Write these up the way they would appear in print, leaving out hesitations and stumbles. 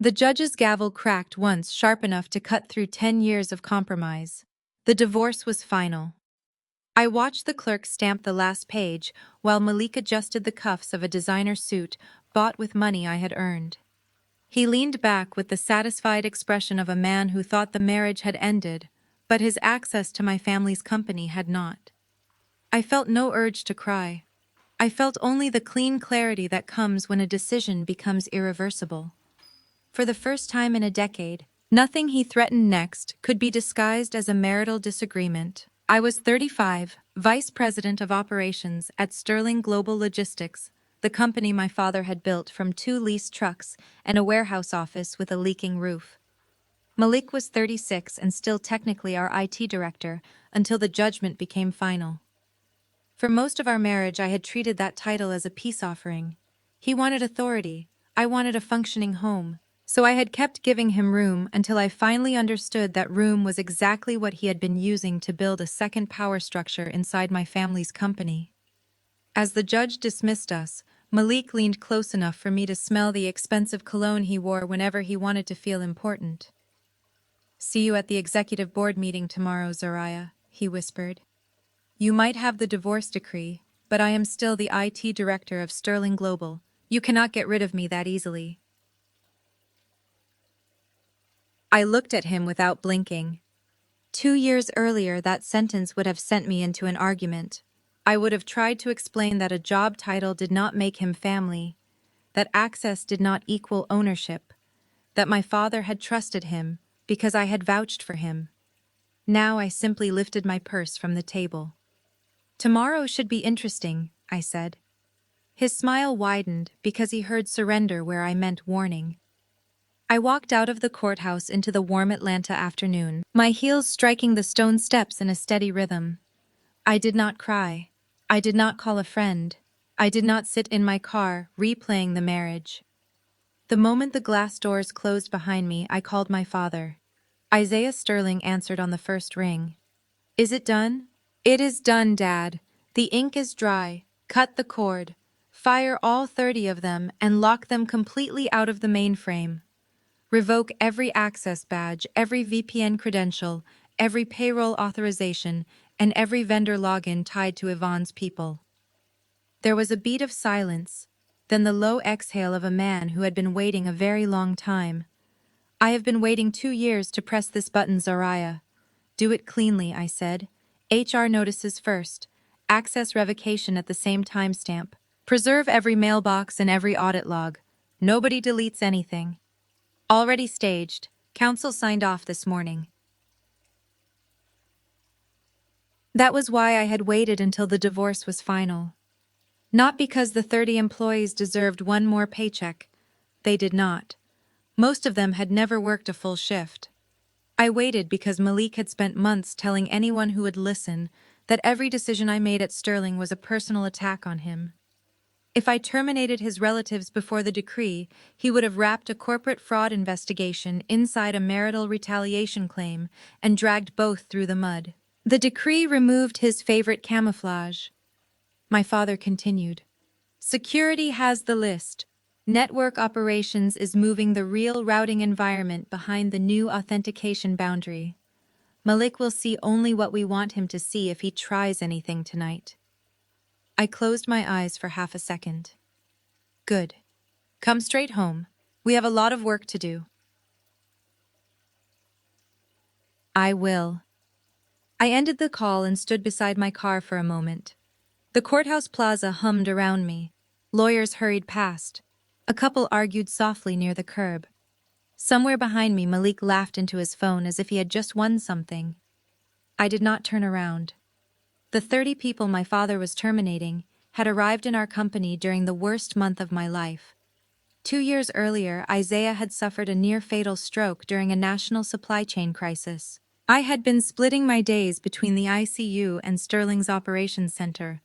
The judge's gavel cracked once sharp enough to cut through 10 years of compromise. The divorce was final. I watched the clerk stamp the last page while Malik adjusted the cuffs of a designer suit bought with money I had earned. He leaned back with the satisfied expression of a man who thought the marriage had ended, but his access to my family's company had not. I felt no urge to cry. I felt only the clean clarity that comes when a decision becomes irreversible. For the first time in a decade, nothing he threatened next could be disguised as a marital disagreement. I was 35, vice president of operations at Sterling Global Logistics, the company my father had built from 2 leased trucks and a warehouse office with a leaking roof. Malik was 36 and still technically our IT director until the judgment became final. For most of our marriage, I had treated that title as a peace offering. He wanted authority, I wanted a functioning home, so I had kept giving him room until I finally understood that room was exactly what he had been using to build a second power structure inside my family's company. As the judge dismissed us, Malik leaned close enough for me to smell the expensive cologne he wore whenever he wanted to feel important. "See you at the executive board meeting tomorrow, Zariah," he whispered. "You might have the divorce decree, but I am still the IT director of Sterling Global. You cannot get rid of me that easily." I looked at him without blinking. 2 years earlier, that sentence would have sent me into an argument. I would have tried to explain that a job title did not make him family, that access did not equal ownership, that my father had trusted him because I had vouched for him. Now I simply lifted my purse from the table. "Tomorrow should be interesting," I said. His smile widened because he heard surrender where I meant warning. I walked out of the courthouse into the warm Atlanta afternoon, my heels striking the stone steps in a steady rhythm. I did not cry. I did not call a friend. I did not sit in my car, replaying the marriage. The moment the glass doors closed behind me, I called my father. Isaiah Sterling answered on the first ring. "Is it done?" "It is done, Dad. The ink is dry. Cut the cord. Fire all 30 of them and lock them completely out of the mainframe. Revoke every access badge, every VPN credential, every payroll authorization, and every vendor login tied to Yvonne's people." There was a beat of silence, then the low exhale of a man who had been waiting a very long time. "I have been waiting 2 years to press this button, Zariah." "Do it cleanly," I said. "HR notices first. Access revocation at the same timestamp. Preserve every mailbox and every audit log. Nobody deletes anything." "Already staged. Council signed off this morning." That was why I had waited until the divorce was final. Not because the 30 employees deserved one more paycheck. They did not. Most of them had never worked a full shift. I waited because Malik had spent months telling anyone who would listen that every decision I made at Sterling was a personal attack on him. If I terminated his relatives before the decree, he would have wrapped a corporate fraud investigation inside a marital retaliation claim and dragged both through the mud. The decree removed his favorite camouflage. My father continued. "Security has the list. Network operations is moving the real routing environment behind the new authentication boundary. Malik will see only what we want him to see if he tries anything tonight." I closed my eyes for half a second. "Good. Come straight home. We have a lot of work to do." "I will." I ended the call and stood beside my car for a moment. The courthouse plaza hummed around me. Lawyers hurried past. A couple argued softly near the curb. Somewhere behind me, Malik laughed into his phone as if he had just won something. I did not turn around. The 30 people my father was terminating had arrived in our company during the worst month of my life. 2 years earlier, Isaiah had suffered a near-fatal stroke during a national supply chain crisis. I had been splitting my days between the ICU and Sterling's operations center,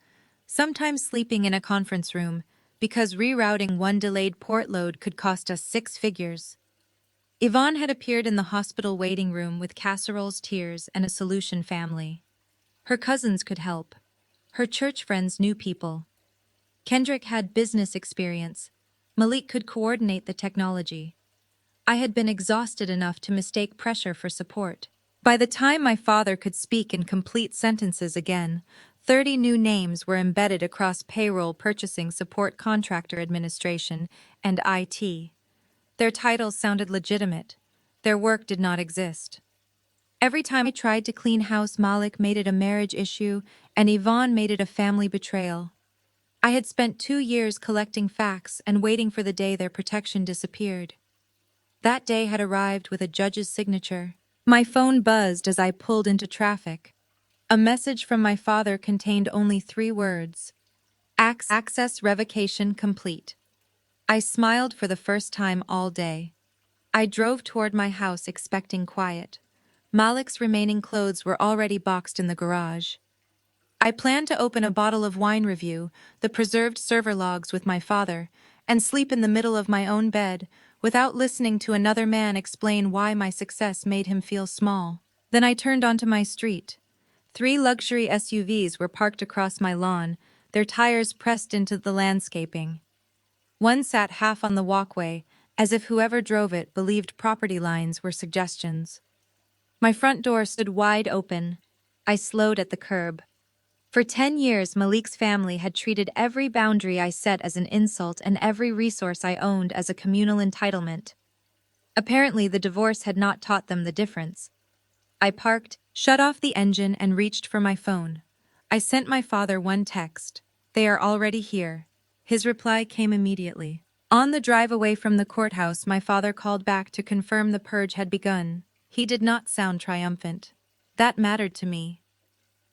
sometimes sleeping in a conference room, because rerouting one delayed port load could cost us 6 figures. Yvonne had appeared in the hospital waiting room with casseroles, tears, and a solution family. Her cousins could help. Her church friends knew people. Kendrick had business experience. Malik could coordinate the technology. I had been exhausted enough to mistake pressure for support. By the time my father could speak in complete sentences again, 30 new names were embedded across payroll, purchasing, support, contractor administration, and IT. Their titles sounded legitimate. Their work did not exist. Every time I tried to clean house, Malik made it a marriage issue, and Yvonne made it a family betrayal. I had spent 2 years collecting facts and waiting for the day their protection disappeared. That day had arrived with a judge's signature. My phone buzzed as I pulled into traffic. A message from my father contained only 3 words. Access revocation complete. I smiled for the first time all day. I drove toward my house expecting quiet. Malik's remaining clothes were already boxed in the garage. I planned to open a bottle of wine, review the preserved server logs with my father, and sleep in the middle of my own bed without listening to another man explain why my success made him feel small. Then I turned onto my street. 3 luxury SUVs were parked across my lawn, their tires pressed into the landscaping. One sat half on the walkway, as if whoever drove it believed property lines were suggestions. My front door stood wide open. I slowed at the curb. For 10 years, Malik's family had treated every boundary I set as an insult and every resource I owned as a communal entitlement. Apparently, the divorce had not taught them the difference. I parked, shut off the engine, and reached for my phone. I sent my father one text. "They are already here." His reply came immediately. On the drive away from the courthouse, my father called back to confirm the purge had begun. He did not sound triumphant. That mattered to me.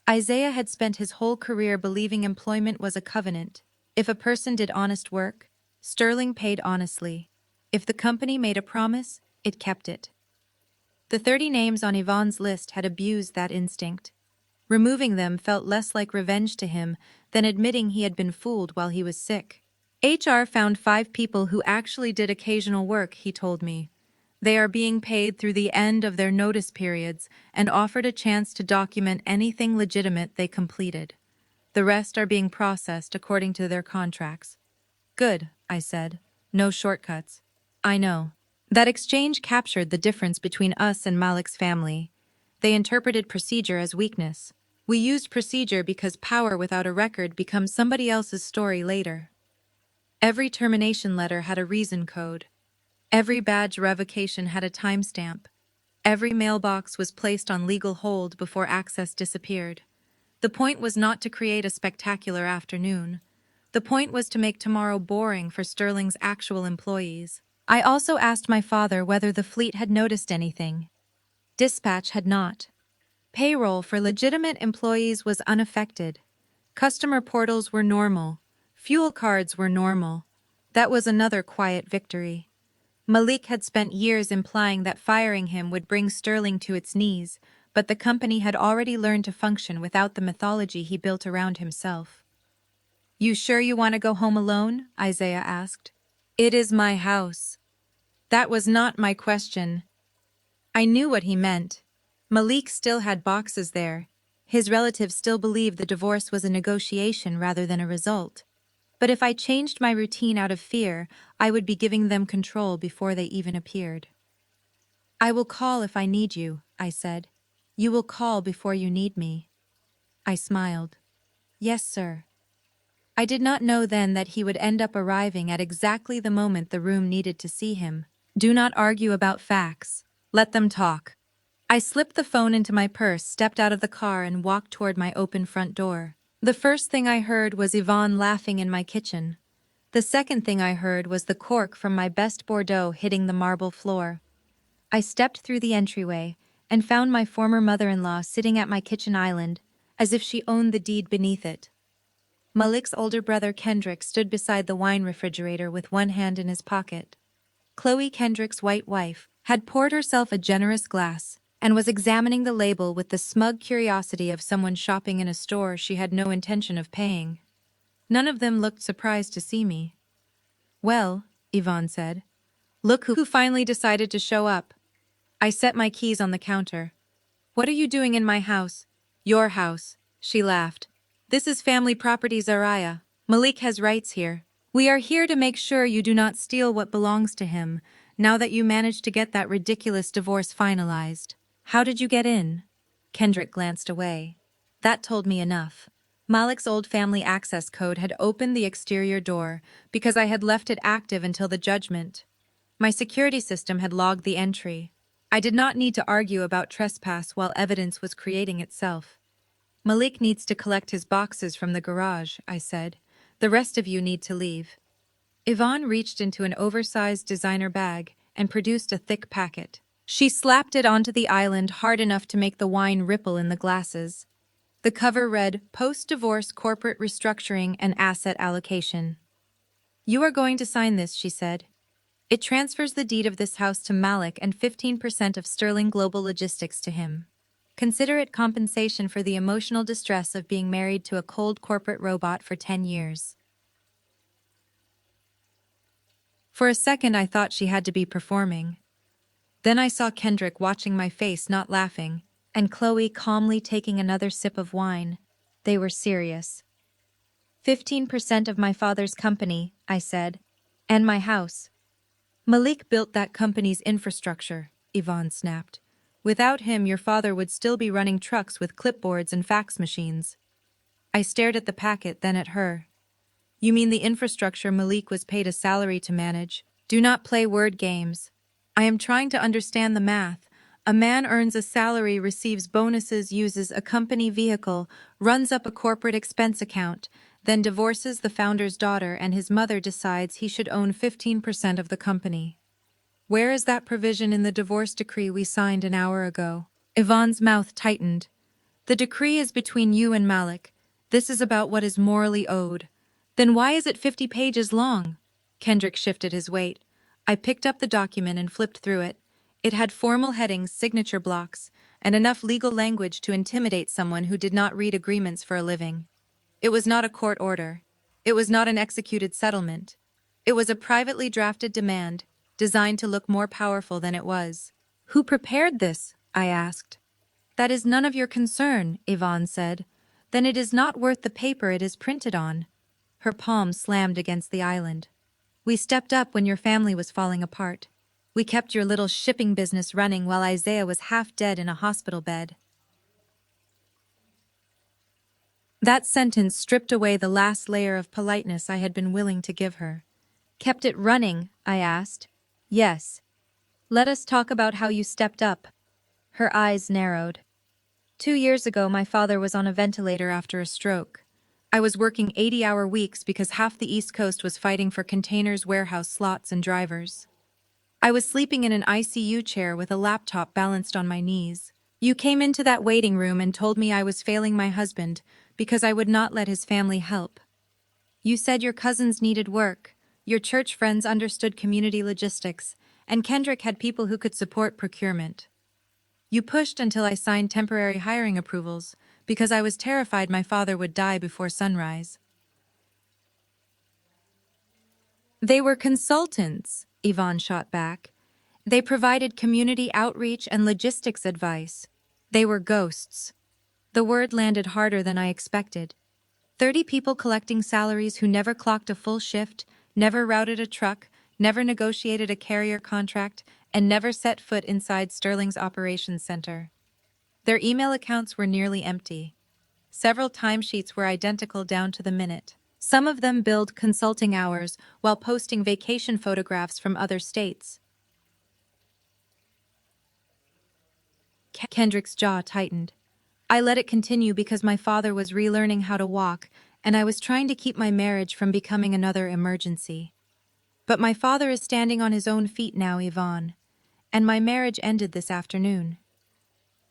Isaiah had spent his whole career believing employment was a covenant. If a person did honest work, Sterling paid honestly. If the company made a promise, it kept it. The 30 names on Yvonne's list had abused that instinct. Removing them felt less like revenge to him than admitting he had been fooled while he was sick. HR found 5 people who actually did occasional work, he told me. They are being paid through the end of their notice periods and offered a chance to document anything legitimate they completed. The rest are being processed according to their contracts. Good, I said. No shortcuts. I know. That exchange captured the difference between us and Malik's family. They interpreted procedure as weakness. We used procedure because power without a record becomes somebody else's story later. Every termination letter had a reason code. Every badge revocation had a timestamp. Every mailbox was placed on legal hold before access disappeared. The point was not to create a spectacular afternoon. The point was to make tomorrow boring for Sterling's actual employees. I also asked my father whether the fleet had noticed anything. Dispatch had not. Payroll for legitimate employees was unaffected. Customer portals were normal. Fuel cards were normal. That was another quiet victory. Malik had spent years implying that firing him would bring Sterling to its knees, but the company had already learned to function without the mythology he built around himself. "You sure you want to go home alone?" Isaiah asked. "It is my house." That was not my question. I knew what he meant. Malik still had boxes there. His relatives still believed the divorce was a negotiation rather than a result. But if I changed my routine out of fear, I would be giving them control before they even appeared. "I will call if I need you," I said. "You will call before you need me." I smiled. "Yes, sir." I did not know then that he would end up arriving at exactly the moment the room needed to see him. Do not argue about facts. Let them talk. I slipped the phone into my purse, stepped out of the car, and walked toward my open front door. The first thing I heard was Yvonne laughing in my kitchen. The second thing I heard was the cork from my best Bordeaux hitting the marble floor. I stepped through the entryway and found my former mother-in-law sitting at my kitchen island, as if she owned the deed beneath it. Malik's older brother Kendrick stood beside the wine refrigerator with one hand in his pocket. Chloe, Kendrick's white wife, had poured herself a generous glass and was examining the label with the smug curiosity of someone shopping in a store she had no intention of paying. None of them looked surprised to see me. "Well," Yvonne said, "look who finally decided to show up." I set my keys on the counter. "What are you doing in my house?" "Your house," she laughed. "This is family property, Zariah. Malik has rights here. We are here to make sure you do not steal what belongs to him, now that you managed to get that ridiculous divorce finalized. How did you get in? Kendrick glanced away. That told me enough. Malik's old family access code had opened the exterior door because I had left it active until the judgment. My security system had logged the entry. I did not need to argue about trespass while evidence was creating itself. Malik needs to collect his boxes from the garage, I said. The rest of you need to leave. Yvonne reached into an oversized designer bag and produced a thick packet. She slapped it onto the island hard enough to make the wine ripple in the glasses. The cover read, Post-Divorce Corporate Restructuring and Asset Allocation. You are going to sign this, she said. It transfers the deed of this house to Malik and 15% of Sterling Global Logistics to him. Consider it compensation for the emotional distress of being married to a cold corporate robot for 10 years. For a second I thought she had to be performing. Then I saw Kendrick watching my face, not laughing, and Chloe calmly taking another sip of wine. They were serious. 15% of my father's company, I said, and my house. Malik built that company's infrastructure, Yvonne snapped. Without him, your father would still be running trucks with clipboards and fax machines. I stared at the packet, then at her. You mean the infrastructure Malik was paid a salary to manage? Do not play word games. I am trying to understand the math. A man earns a salary, receives bonuses, uses a company vehicle, runs up a corporate expense account, then divorces the founder's daughter and his mother decides he should own 15% of the company. Where is that provision in the divorce decree we signed an hour ago? Yvonne's mouth tightened. The decree is between you and Malik. This is about what is morally owed. Then why is it 50 pages long? Kendrick shifted his weight. I picked up the document and flipped through it. It had formal headings, signature blocks, and enough legal language to intimidate someone who did not read agreements for a living. It was not a court order. It was not an executed settlement. It was a privately drafted demand, designed to look more powerful than it was. Who prepared this? I asked. That is none of your concern, Yvonne said. Then it is not worth the paper it is printed on. Her palm slammed against the island. We stepped up when your family was falling apart. We kept your little shipping business running while Isaiah was half dead in a hospital bed. That sentence stripped away the last layer of politeness I had been willing to give her. Kept it running? I asked. Yes. Let us talk about how you stepped up. Her eyes narrowed. 2 years ago, my father was on a ventilator after a stroke. I was working 80-hour weeks because half the East Coast was fighting for containers, warehouse slots, and drivers. I was sleeping in an ICU chair with a laptop balanced on my knees. You came into that waiting room and told me I was failing my husband because I would not let his family help. You said your cousins needed work, your church friends understood community logistics, and Kendrick had people who could support procurement. You pushed until I signed temporary hiring approvals because I was terrified my father would die before sunrise. They were consultants, Yvonne shot back. They provided community outreach and logistics advice. They were ghosts. The word landed harder than I expected. 30 people collecting salaries who never clocked a full shift, never routed a truck, never negotiated a carrier contract, and never set foot inside Sterling's operations center. Their email accounts were nearly empty. Several timesheets were identical down to the minute. Some of them billed consulting hours while posting vacation photographs from other states. Kendrick's jaw tightened. I let it continue because my father was relearning how to walk, and I was trying to keep my marriage from becoming another emergency. But my father is standing on his own feet now, Yvonne, and my marriage ended this afternoon.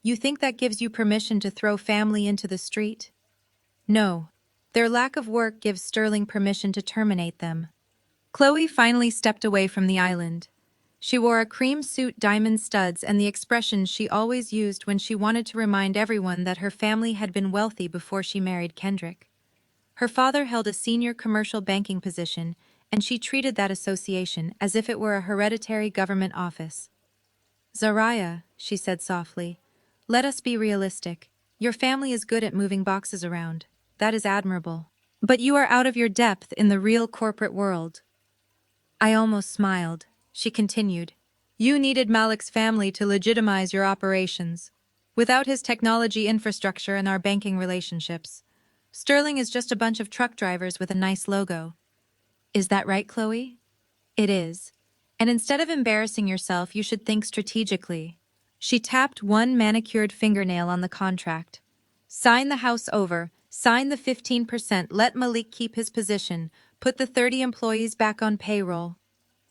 You think that gives you permission to throw family into the street? No. Their lack of work gives Sterling permission to terminate them. Chloe finally stepped away from the island. She wore a cream suit, diamond studs, and the expression she always used when she wanted to remind everyone that her family had been wealthy before she married Kendrick. Her father held a senior commercial banking position, and she treated that association as if it were a hereditary government office. Zariah, she said softly, let us be realistic. Your family is good at moving boxes around. That is admirable. But you are out of your depth in the real corporate world. I almost smiled. She continued, You needed Malik's family to legitimize your operations. Without his technology infrastructure and our banking relationships, Sterling is just a bunch of truck drivers with a nice logo. Is that right, Chloe? It is. And instead of embarrassing yourself, you should think strategically. She tapped one manicured fingernail on the contract. Sign the house over, sign the 15%, let Malik keep his position, put the 30 employees back on payroll.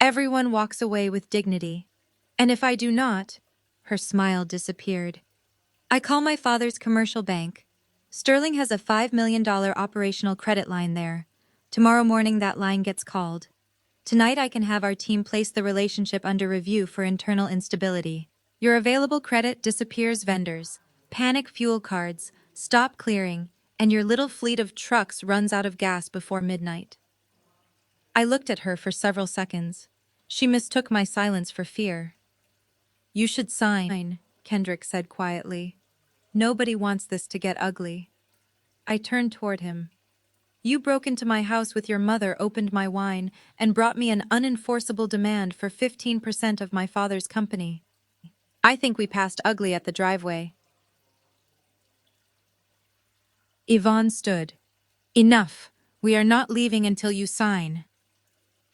Everyone walks away with dignity. And if I do not, her smile disappeared. I call my father's commercial bank. Sterling has a $5 million operational credit line there. Tomorrow morning that line gets called. Tonight I can have our team place the relationship under review for internal instability. Your available credit disappears vendors, panic fuel cards, stop clearing, and your little fleet of trucks runs out of gas before midnight. I looked at her for several seconds. She mistook my silence for fear. You should sign, Kendrick said quietly. Nobody wants this to get ugly. I turned toward him. You broke into my house with your mother, opened my wine, and brought me an unenforceable demand for 15% of my father's company. I think we passed ugly at the driveway. Yvonne stood. Enough. We are not leaving until you sign.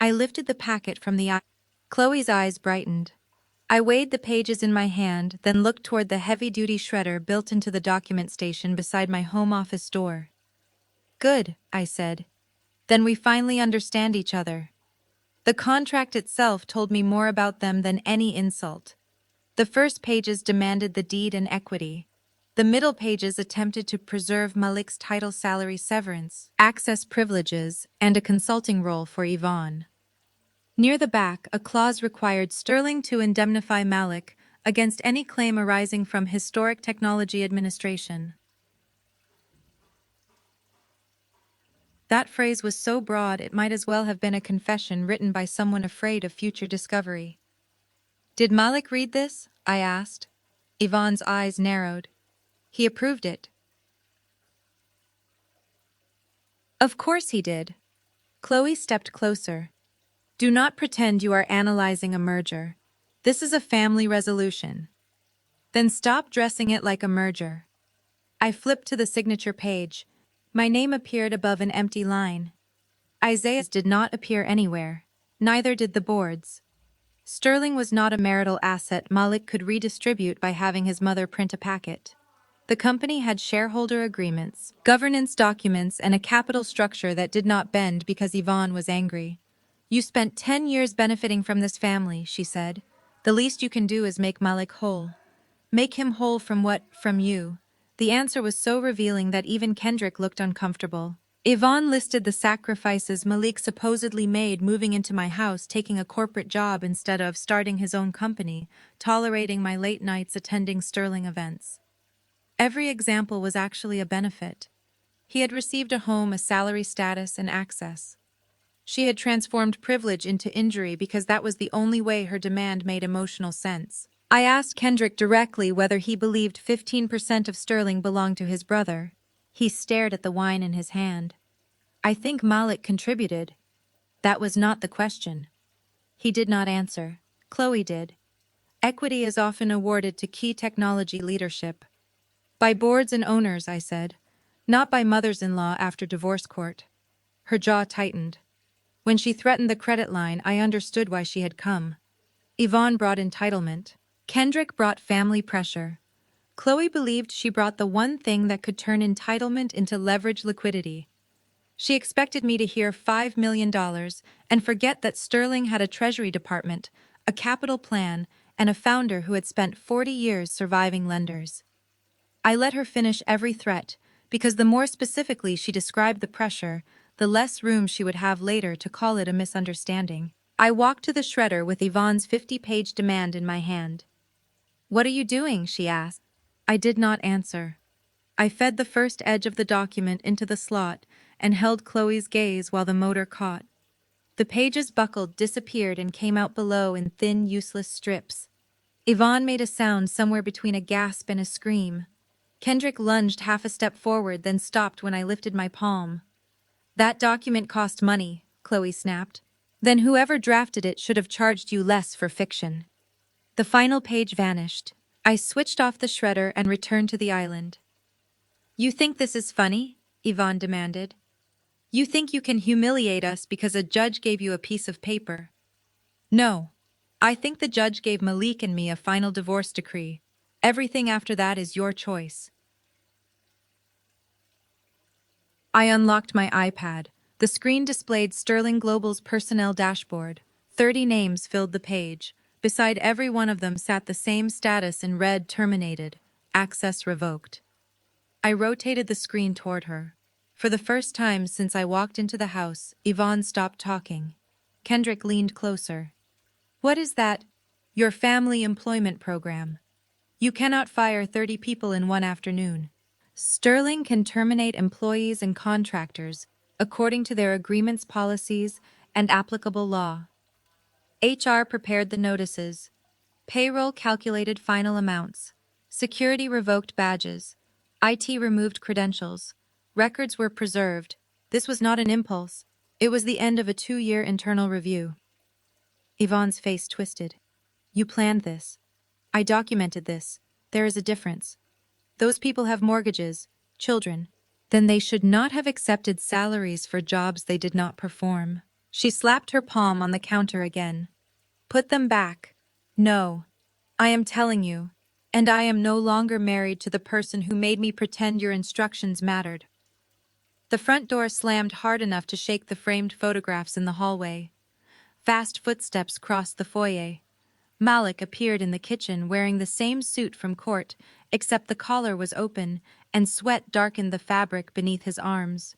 I lifted the packet from the eye. Chloe's eyes brightened. I weighed the pages in my hand, then looked toward the heavy-duty shredder built into the document station beside my home office door. Good, I said. Then we finally understand each other. The contract itself told me more about them than any insult. The first pages demanded the deed and equity. The middle pages attempted to preserve Malik's title, salary, severance, access privileges, and a consulting role for Yvonne. Near the back, a clause required Sterling to indemnify Malik against any claim arising from Historic Technology Administration. That phrase was so broad it might as well have been a confession written by someone afraid of future discovery. Did Malik read this? I asked. Yvonne's eyes narrowed. He approved it. Of course he did. Chloe stepped closer. Do not pretend you are analyzing a merger. This is a family resolution. Then stop dressing it like a merger. I flipped to the signature page. My name appeared above an empty line. Isaiah's did not appear anywhere. Neither did the board's. Sterling was not a marital asset Malik could redistribute by having his mother print a packet. The company had shareholder agreements, governance documents, and a capital structure that did not bend because Yvonne was angry. You spent 10 years benefiting from this family, she said. The least you can do is make Malik whole. Make him whole from what? From you. The answer was so revealing that even Kendrick looked uncomfortable. Yvonne listed the sacrifices Malik supposedly made moving into my house, taking a corporate job instead of starting his own company, tolerating my late nights attending Sterling events. Every example was actually a benefit. He had received a home, a salary, status, and access. She had transformed privilege into injury because that was the only way her demand made emotional sense. I asked Kendrick directly whether he believed 15% of Sterling belonged to his brother. He stared at the wine in his hand. I think Malik contributed. That was not the question. He did not answer. Chloe did. Equity is often awarded to key technology leadership. By boards and owners, I said. Not by mothers-in-law after divorce court. Her jaw tightened. When she threatened the credit line, I understood why she had come. Yvonne brought entitlement. Kendrick brought family pressure. Chloe believed she brought the one thing that could turn entitlement into leverage liquidity. She expected me to hear $5 million and forget that Sterling had a treasury department, a capital plan, and a founder who had spent 40 years surviving lenders. I let her finish every threat, because the more specifically she described the pressure, the less room she would have later to call it a misunderstanding. I walked to the shredder with Yvonne's 50-page demand in my hand. What are you doing? She asked. I did not answer. I fed the first edge of the document into the slot and held Chloe's gaze while the motor caught. The pages buckled, disappeared, and came out below in thin, useless strips. Yvonne made a sound somewhere between a gasp and a scream. Kendrick lunged half a step forward, then stopped when I lifted my palm. That document cost money, Chloe snapped. Then whoever drafted it should have charged you less for fiction. The final page vanished. I switched off the shredder and returned to the island. You think this is funny? Yvonne demanded. You think you can humiliate us because a judge gave you a piece of paper? No. I think the judge gave Malik and me a final divorce decree. Everything after that is your choice. I unlocked my iPad. The screen displayed Sterling Global's personnel dashboard. 30 names filled the page. Beside every one of them sat the same status in red: terminated, access revoked. I rotated the screen toward her. For the first time since I walked into the house, Yvonne stopped talking. Kendrick leaned closer. What is that? Your family employment program. You cannot fire 30 people in one afternoon. Sterling can terminate employees and contractors according to their agreements, policies, and applicable law. HR prepared the notices. Payroll calculated final amounts. Security revoked badges. IT removed credentials. Records were preserved. This was not an impulse. It was the end of a 2-year internal review. Yvonne's face twisted. You planned this. I documented this. There is a difference. Those people have mortgages, children. Then they should not have accepted salaries for jobs they did not perform. She slapped her palm on the counter again. Put them back. No. I am telling you. And I am no longer married to the person who made me pretend your instructions mattered. The front door slammed hard enough to shake the framed photographs in the hallway. Fast footsteps crossed the foyer. Malik appeared in the kitchen wearing the same suit from court, except the collar was open and sweat darkened the fabric beneath his arms.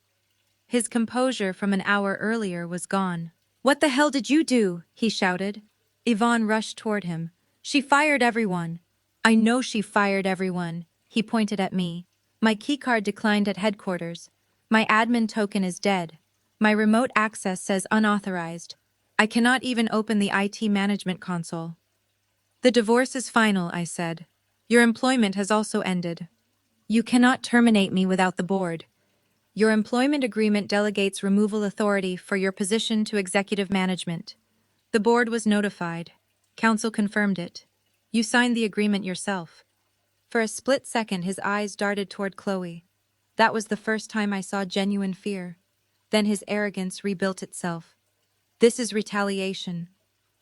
His composure from an hour earlier was gone. What the hell did you do? He shouted. Yvonne rushed toward him. She fired everyone. I know she fired everyone. He pointed at me. My keycard declined at headquarters. My admin token is dead. My remote access says unauthorized. I cannot even open the IT management console. The divorce is final, I said. Your employment has also ended. You cannot terminate me without the board. Your employment agreement delegates removal authority for your position to executive management. The board was notified. Council confirmed it. You signed the agreement yourself. For a split second, his eyes darted toward Chloe. That was the first time I saw genuine fear. Then his arrogance rebuilt itself. This is retaliation.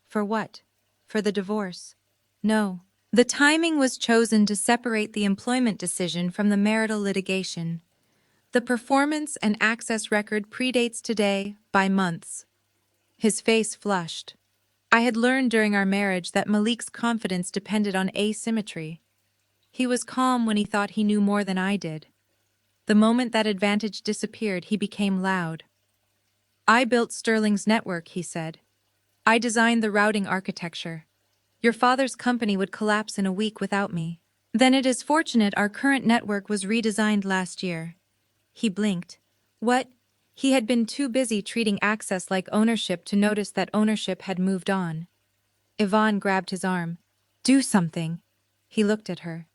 For what? For the divorce. No. The timing was chosen to separate the employment decision from the marital litigation. The performance and access record predates today by months. His face flushed. I had learned during our marriage that Malik's confidence depended on asymmetry. He was calm when he thought he knew more than I did. The moment that advantage disappeared, he became loud. I built Sterling's network, he said. I designed the routing architecture. Your father's company would collapse in a week without me. Then it is fortunate our current network was redesigned last year. He blinked. What? He had been too busy treating access like ownership to notice that ownership had moved on. Yvonne grabbed his arm. Do something. He looked at her.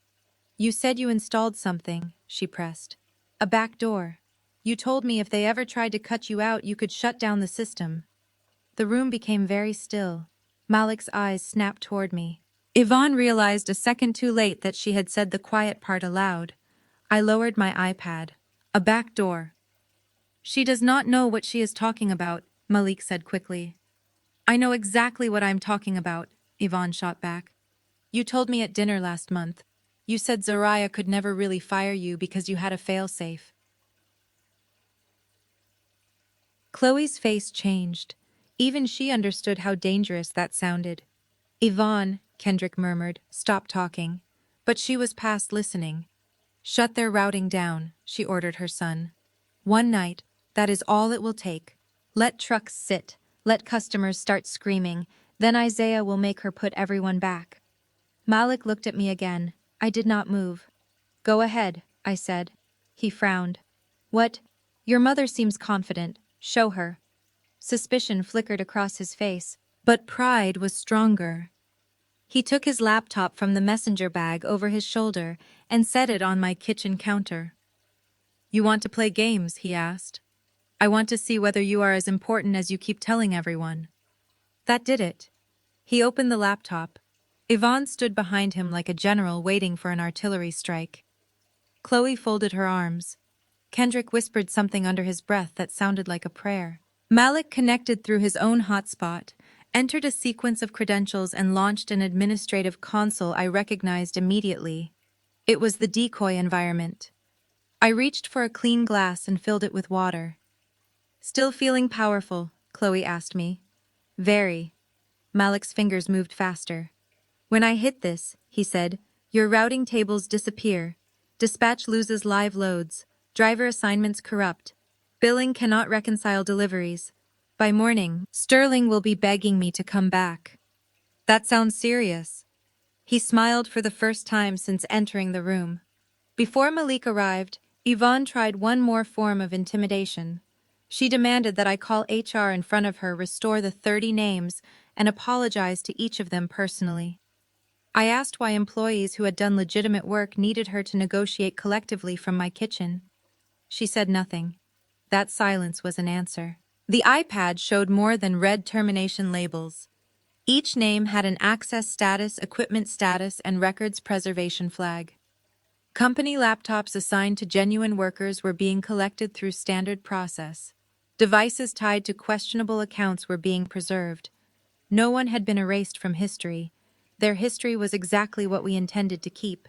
You said you installed something, she pressed. A back door. You told me if they ever tried to cut you out, you could shut down the system. The room became very still. Malik's eyes snapped toward me. Yvonne realized a second too late that she had said the quiet part aloud. I lowered my iPad. A back door. She does not know what she is talking about, Malik said quickly. I know exactly what I'm talking about, Yvonne shot back. You told me at dinner last month. You said Zariah could never really fire you because you had a failsafe. Chloe's face changed. Even she understood how dangerous that sounded. Yvonne, Kendrick murmured, stop talking. But she was past listening. Shut their routing down, she ordered her son. One night, that is all it will take. Let trucks sit. Let customers start screaming. Then Isaiah will make her put everyone back. Malik looked at me again. I did not move. Go ahead, I said. He frowned. What? Your mother seems confident. Show her. Suspicion flickered across his face, but pride was stronger. He took his laptop from the messenger bag over his shoulder and set it on my kitchen counter. You want to play games? He asked. I want to see whether you are as important as you keep telling everyone. That did it. He opened the laptop. Yvonne stood behind him like a general waiting for an artillery strike. Chloe folded her arms. Kendrick whispered something under his breath that sounded like a prayer. Malik connected through his own hotspot, entered a sequence of credentials and launched an administrative console I recognized immediately. It was the decoy environment. I reached for a clean glass and filled it with water. "Still feeling powerful?" Chloe asked me. "Very." Malik's fingers moved faster. "When I hit this," he said, "your routing tables disappear. Dispatch loses live loads. Driver assignments corrupt. Billing cannot reconcile deliveries. By morning, Sterling will be begging me to come back." "That sounds serious." He smiled for the first time since entering the room. Before Malik arrived, Yvonne tried one more form of intimidation. She demanded that I call HR in front of her, restore the 30 names, and apologize to each of them personally. I asked why employees who had done legitimate work needed her to negotiate collectively from my kitchen. She said nothing. That silence was an answer. The iPad showed more than red termination labels. Each name had an access status, equipment status, and records preservation flag. Company laptops assigned to genuine workers were being collected through standard process. Devices tied to questionable accounts were being preserved. No one had been erased from history. Their history was exactly what we intended to keep.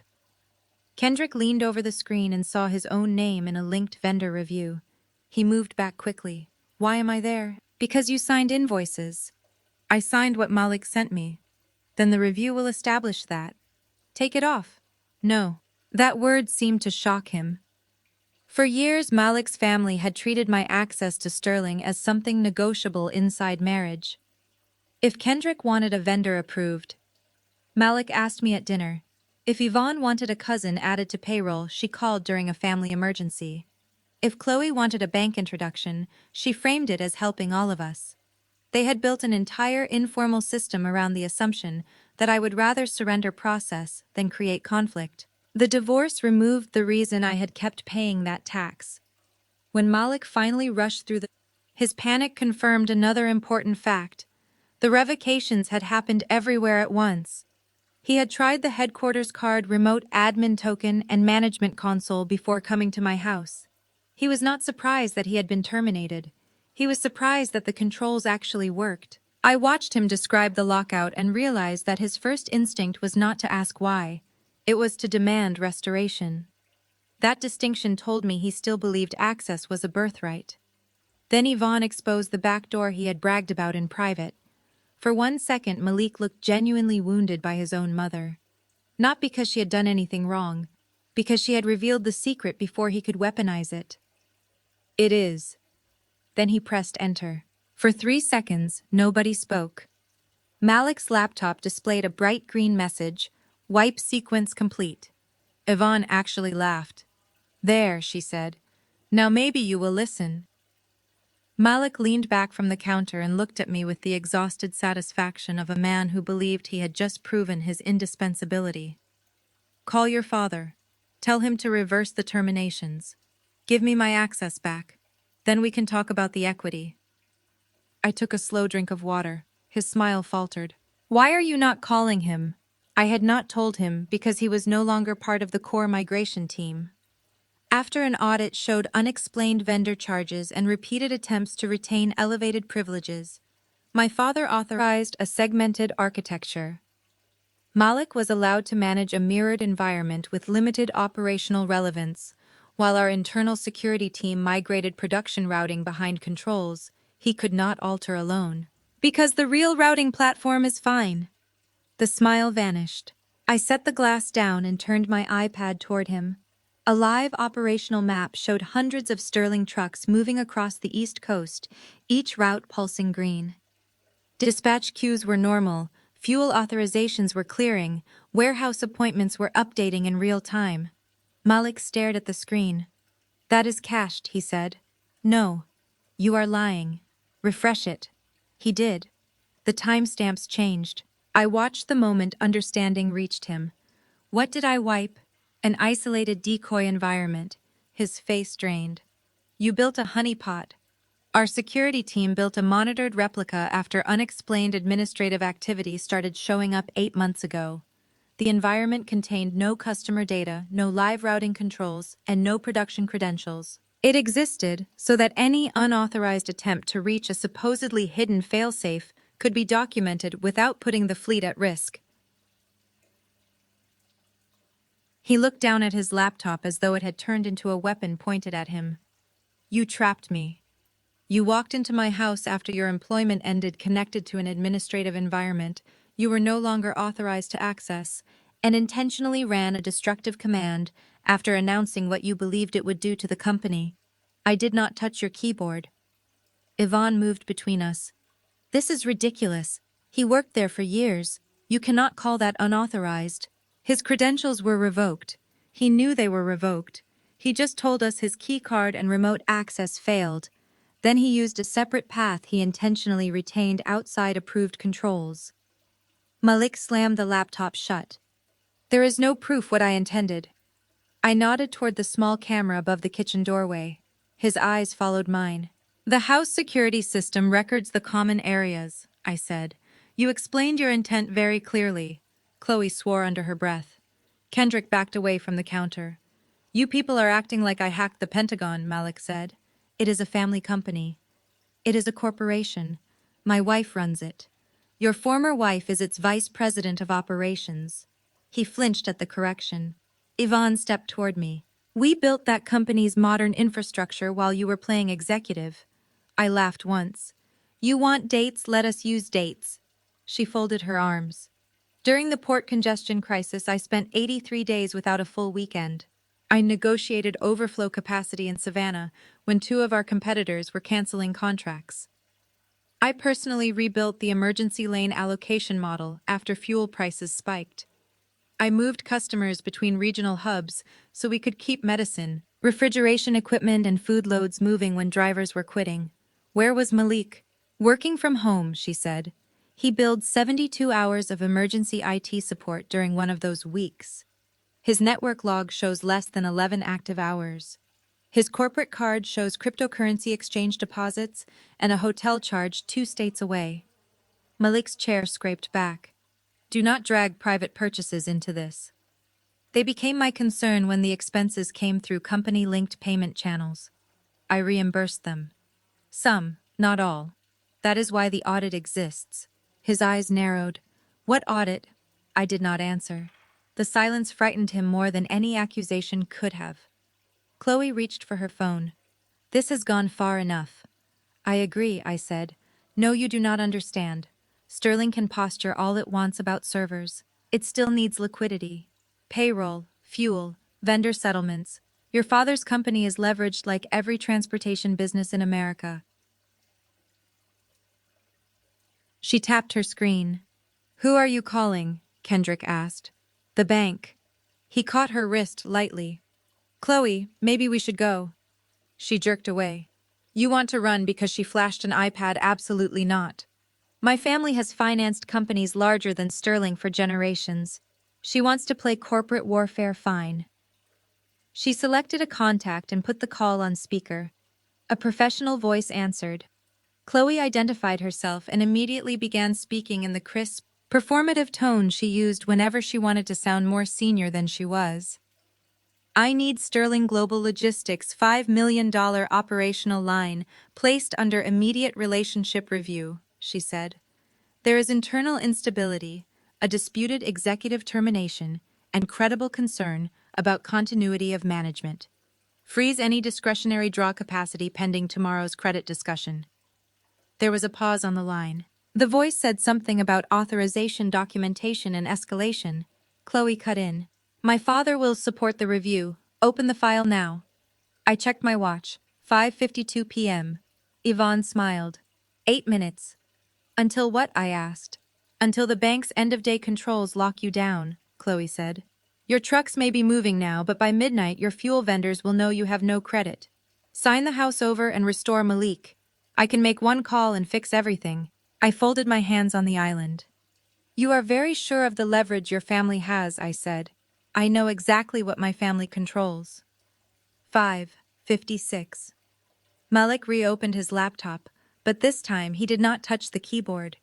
Kendrick leaned over the screen and saw his own name in a linked vendor review. He moved back quickly. "Why am I there?" "Because you signed invoices." "I signed what Malik sent me." "Then the review will establish that." "Take it off." "No." That word seemed to shock him. For years, Malik's family had treated my access to Sterling as something negotiable inside marriage. If Kendrick wanted a vendor approved, Malik asked me at dinner. If Yvonne wanted a cousin added to payroll, she called during a family emergency. If Chloe wanted a bank introduction, she framed it as helping all of us. They had built an entire informal system around the assumption that I would rather surrender process than create conflict. The divorce removed the reason I had kept paying that tax. When Malik finally rushed through his panic confirmed another important fact. The revocations had happened everywhere at once. He had tried the headquarters card, remote admin token, and management console before coming to my house. He was not surprised that he had been terminated. He was surprised that the controls actually worked. I watched him describe the lockout and realized that his first instinct was not to ask why. It was to demand restoration. That distinction told me he still believed access was a birthright. Then Yvonne exposed the back door he had bragged about in private. For 1 second, Malik looked genuinely wounded by his own mother. Not because she had done anything wrong, because she had revealed the secret before he could weaponize it. "It is." Then he pressed enter. For 3 seconds, nobody spoke. Malik's laptop displayed a bright green message, "Wipe sequence complete." Yvonne actually laughed. "There," she said. "Now maybe you will listen." Malik leaned back from the counter and looked at me with the exhausted satisfaction of a man who believed he had just proven his indispensability. "Call your father. Tell him to reverse the terminations. Give me my access back. Then we can talk about the equity." I took a slow drink of water. His smile faltered. "Why are you not calling him?" I had not told him because he was no longer part of the core migration team. After an audit showed unexplained vendor charges and repeated attempts to retain elevated privileges, my father authorized a segmented architecture. Malik was allowed to manage a mirrored environment with limited operational relevance, while our internal security team migrated production routing behind controls he could not alter alone. "Because the real routing platform is fine." The smile vanished. I set the glass down and turned my iPad toward him. A live operational map showed hundreds of Sterling trucks moving across the East Coast, each route pulsing green. Dispatch queues were normal, fuel authorizations were clearing, warehouse appointments were updating in real time. Malik stared at the screen. "That is cached," he said. "No. You are lying. Refresh it." He did. The timestamps changed. I watched the moment understanding reached him. What did I wipe? An isolated decoy environment. His face drained. "You built a honeypot." Our security team built a monitored replica after unexplained administrative activity started showing up 8 months ago. The environment contained no customer data, no live routing controls, and no production credentials. It existed so that any unauthorized attempt to reach a supposedly hidden failsafe could be documented without putting the fleet at risk. He looked down at his laptop as though it had turned into a weapon pointed at him. You trapped me. You walked into my house after your employment ended connected to an administrative environment you were no longer authorized to access, and intentionally ran a destructive command after announcing what you believed it would do to the company. I did not touch your keyboard. Yvonne moved between us. This is ridiculous. He worked there for years. You cannot call that unauthorized. His credentials were revoked. He knew they were revoked. He just told us his keycard and remote access failed. Then he used a separate path he intentionally retained outside approved controls. Malik slammed the laptop shut. There is no proof what I intended. I nodded toward the small camera above the kitchen doorway. His eyes followed mine. The house security system records the common areas, I said. You explained your intent very clearly. Chloe swore under her breath. Kendrick backed away from the counter. You people are acting like I hacked the Pentagon, Malik said. It is a family company. It is a corporation. My wife runs it. Your former wife is its vice president of operations. He flinched at the correction. Yvonne stepped toward me. We built that company's modern infrastructure while you were playing executive. I laughed once. You want dates, let us use dates. She folded her arms. During the port congestion crisis, I spent 83 days without a full weekend. I negotiated overflow capacity in Savannah when 2 of our competitors were canceling contracts. I personally rebuilt the emergency lane allocation model after fuel prices spiked. I moved customers between regional hubs so we could keep medicine, refrigeration equipment, and food loads moving when drivers were quitting. Where was Malik? Working from home, she said. He billed 72 hours of emergency IT support during one of those weeks. His network log shows less than 11 active hours. His corporate card shows cryptocurrency exchange deposits and a hotel charge 2 states away. Malik's chair scraped back. Do not drag private purchases into this. They became my concern when the expenses came through company-linked payment channels. I reimbursed them. Some, not all. That is why the audit exists. His eyes narrowed. What audit? I did not answer. The silence frightened him more than any accusation could have. Chloe reached for her phone. This has gone far enough. I agree, I said. No, you do not understand. Sterling can posture all it wants about servers. It still needs liquidity. Payroll, fuel, vendor settlements. Your father's company is leveraged like every transportation business in America. She tapped her screen. Who are you calling? Kendrick asked. The bank. He caught her wrist lightly. Chloe, maybe we should go. She jerked away. You want to run because she flashed an iPad? Absolutely not. My family has financed companies larger than Sterling for generations. She wants to play corporate warfare fine. She selected a contact and put the call on speaker. A professional voice answered. Chloe identified herself and immediately began speaking in the crisp, performative tone she used whenever she wanted to sound more senior than she was. I need Sterling Global Logistics' $5 million operational line placed under immediate relationship review, she said. There is internal instability, a disputed executive termination, and credible concern about continuity of management. Freeze any discretionary draw capacity pending tomorrow's credit discussion. There was a pause on the line. The voice said something about authorization, documentation, and escalation. Chloe cut in. My father will support the review. Open the file now. I checked my watch. 5:52 p.m. Yvonne smiled. 8 minutes. Until what? I asked. Until the bank's end-of-day controls lock you down, Chloe said. Your trucks may be moving now, but by midnight your fuel vendors will know you have no credit. Sign the house over and restore Malik. I can make one call and fix everything. I folded my hands on the island. You are very sure of the leverage your family has, I said. I know exactly what my family controls. 5:56. Malik reopened his laptop, but this time he did not touch the keyboard.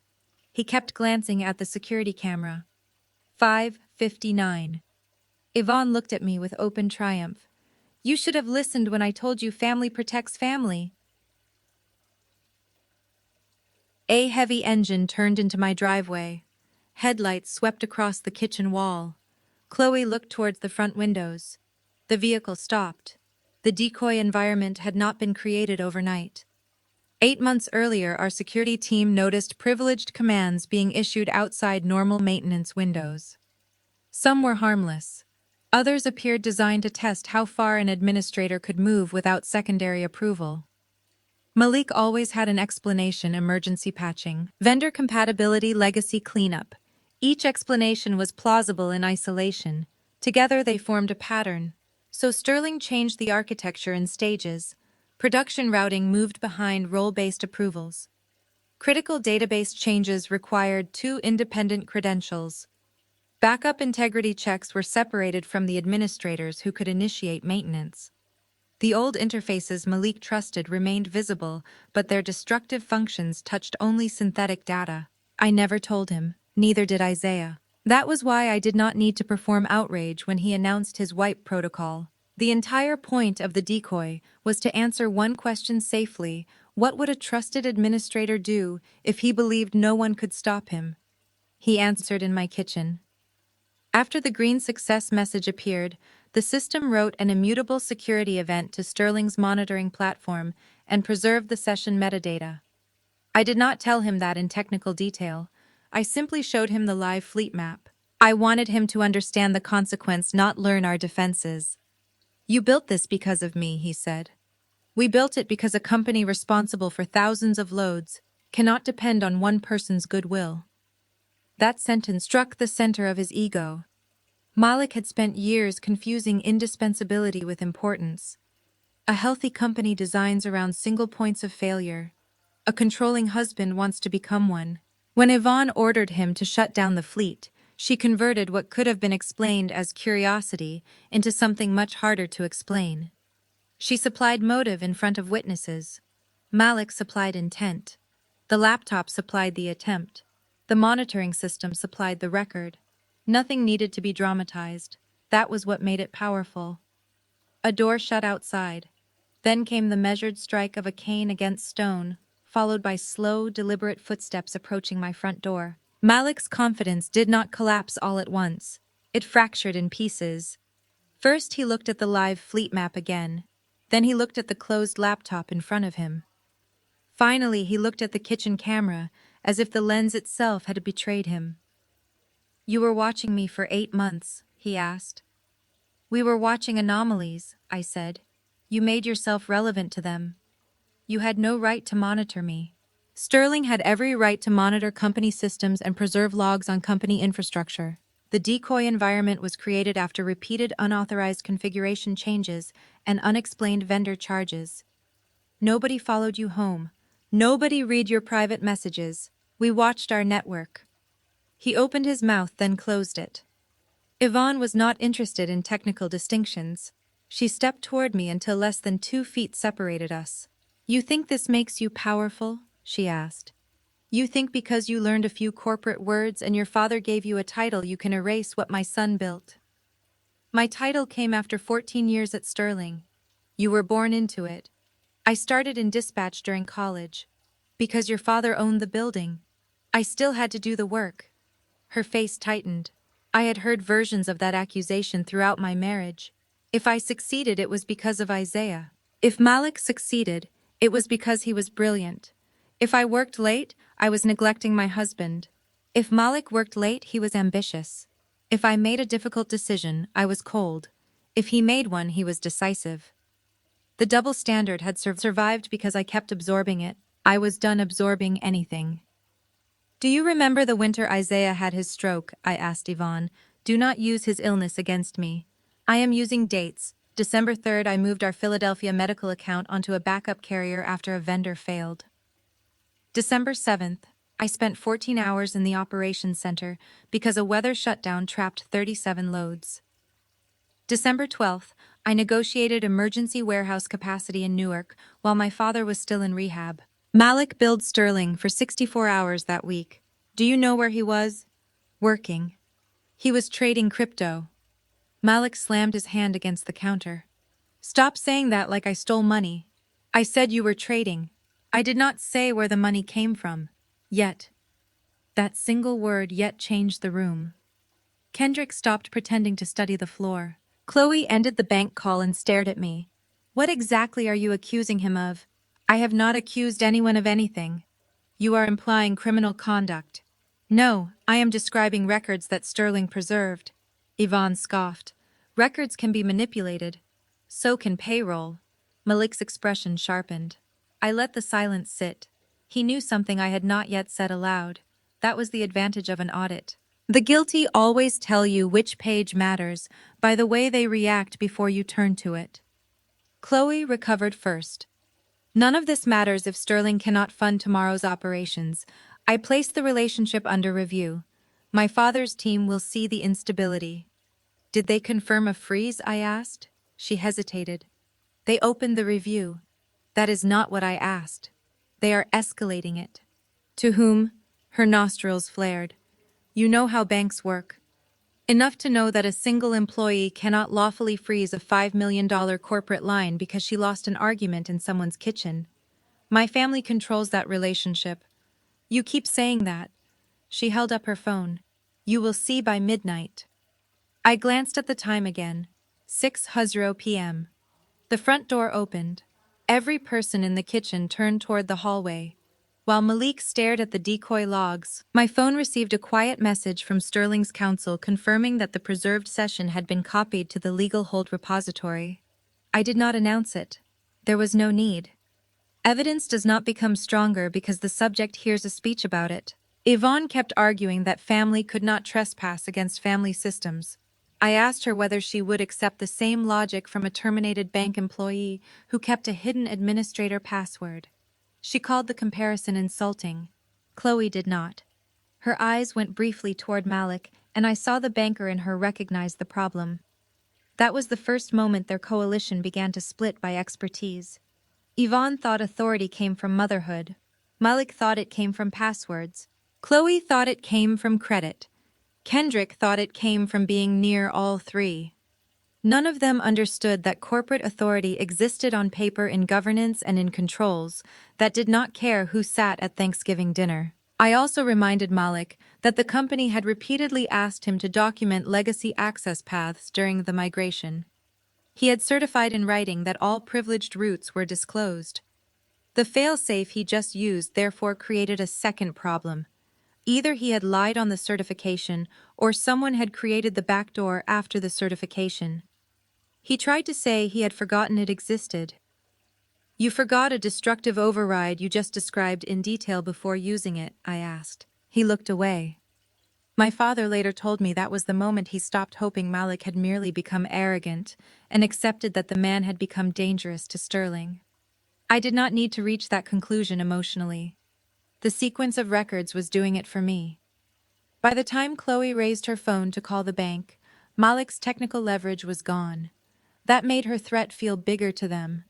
He kept glancing at the security camera. 5:59. Yvonne looked at me with open triumph. You should have listened when I told you family protects family. A heavy engine turned into my driveway. Headlights swept across the kitchen wall. Chloe looked towards the front windows. The vehicle stopped. The decoy environment had not been created overnight. 8 months earlier, our security team noticed privileged commands being issued outside normal maintenance windows. Some were harmless. Others appeared designed to test how far an administrator could move without secondary approval. Malik always had an explanation: emergency patching, vendor compatibility, legacy cleanup. Each explanation was plausible in isolation. Together they formed a pattern. So Sterling changed the architecture in stages. Production routing moved behind role-based approvals. Critical database changes required 2 independent credentials. Backup integrity checks were separated from the administrators who could initiate maintenance. The old interfaces Malik trusted remained visible, but their destructive functions touched only synthetic data. I never told him, neither did Isaiah. That was why I did not need to perform outrage when he announced his wipe protocol. The entire point of the decoy was to answer one question safely: what would a trusted administrator do if he believed no one could stop him? He answered in my kitchen. After the green success message appeared, the system wrote an immutable security event to Sterling's monitoring platform and preserved the session metadata. I did not tell him that in technical detail. I simply showed him the live fleet map. I wanted him to understand the consequence, not learn our defenses. You built this because of me, he said. We built it because a company responsible for thousands of loads cannot depend on one person's goodwill. That sentence struck the center of his ego. Malik had spent years confusing indispensability with importance. A healthy company designs around single points of failure. A controlling husband wants to become one. When Yvonne ordered him to shut down the fleet, she converted what could have been explained as curiosity into something much harder to explain. She supplied motive in front of witnesses. Malik supplied intent. The laptop supplied the attempt. The monitoring system supplied the record. Nothing needed to be dramatized. That was what made it powerful. A door shut outside. Then came the measured strike of a cane against stone, followed by slow, deliberate footsteps approaching my front door. Malik's confidence did not collapse all at once. It fractured in pieces. First he looked at the live fleet map again. Then he looked at the closed laptop in front of him. Finally he looked at the kitchen camera, as if the lens itself had betrayed him. You were watching me for 8 months, he asked. We were watching anomalies, I said. You made yourself relevant to them. You had no right to monitor me. Sterling had every right to monitor company systems and preserve logs on company infrastructure. The decoy environment was created after repeated unauthorized configuration changes and unexplained vendor charges. Nobody followed you home. Nobody read your private messages. We watched our network. He opened his mouth, then closed it. Yvonne was not interested in technical distinctions. She stepped toward me until less than 2 feet separated us. You think this makes you powerful? She asked. You think because you learned a few corporate words and your father gave you a title you can erase what my son built? My title came after 14 years at Sterling. You were born into it. I started in dispatch during college. Because your father owned the building. I still had to do the work. Her face tightened. I had heard versions of that accusation throughout my marriage. If I succeeded, it was because of Isaiah. If Malik succeeded, it was because he was brilliant. If I worked late, I was neglecting my husband. If Malik worked late, he was ambitious. If I made a difficult decision, I was cold. If he made one, he was decisive. The double standard had survived because I kept absorbing it. I was done absorbing anything. Do you remember the winter Isaiah had his stroke? I asked Yvonne. Do not use his illness against me. I am using dates. December 3rd, I moved our Philadelphia medical account onto a backup carrier after a vendor failed. December 7th, I spent 14 hours in the operations center because a weather shutdown trapped 37 loads. December 12th, I negotiated emergency warehouse capacity in Newark while my father was still in rehab. Malik billed Sterling for 64 hours that week. Do you know where he was? Working. He was trading crypto. Malik slammed his hand against the counter. Stop saying that like I stole money. I said you were trading. I did not say where the money came from. Yet. That single word yet changed the room. Kendrick stopped pretending to study the floor. Chloe ended the bank call and stared at me. What exactly are you accusing him of? I have not accused anyone of anything. You are implying criminal conduct. No, I am describing records that Sterling preserved. Yvonne scoffed. Records can be manipulated. So can payroll. Malik's expression sharpened. I let the silence sit. He knew something I had not yet said aloud. That was the advantage of an audit. The guilty always tell you which page matters by the way they react before you turn to it. Chloe recovered first. None of this matters if Sterling cannot fund tomorrow's operations. I placed the relationship under review. My father's team will see the instability. Did they confirm a freeze? I asked. She hesitated. They opened the review. That is not what I asked. They are escalating it. To whom? Her nostrils flared. You know how banks work. Enough to know that a single employee cannot lawfully freeze a $5 million corporate line because she lost an argument in someone's kitchen. My family controls that relationship. You keep saying that. She held up her phone. You will see by midnight. I glanced at the time again. 6:00 p.m. The front door opened. Every person in the kitchen turned toward the hallway. While Malik stared at the decoy logs, my phone received a quiet message from Sterling's counsel confirming that the preserved session had been copied to the legal hold repository. I did not announce it. There was no need. Evidence does not become stronger because the subject hears a speech about it. Yvonne kept arguing that family could not trespass against family systems. I asked her whether she would accept the same logic from a terminated bank employee who kept a hidden administrator password. She called the comparison insulting. Chloe did not. Her eyes went briefly toward Malik, and I saw the banker in her recognize the problem. That was the first moment their coalition began to split by expertise. Yvonne thought authority came from motherhood. Malik thought it came from passwords. Chloe thought it came from credit. Kendrick thought it came from being near all three. None of them understood that corporate authority existed on paper in governance and in controls that did not care who sat at Thanksgiving dinner. I also reminded Malik that the company had repeatedly asked him to document legacy access paths during the migration. He had certified in writing that all privileged routes were disclosed. The failsafe he just used therefore created a second problem. Either he had lied on the certification or someone had created the backdoor after the certification. He tried to say he had forgotten it existed. You forgot a destructive override you just described in detail before using it, I asked. He looked away. My father later told me that was the moment he stopped hoping Malik had merely become arrogant and accepted that the man had become dangerous to Sterling. I did not need to reach that conclusion emotionally. The sequence of records was doing it for me. By the time Chloe raised her phone to call the bank, Malik's technical leverage was gone. That made her threat feel bigger to them.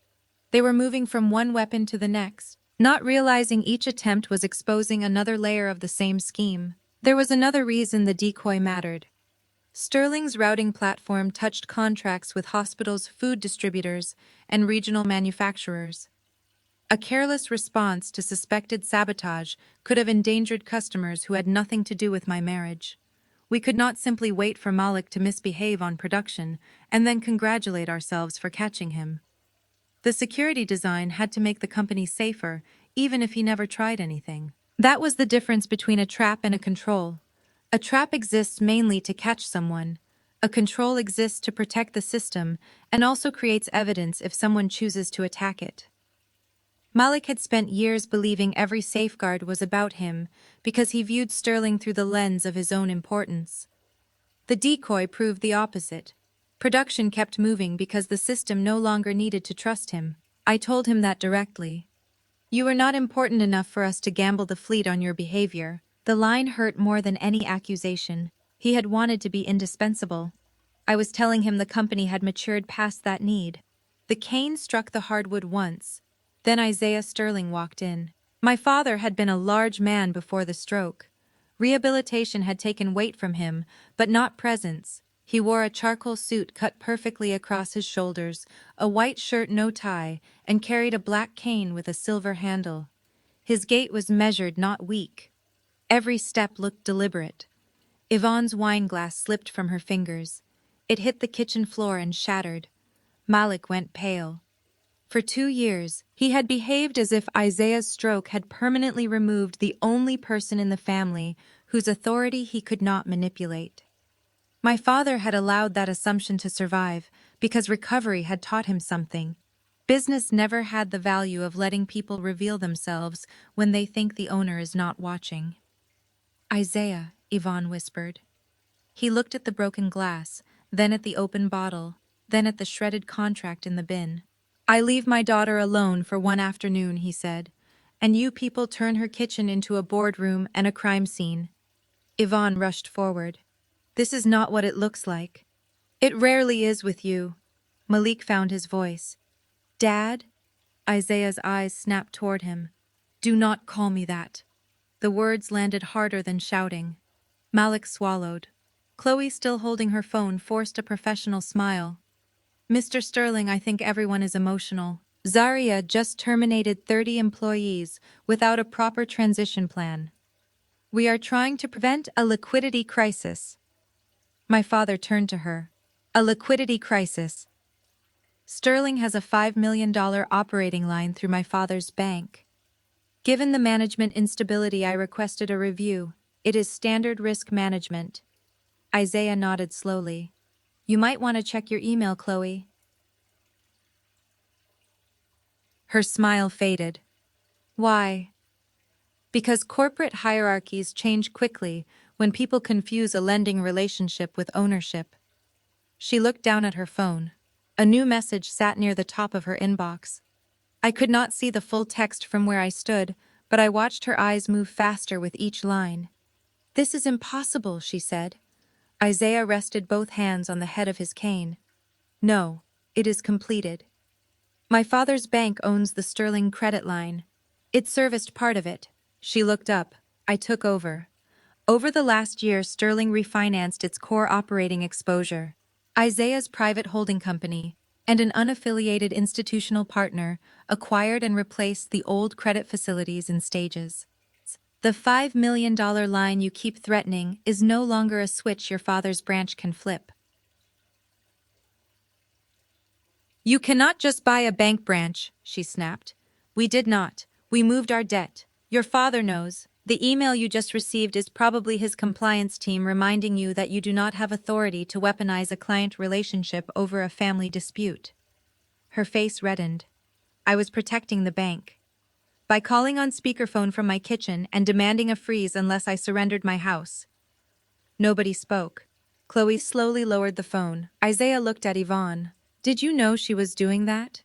They were moving from one weapon to the next, not realizing each attempt was exposing another layer of the same scheme. There was another reason the decoy mattered. Sterling's routing platform touched contracts with hospitals, food distributors, and regional manufacturers. A careless response to suspected sabotage could have endangered customers who had nothing to do with my marriage. We could not simply wait for Malik to misbehave on production and then congratulate ourselves for catching him. The security design had to make the company safer, even if he never tried anything. That was the difference between a trap and a control. A trap exists mainly to catch someone. A control exists to protect the system and also creates evidence if someone chooses to attack it. Malik had spent years believing every safeguard was about him because he viewed Sterling through the lens of his own importance. The decoy proved the opposite. Production kept moving because the system no longer needed to trust him. I told him that directly. You are not important enough for us to gamble the fleet on your behavior. The line hurt more than any accusation. He had wanted to be indispensable. I was telling him the company had matured past that need. The cane struck the hardwood once. Then Isaiah Sterling walked in. My father had been a large man before the stroke. Rehabilitation had taken weight from him, but not presence. He wore a charcoal suit cut perfectly across his shoulders, a white shirt no tie, and carried a black cane with a silver handle. His gait was measured, not weak. Every step looked deliberate. Yvonne's wine glass slipped from her fingers. It hit the kitchen floor and shattered. Malik went pale. For 2 years, he had behaved as if Isaiah's stroke had permanently removed the only person in the family whose authority he could not manipulate. My father had allowed that assumption to survive because recovery had taught him something. Business never had the value of letting people reveal themselves when they think the owner is not watching. Isaiah, Yvonne whispered. He looked at the broken glass, then at the open bottle, then at the shredded contract in the bin. I leave my daughter alone for one afternoon, he said, and you people turn her kitchen into a boardroom and a crime scene. Yvonne rushed forward. This is not what it looks like. It rarely is with you. Malik found his voice. Dad? Isaiah's eyes snapped toward him. Do not call me that. The words landed harder than shouting. Malik swallowed. Chloe, still holding her phone, forced a professional smile. Mr. Sterling, I think everyone is emotional. Zaria just terminated 30 employees without a proper transition plan. We are trying to prevent a liquidity crisis. My father turned to her. A liquidity crisis. Sterling has a $5 million operating line through my father's bank. Given the management instability, I requested a review. It is standard risk management. Isaiah nodded slowly. You might want to check your email, Chloe. Her smile faded. Why? Because corporate hierarchies change quickly when people confuse a lending relationship with ownership. She looked down at her phone. A new message sat near the top of her inbox. I could not see the full text from where I stood, but I watched her eyes move faster with each line. This is impossible, she said. Isaiah rested both hands on the head of his cane. No, it is completed. My father's bank owns the Sterling credit line. It serviced part of it. She looked up. I took over. Over the last year, Sterling refinanced its core operating exposure. Isaiah's private holding company and an unaffiliated institutional partner acquired and replaced the old credit facilities in stages. The $5 million line you keep threatening is no longer a switch your father's branch can flip. You cannot just buy a bank branch, she snapped. We did not. We moved our debt. Your father knows. The email you just received is probably his compliance team reminding you that you do not have authority to weaponize a client relationship over a family dispute. Her face reddened. I was protecting the bank. By calling on speakerphone from my kitchen and demanding a freeze unless I surrendered my house. Nobody spoke. Chloe slowly lowered the phone. Isaiah looked at Yvonne. Did you know she was doing that?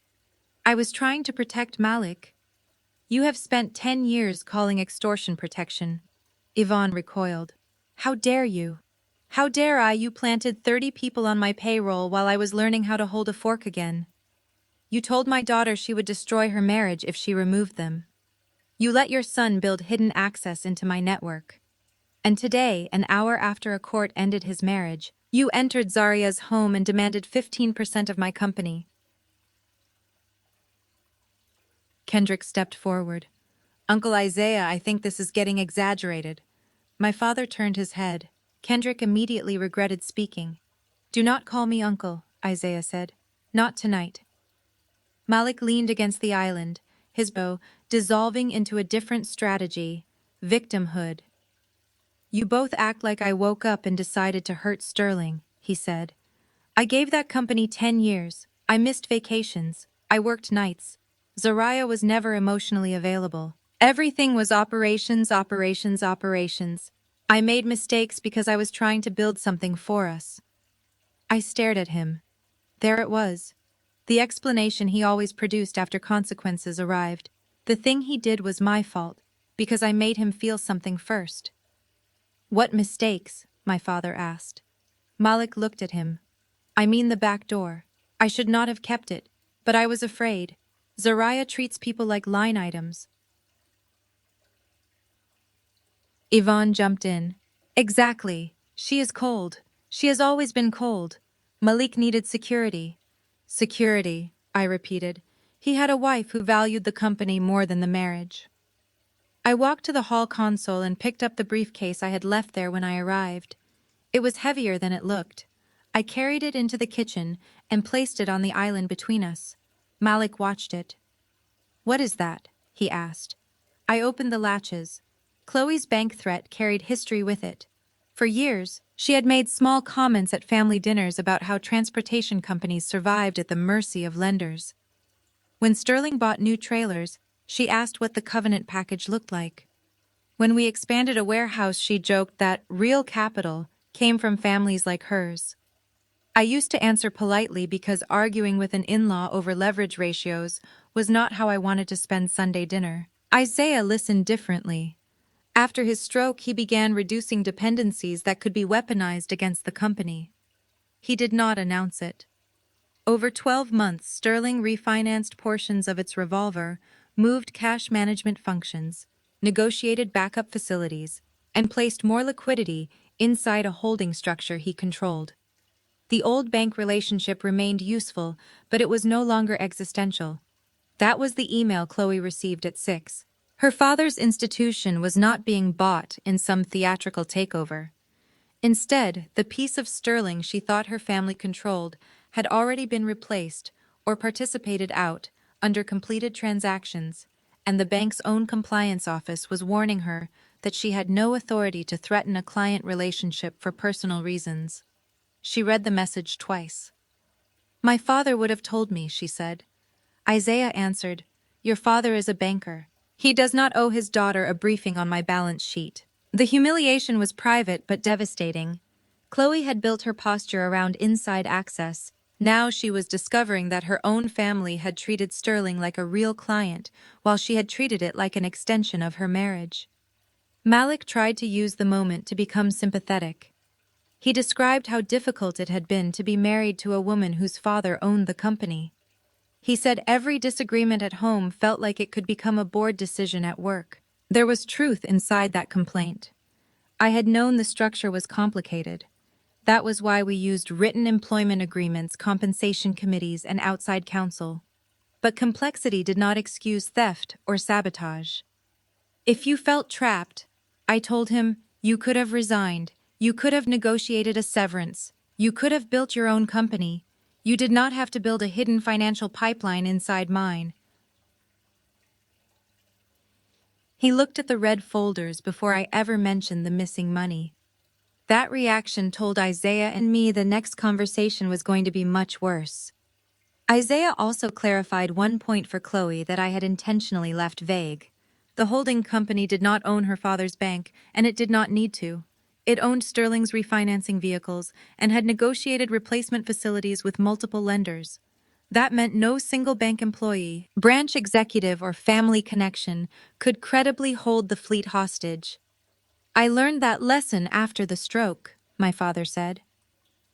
I was trying to protect Malik. You have spent 10 years calling extortion protection. Yvonne recoiled. How dare you? How dare I? You planted 30 people on my payroll while I was learning how to hold a fork again. You told my daughter she would destroy her marriage if she removed them. You let your son build hidden access into my network. And today, an hour after a court ended his marriage, you entered Zaria's home and demanded 15% of my company. Kendrick stepped forward. Uncle Isaiah, I think this is getting exaggerated. My father turned his head. Kendrick immediately regretted speaking. Do not call me uncle, Isaiah said. Not tonight. Malik leaned against the island, his bow dissolving into a different strategy, victimhood. You both act like I woke up and decided to hurt Sterling, he said. I gave that company 10 years. I missed vacations. I worked nights. Zaria was never emotionally available. Everything was operations, operations, operations. I made mistakes because I was trying to build something for us. I stared at him. There it was. The explanation he always produced after consequences arrived. The thing he did was my fault, because I made him feel something first. What mistakes? My father asked. Malik looked at him. I mean the back door. I should not have kept it, but I was afraid. Zariah treats people like line items. Yvonne jumped in. Exactly. She is cold. She has always been cold. Malik needed security. Security, I repeated. He had a wife who valued the company more than the marriage. I walked to the hall console and picked up the briefcase I had left there when I arrived. It was heavier than it looked. I carried it into the kitchen and placed it on the island between us. Malik watched it. "What is that?" he asked. I opened the latches. Chloe's bank threat carried history with it. For years, she had made small comments at family dinners about how transportation companies survived at the mercy of lenders. When Sterling bought new trailers, she asked what the covenant package looked like. When we expanded a warehouse, she joked that real capital came from families like hers. I used to answer politely because arguing with an in-law over leverage ratios was not how I wanted to spend Sunday dinner. Isaiah listened differently. After his stroke, he began reducing dependencies that could be weaponized against the company. He did not announce it. Over 12 months, Sterling refinanced portions of its revolver, moved cash management functions, negotiated backup facilities, and placed more liquidity inside a holding structure he controlled. The old bank relationship remained useful, but it was no longer existential. That was the email Chloe received at 6. Her father's institution was not being bought in some theatrical takeover. Instead, the piece of sterling she thought her family controlled had already been replaced or participated out under completed transactions, and the bank's own compliance office was warning her that she had no authority to threaten a client relationship for personal reasons. She read the message twice. "My father would have told me," she said. Isaiah answered, "Your father is a banker. He does not owe his daughter a briefing on my balance sheet." The humiliation was private but devastating. Chloe had built her posture around inside access. Now she was discovering that her own family had treated Sterling like a real client, while she had treated it like an extension of her marriage. Malik tried to use the moment to become sympathetic. He described how difficult it had been to be married to a woman whose father owned the company. He said every disagreement at home felt like it could become a board decision at work. There was truth inside that complaint. I had known the structure was complicated. That was why we used written employment agreements, compensation committees, and outside counsel. But complexity did not excuse theft or sabotage. If you felt trapped, I told him, you could have resigned, you could have negotiated a severance, you could have built your own company. You did not have to build a hidden financial pipeline inside mine. He looked at the red folders before I ever mentioned the missing money. That reaction told Isaiah and me the next conversation was going to be much worse. Isaiah also clarified one point for Chloe that I had intentionally left vague. The holding company did not own her father's bank, and it did not need to. It owned Sterling's refinancing vehicles and had negotiated replacement facilities with multiple lenders. That meant no single bank employee, branch executive, or family connection could credibly hold the fleet hostage. "I learned that lesson after the stroke," my father said.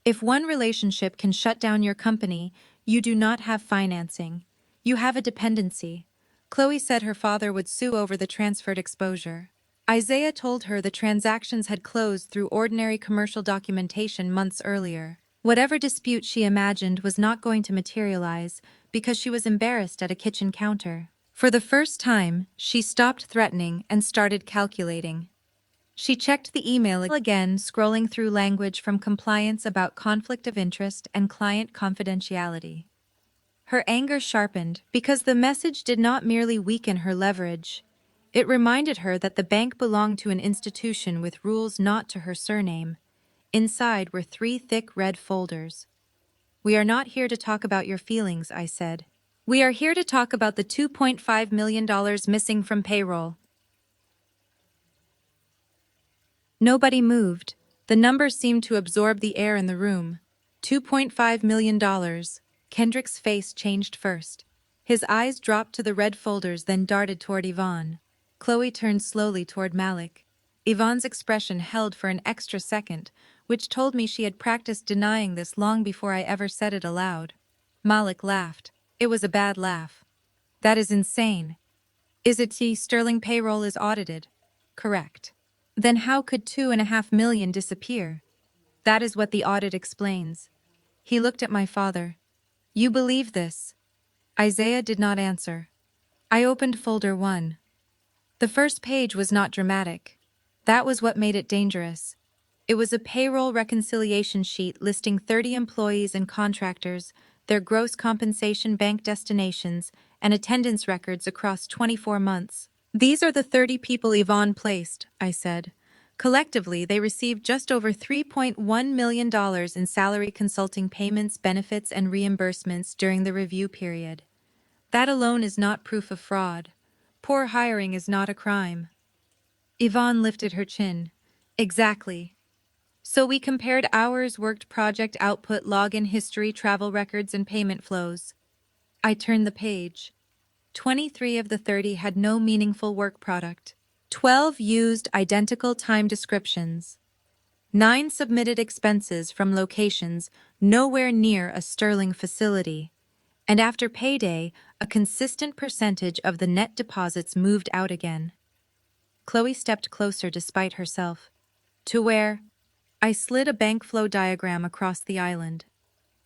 "If one relationship can shut down your company, you do not have financing. You have a dependency." Chloe said her father would sue over the transferred exposure. Isaiah told her the transactions had closed through ordinary commercial documentation months earlier. Whatever dispute she imagined was not going to materialize because she was embarrassed at a kitchen counter. For the first time, she stopped threatening and started calculating. She checked the email again, scrolling through language from compliance about conflict of interest and client confidentiality. Her anger sharpened because the message did not merely weaken her leverage. It reminded her that the bank belonged to an institution with rules not to her surname. Inside were 3 thick red folders. "We are not here to talk about your feelings," I said. "We are here to talk about the $2.5 million missing from payroll." Nobody moved. The number seemed to absorb the air in the room. $2.5 million. Kendrick's face changed first. His eyes dropped to the red folders, then darted toward Yvonne. Chloe turned slowly toward Malik. Yvonne's expression held for an extra second, which told me she had practiced denying this long before I ever said it aloud. Malik laughed. It was a bad laugh. That is insane. Is it Sterling payroll is audited? Correct. Then how could 2.5 million disappear? That is what the audit explains. He looked at my father. You believe this? Isaiah did not answer. I opened folder 1. The first page was not dramatic. That was what made it dangerous. It was a payroll reconciliation sheet listing 30 employees and contractors, their gross compensation bank destinations, and attendance records across 24 months. These are the 30 people Yvonne placed, I said. Collectively, they received just over $3.1 million in salary consulting payments, benefits, and reimbursements during the review period. That alone is not proof of fraud. Poor hiring is not a crime. Yvonne lifted her chin. Exactly. So we compared hours worked, project output, login history, travel records, and payment flows. I turned the page. 23 of the 30 had no meaningful work product. 12 used identical time descriptions. 9 submitted expenses from locations nowhere near a Sterling facility. And after payday, a consistent percentage of the net deposits moved out again. Chloe stepped closer despite herself. To where? I slid a bank flow diagram across the island.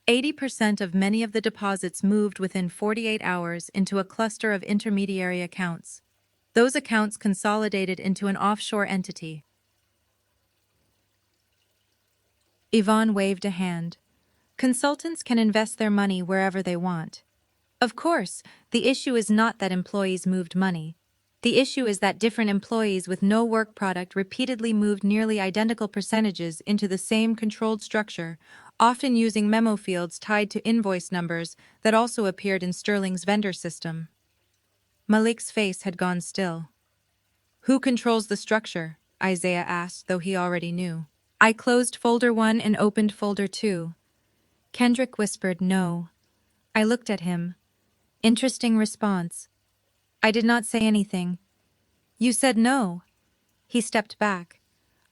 80% of many of the deposits moved within 48 hours into a cluster of intermediary accounts. Those accounts consolidated into an offshore entity. Yvonne waved a hand. Consultants can invest their money wherever they want. Of course, the issue is not that employees moved money. The issue is that different employees with no work product repeatedly moved nearly identical percentages into the same controlled structure, often using memo fields tied to invoice numbers that also appeared in Sterling's vendor system. Malik's face had gone still. Who controls the structure? Isaiah asked, though he already knew. I closed folder 1 and opened folder 2. Kendrick whispered no. I looked at him. Interesting response. I did not say anything. You said no. He stepped back.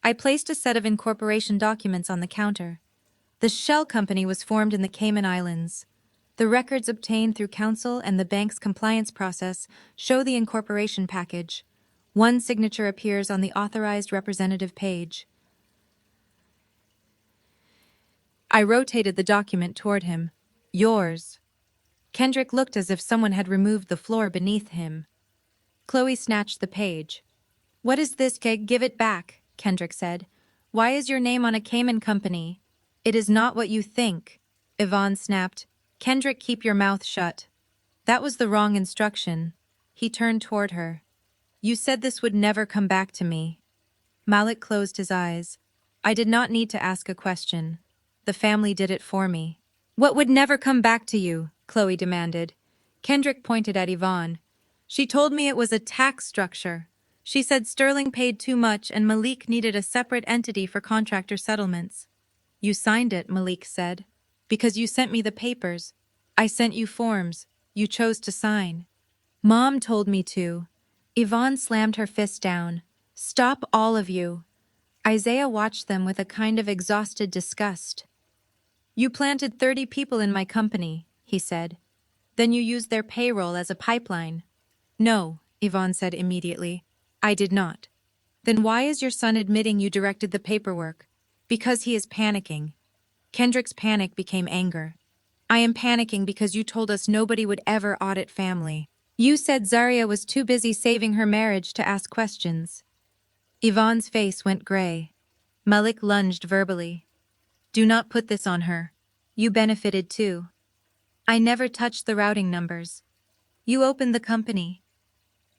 I placed a set of incorporation documents on the counter. The shell company was formed in the Cayman Islands. The records obtained through counsel and the bank's compliance process show the incorporation package. One signature appears on the authorized representative page. I rotated the document toward him. Yours. Kendrick looked as if someone had removed the floor beneath him. Chloe snatched the page. What is this, Keg? Give it back, Kendrick said. Why is your name on a Cayman company? It is not what you think, Yvonne snapped. Kendrick, keep your mouth shut. That was the wrong instruction. He turned toward her. You said this would never come back to me. Malik closed his eyes. I did not need to ask a question. The family did it for me. What would never come back to you? Chloe demanded. Kendrick pointed at Yvonne. She told me it was a tax structure. She said Sterling paid too much and Malik needed a separate entity for contractor settlements. You signed it, Malik said. Because you sent me the papers. I sent you forms. You chose to sign. Mom told me to. Yvonne slammed her fist down. Stop, all of you. Isaiah watched them with a kind of exhausted disgust. You planted 30 people in my company, he said. Then you used their payroll as a pipeline. No, Yvonne said immediately. I did not. Then why is your son admitting you directed the paperwork? Because he is panicking. Kendrick's panic became anger. I am panicking because you told us nobody would ever audit family. You said Zaria was too busy saving her marriage to ask questions. Yvonne's face went gray. Malik lunged verbally. Do not put this on her. You benefited too. I never touched the routing numbers. You opened the company.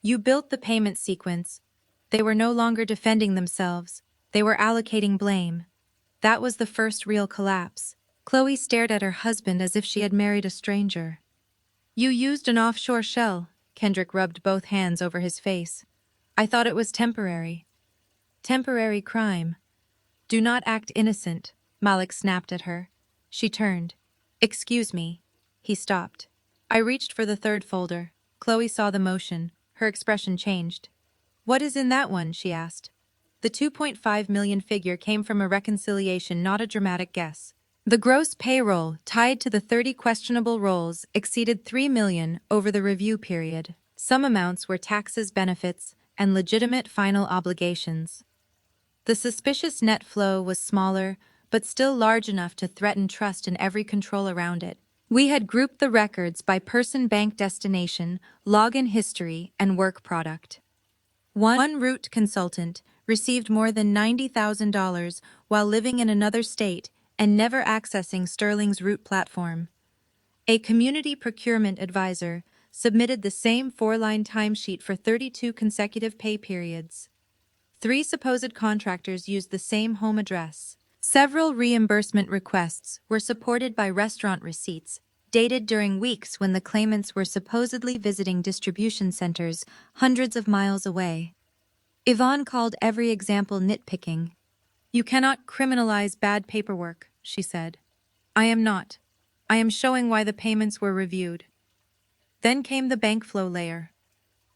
You built the payment sequence. They were no longer defending themselves. They were allocating blame. That was the first real collapse. Chloe stared at her husband as if she had married a stranger. You used an offshore shell. Kendrick rubbed both hands over his face. I thought it was temporary. Temporary crime. Do not act innocent, Malik snapped at her. She turned. Excuse me. He stopped. I reached for the third folder. Chloe saw the motion. Her expression changed. What is in that one? She asked. The 2.5 million figure came from a reconciliation, not a dramatic guess. The gross payroll, tied to the 30 questionable rolls, exceeded 3 million over the review period. Some amounts were taxes, benefits, and legitimate final obligations. The suspicious net flow was smaller, but still large enough to threaten trust in every control around it. We had grouped the records by person, bank destination, login history, and work product. One root consultant received more than $90,000 while living in another state and never accessing Sterling's root platform. A community procurement advisor submitted the same 4-line timesheet for 32 consecutive pay periods. 3 supposed contractors used the same home address. Several reimbursement requests were supported by restaurant receipts, dated during weeks when the claimants were supposedly visiting distribution centers hundreds of miles away. Yvonne called every example nitpicking. "You cannot criminalize bad paperwork," she said. "I am not. I am showing why the payments were reviewed." Then came the bank flow layer.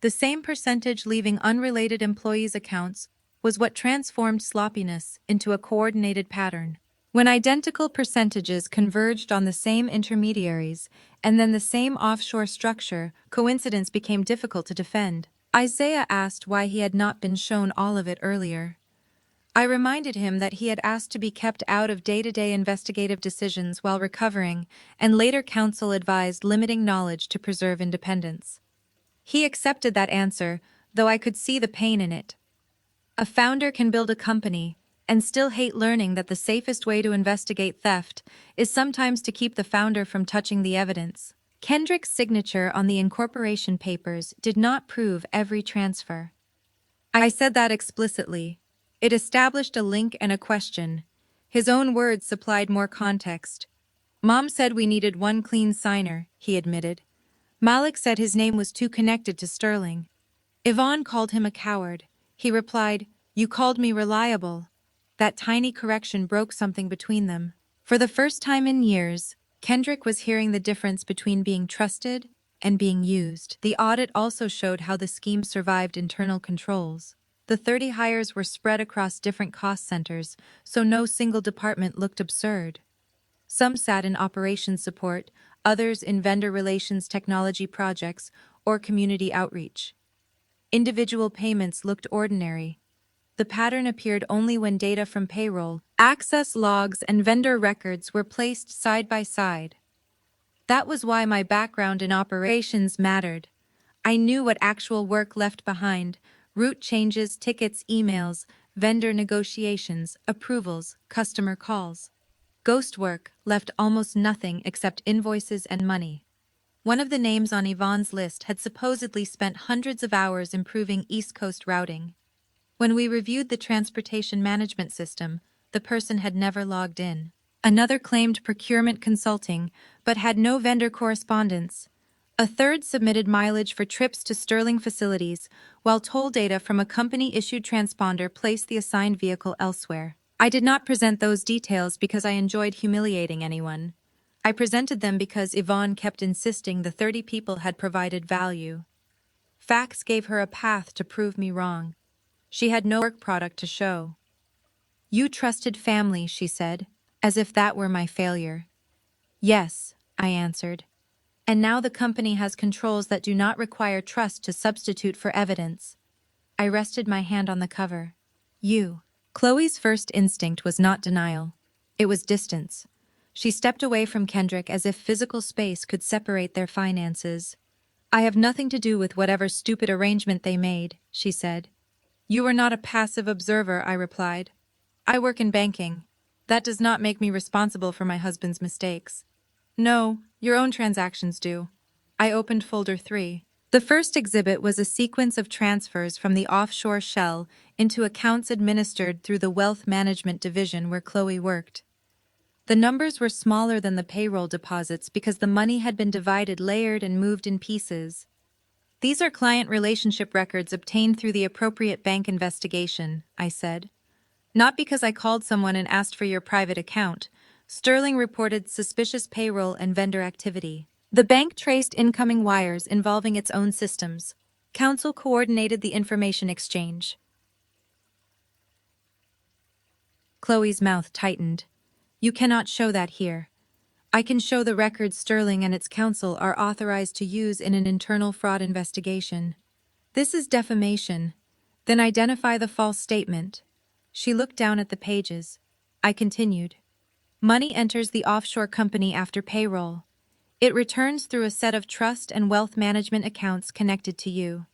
The same percentage leaving unrelated employees' accounts was what transformed sloppiness into a coordinated pattern. When identical percentages converged on the same intermediaries and then the same offshore structure, coincidence became difficult to defend. Isaiah asked why he had not been shown all of it earlier. I reminded him that he had asked to be kept out of day-to-day investigative decisions while recovering, and later counsel advised limiting knowledge to preserve independence. He accepted that answer, though I could see the pain in it. A founder can build a company and still hate learning that the safest way to investigate theft is sometimes to keep the founder from touching the evidence. Kendrick's signature on the incorporation papers did not prove every transfer. I said that explicitly. It established a link and a question. His own words supplied more context. "Mom said we needed one clean signer," he admitted. "Malik said his name was too connected to Sterling." Yvonne called him a coward. He replied, "You called me reliable." That tiny correction broke something between them. For the first time in years, Kendrick was hearing the difference between being trusted and being used. The audit also showed how the scheme survived internal controls. The 30 hires were spread across different cost centers, so no single department looked absurd. Some sat in operations support, others in vendor relations, technology projects, or community outreach. Individual payments looked ordinary. The pattern appeared only when data from payroll, access logs, and vendor records were placed side by side. That was why my background in operations mattered. I knew what actual work left behind: route changes, tickets, emails, vendor negotiations, approvals, customer calls. Ghost work left almost nothing except invoices and money. One of the names on Yvonne's list had supposedly spent hundreds of hours improving East Coast routing. When we reviewed the transportation management system, the person had never logged in. Another claimed procurement consulting, but had no vendor correspondence. A third submitted mileage for trips to Sterling facilities, while toll data from a company-issued transponder placed the assigned vehicle elsewhere. I did not present those details because I enjoyed humiliating anyone. I presented them because Yvonne kept insisting the 30 people had provided value. Facts gave her a path to prove me wrong. She had no work product to show. "You trusted family," she said, as if that were my failure. "Yes," I answered. "And now the company has controls that do not require trust to substitute for evidence." I rested my hand on the cover. "You." Chloe's first instinct was not denial. It was distance. She stepped away from Kendrick as if physical space could separate their finances. "I have nothing to do with whatever stupid arrangement they made," she said. "You are not a passive observer," I replied. "I work in banking. That does not make me responsible for my husband's mistakes." "No, your own transactions do." I opened folder 3. The first exhibit was a sequence of transfers from the offshore shell into accounts administered through the wealth management division where Chloe worked. The numbers were smaller than the payroll deposits because the money had been divided, layered, and moved in pieces. "These are client relationship records obtained through the appropriate bank investigation," I said. "Not because I called someone and asked for your private account." Sterling reported suspicious payroll and vendor activity. The bank traced incoming wires involving its own systems. Counsel coordinated the information exchange. Chloe's mouth tightened. You cannot show that here. I can show the records Sterling and its counsel are authorized to use in an internal fraud investigation. This is defamation. Then identify the false statement. She looked down at the pages. I continued. Money enters the offshore company after payroll. It returns through a set of trust and wealth management accounts connected to you.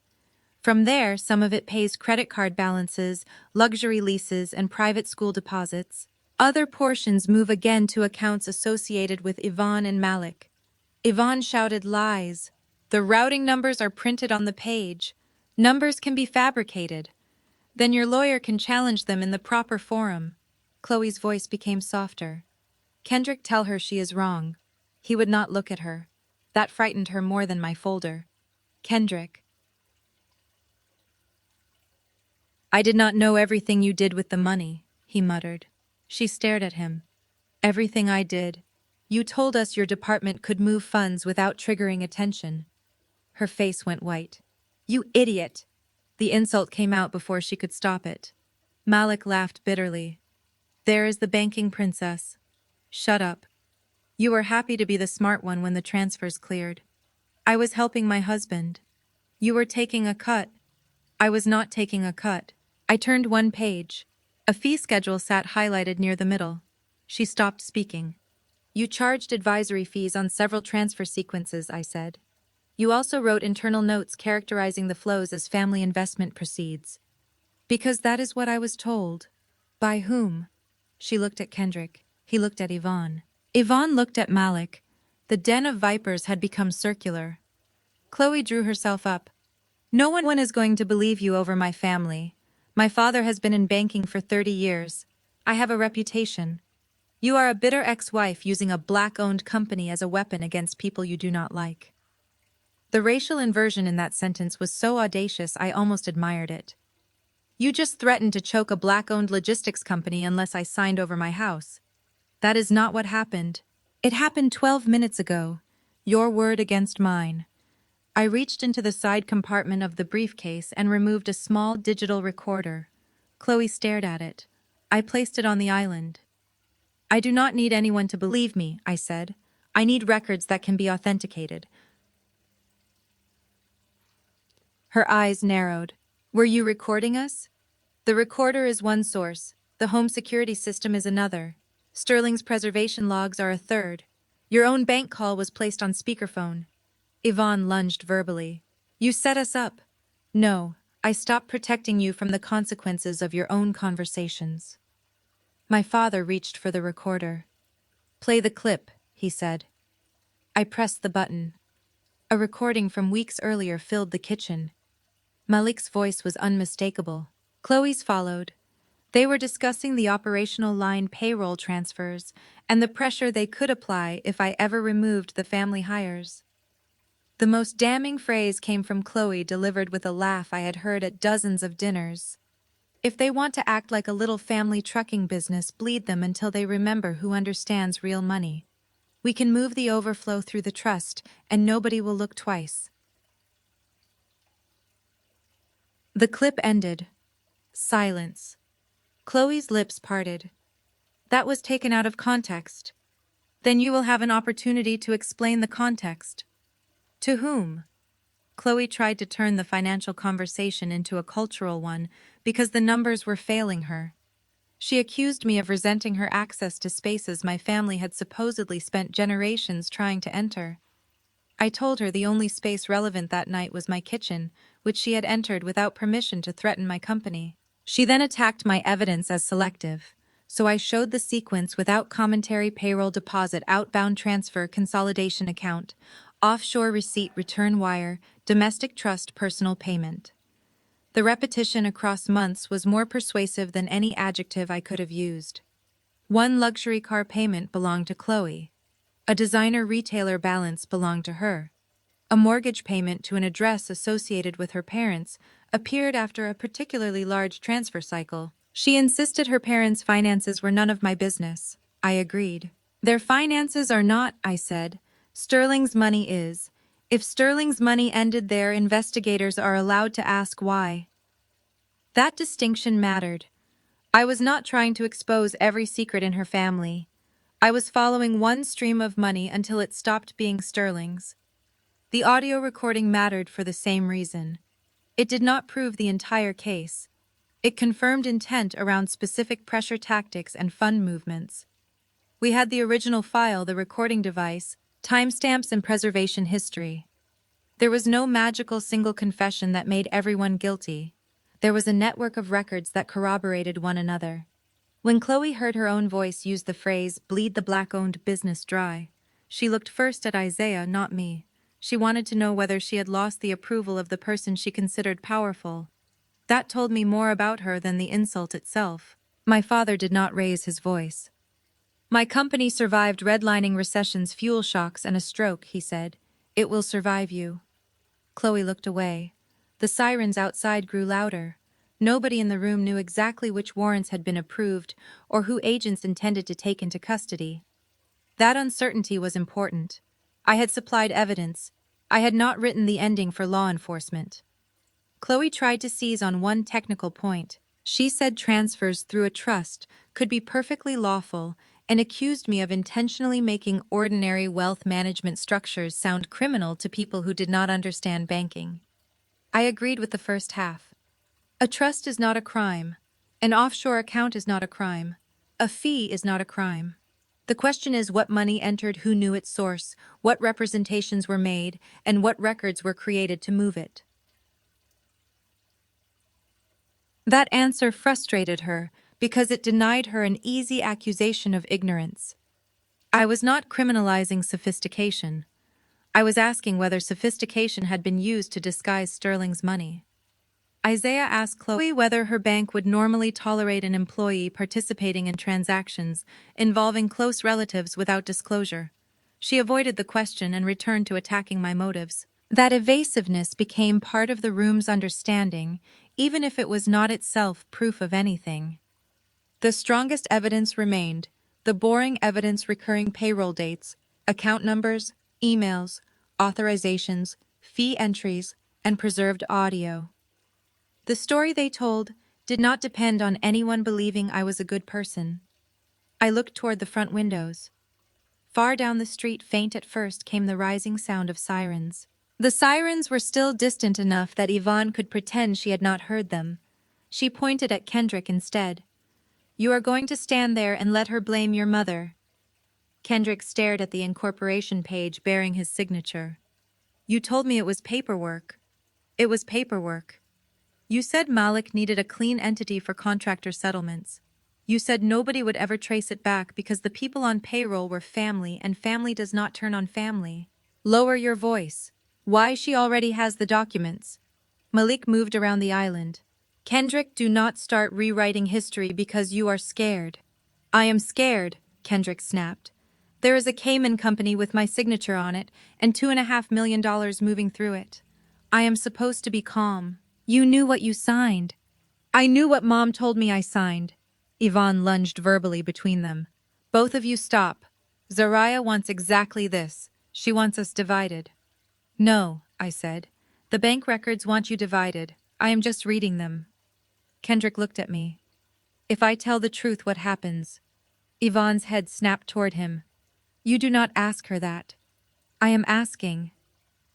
From there, some of it pays credit card balances, luxury leases, and private school deposits. Other portions move again to accounts associated with Yvonne and Malik. Yvonne shouted lies. The routing numbers are printed on the page. Numbers can be fabricated. Then your lawyer can challenge them in the proper forum. Chloe's voice became softer. Kendrick, tell her she is wrong. He would not look at her. That frightened her more than my folder. Kendrick. I did not know everything you did with the money, he muttered. She stared at him. Everything I did. You told us your department could move funds without triggering attention. Her face went white. You idiot! The insult came out before she could stop it. Malik laughed bitterly. There is the banking princess. Shut up. You were happy to be the smart one when the transfers cleared. I was helping my husband. You were taking a cut. I was not taking a cut. I turned one page. A fee schedule sat highlighted near the middle. She stopped speaking. You charged advisory fees on several transfer sequences, I said. You also wrote internal notes characterizing the flows as family investment proceeds. Because that is what I was told. By whom? She looked at Kendrick. He looked at Yvonne. Yvonne looked at Malik. The den of vipers had become circular. Chloe drew herself up. No one is going to believe you over my family. My father has been in banking for 30 years. I have a reputation. You are a bitter ex-wife using a black-owned company as a weapon against people you do not like. The racial inversion in that sentence was so audacious I almost admired it. You just threatened to choke a black-owned logistics company unless I signed over my house. That is not what happened. It happened 12 minutes ago. Your word against mine. I reached into the side compartment of the briefcase and removed a small digital recorder. Chloe stared at it. I placed it on the island. I do not need anyone to believe me, I said. I need records that can be authenticated. Her eyes narrowed. Were you recording us? The recorder is one source. The home security system is another. Sterling's preservation logs are a third. Your own bank call was placed on speakerphone. Yvonne lunged verbally. You set us up. No, I stopped protecting you from the consequences of your own conversations. My father reached for the recorder. Play the clip, he said. I pressed the button. A recording from weeks earlier filled the kitchen. Malik's voice was unmistakable. Chloe's followed. They were discussing the operational line payroll transfers and the pressure they could apply if I ever removed the family hires. The most damning phrase came from Chloe, delivered with a laugh I had heard at dozens of dinners. If they want to act like a little family trucking business, bleed them until they remember who understands real money. We can move the overflow through the trust, and nobody will look twice. The clip ended. Silence. Chloe's lips parted. That was taken out of context. Then you will have an opportunity to explain the context. To whom? Chloe tried to turn the financial conversation into a cultural one because the numbers were failing her. She accused me of resenting her access to spaces my family had supposedly spent generations trying to enter. I told her the only space relevant that night was my kitchen, which she had entered without permission to threaten my company. She then attacked my evidence as selective, so I showed the sequence without commentary: payroll deposit, outbound transfer, consolidation account, offshore receipt, return wire, domestic trust, personal payment. The repetition across months was more persuasive than any adjective I could have used. One luxury car payment belonged to Chloe. A designer retailer balance belonged to her. A mortgage payment to an address associated with her parents appeared after a particularly large transfer cycle. She insisted her parents' finances were none of my business. I agreed. Their finances are not, I said. Sterling's money is. If Sterling's money ended there, investigators are allowed to ask why. That distinction mattered. I was not trying to expose every secret in her family. I was following one stream of money until it stopped being Sterling's. The audio recording mattered for the same reason. It did not prove the entire case. It confirmed intent around specific pressure tactics and fund movements. We had the original file, the recording device, timestamps, and preservation history. There was no magical single confession that made everyone guilty. There was a network of records that corroborated one another. When Chloe heard her own voice use the phrase, "bleed the black-owned business dry," she looked first at Isaiah, not me. She wanted to know whether she had lost the approval of the person she considered powerful. That told me more about her than the insult itself. My father did not raise his voice. "My company survived redlining recessions, fuel shocks, and a stroke," he said. "It will survive you." Chloe looked away. The sirens outside grew louder. Nobody in the room knew exactly which warrants had been approved or who agents intended to take into custody. That uncertainty was important. I had supplied evidence. I had not written the ending for law enforcement. Chloe tried to seize on one technical point. She said transfers through a trust could be perfectly lawful and accused me of intentionally making ordinary wealth management structures sound criminal to people who did not understand banking. I agreed with the first half. A trust is not a crime. An offshore account is not a crime. A fee is not a crime. The question is what money entered, who knew its source, what representations were made, and what records were created to move it. That answer frustrated her because it denied her an easy accusation of ignorance. I was not criminalizing sophistication. I was asking whether sophistication had been used to disguise Sterling's money. Isaiah asked Chloe whether her bank would normally tolerate an employee participating in transactions involving close relatives without disclosure. She avoided the question and returned to attacking my motives. That evasiveness became part of the room's understanding, even if it was not itself proof of anything. The strongest evidence remained, the boring evidence: recurring payroll dates, account numbers, emails, authorizations, fee entries, and preserved audio. The story they told did not depend on anyone believing I was a good person. I looked toward the front windows. Far down the street, faint at first, came the rising sound of sirens. The sirens were still distant enough that Yvonne could pretend she had not heard them. She pointed at Kendrick instead. "You are going to stand there and let her blame your mother." Kendrick stared at the incorporation page bearing his signature. "You told me it was paperwork." "It was paperwork. You said Malik needed a clean entity for contractor settlements. You said nobody would ever trace it back because the people on payroll were family, and family does not turn on family." "Lower your voice. Why, she already has the documents." Malik moved around the island. "Kendrick, do not start rewriting history because you are scared." "I am scared," Kendrick snapped. "There is a Cayman company with my signature on it and $2.5 million moving through it. I am supposed to be calm. You knew what you signed." "I knew what Mom told me I signed." Yvonne lunged verbally between them. "Both of you stop. Zariah wants exactly this. She wants us divided." "No," I said. "The bank records want you divided. I am just reading them." Kendrick looked at me. "If I tell the truth, what happens?" Yvonne's head snapped toward him. "You do not ask her that." "I am asking."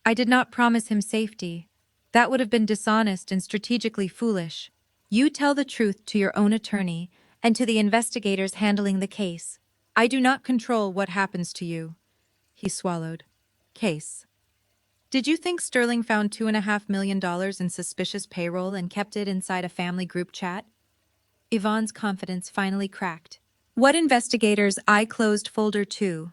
I did not promise him safety. That would have been dishonest and strategically foolish. "You tell the truth to your own attorney and to the investigators handling the case. I do not control what happens to you." He swallowed. "Case. Did you think Sterling found $2.5 million in suspicious payroll and kept it inside a family group chat?" Yvonne's confidence finally cracked. "What investigators? I closed folder 2.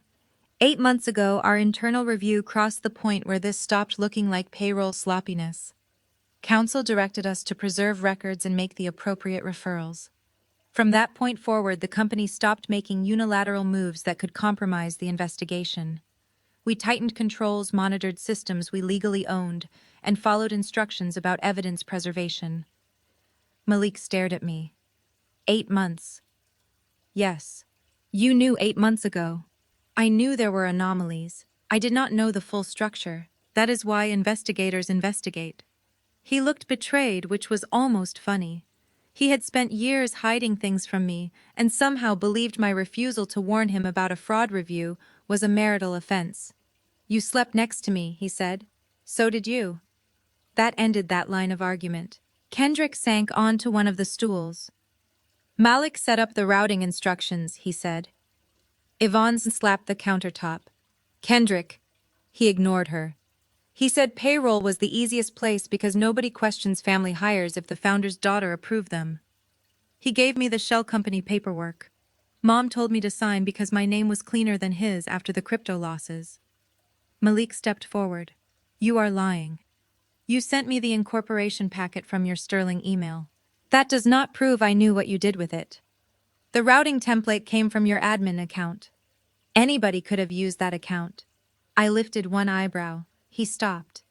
8 months ago, our internal review crossed the point where this stopped looking like payroll sloppiness. Counsel directed us to preserve records and make the appropriate referrals. From that point forward, the company stopped making unilateral moves that could compromise the investigation. We tightened controls, monitored systems we legally owned, and followed instructions about evidence preservation." Malik stared at me. 8 months. "Yes. You knew 8 months ago." "I knew there were anomalies. I did not know the full structure. That is why investigators investigate." He looked betrayed, which was almost funny. He had spent years hiding things from me and somehow believed my refusal to warn him about a fraud review was a marital offense. "You slept next to me," he said. "So did you." That ended that line of argument. Kendrick sank onto one of the stools. "Malik set up the routing instructions," he said. Yvonne slapped the countertop. "Kendrick." He ignored her. "He said payroll was the easiest place because nobody questions family hires if the founder's daughter approved them. He gave me the shell company paperwork. Mom told me to sign because my name was cleaner than his after the crypto losses." Malik stepped forward. "You are lying. You sent me the incorporation packet from your Sterling email. That does not prove I knew what you did with it. The routing template came from your admin account. Anybody could have used that account." I lifted one eyebrow. He stopped.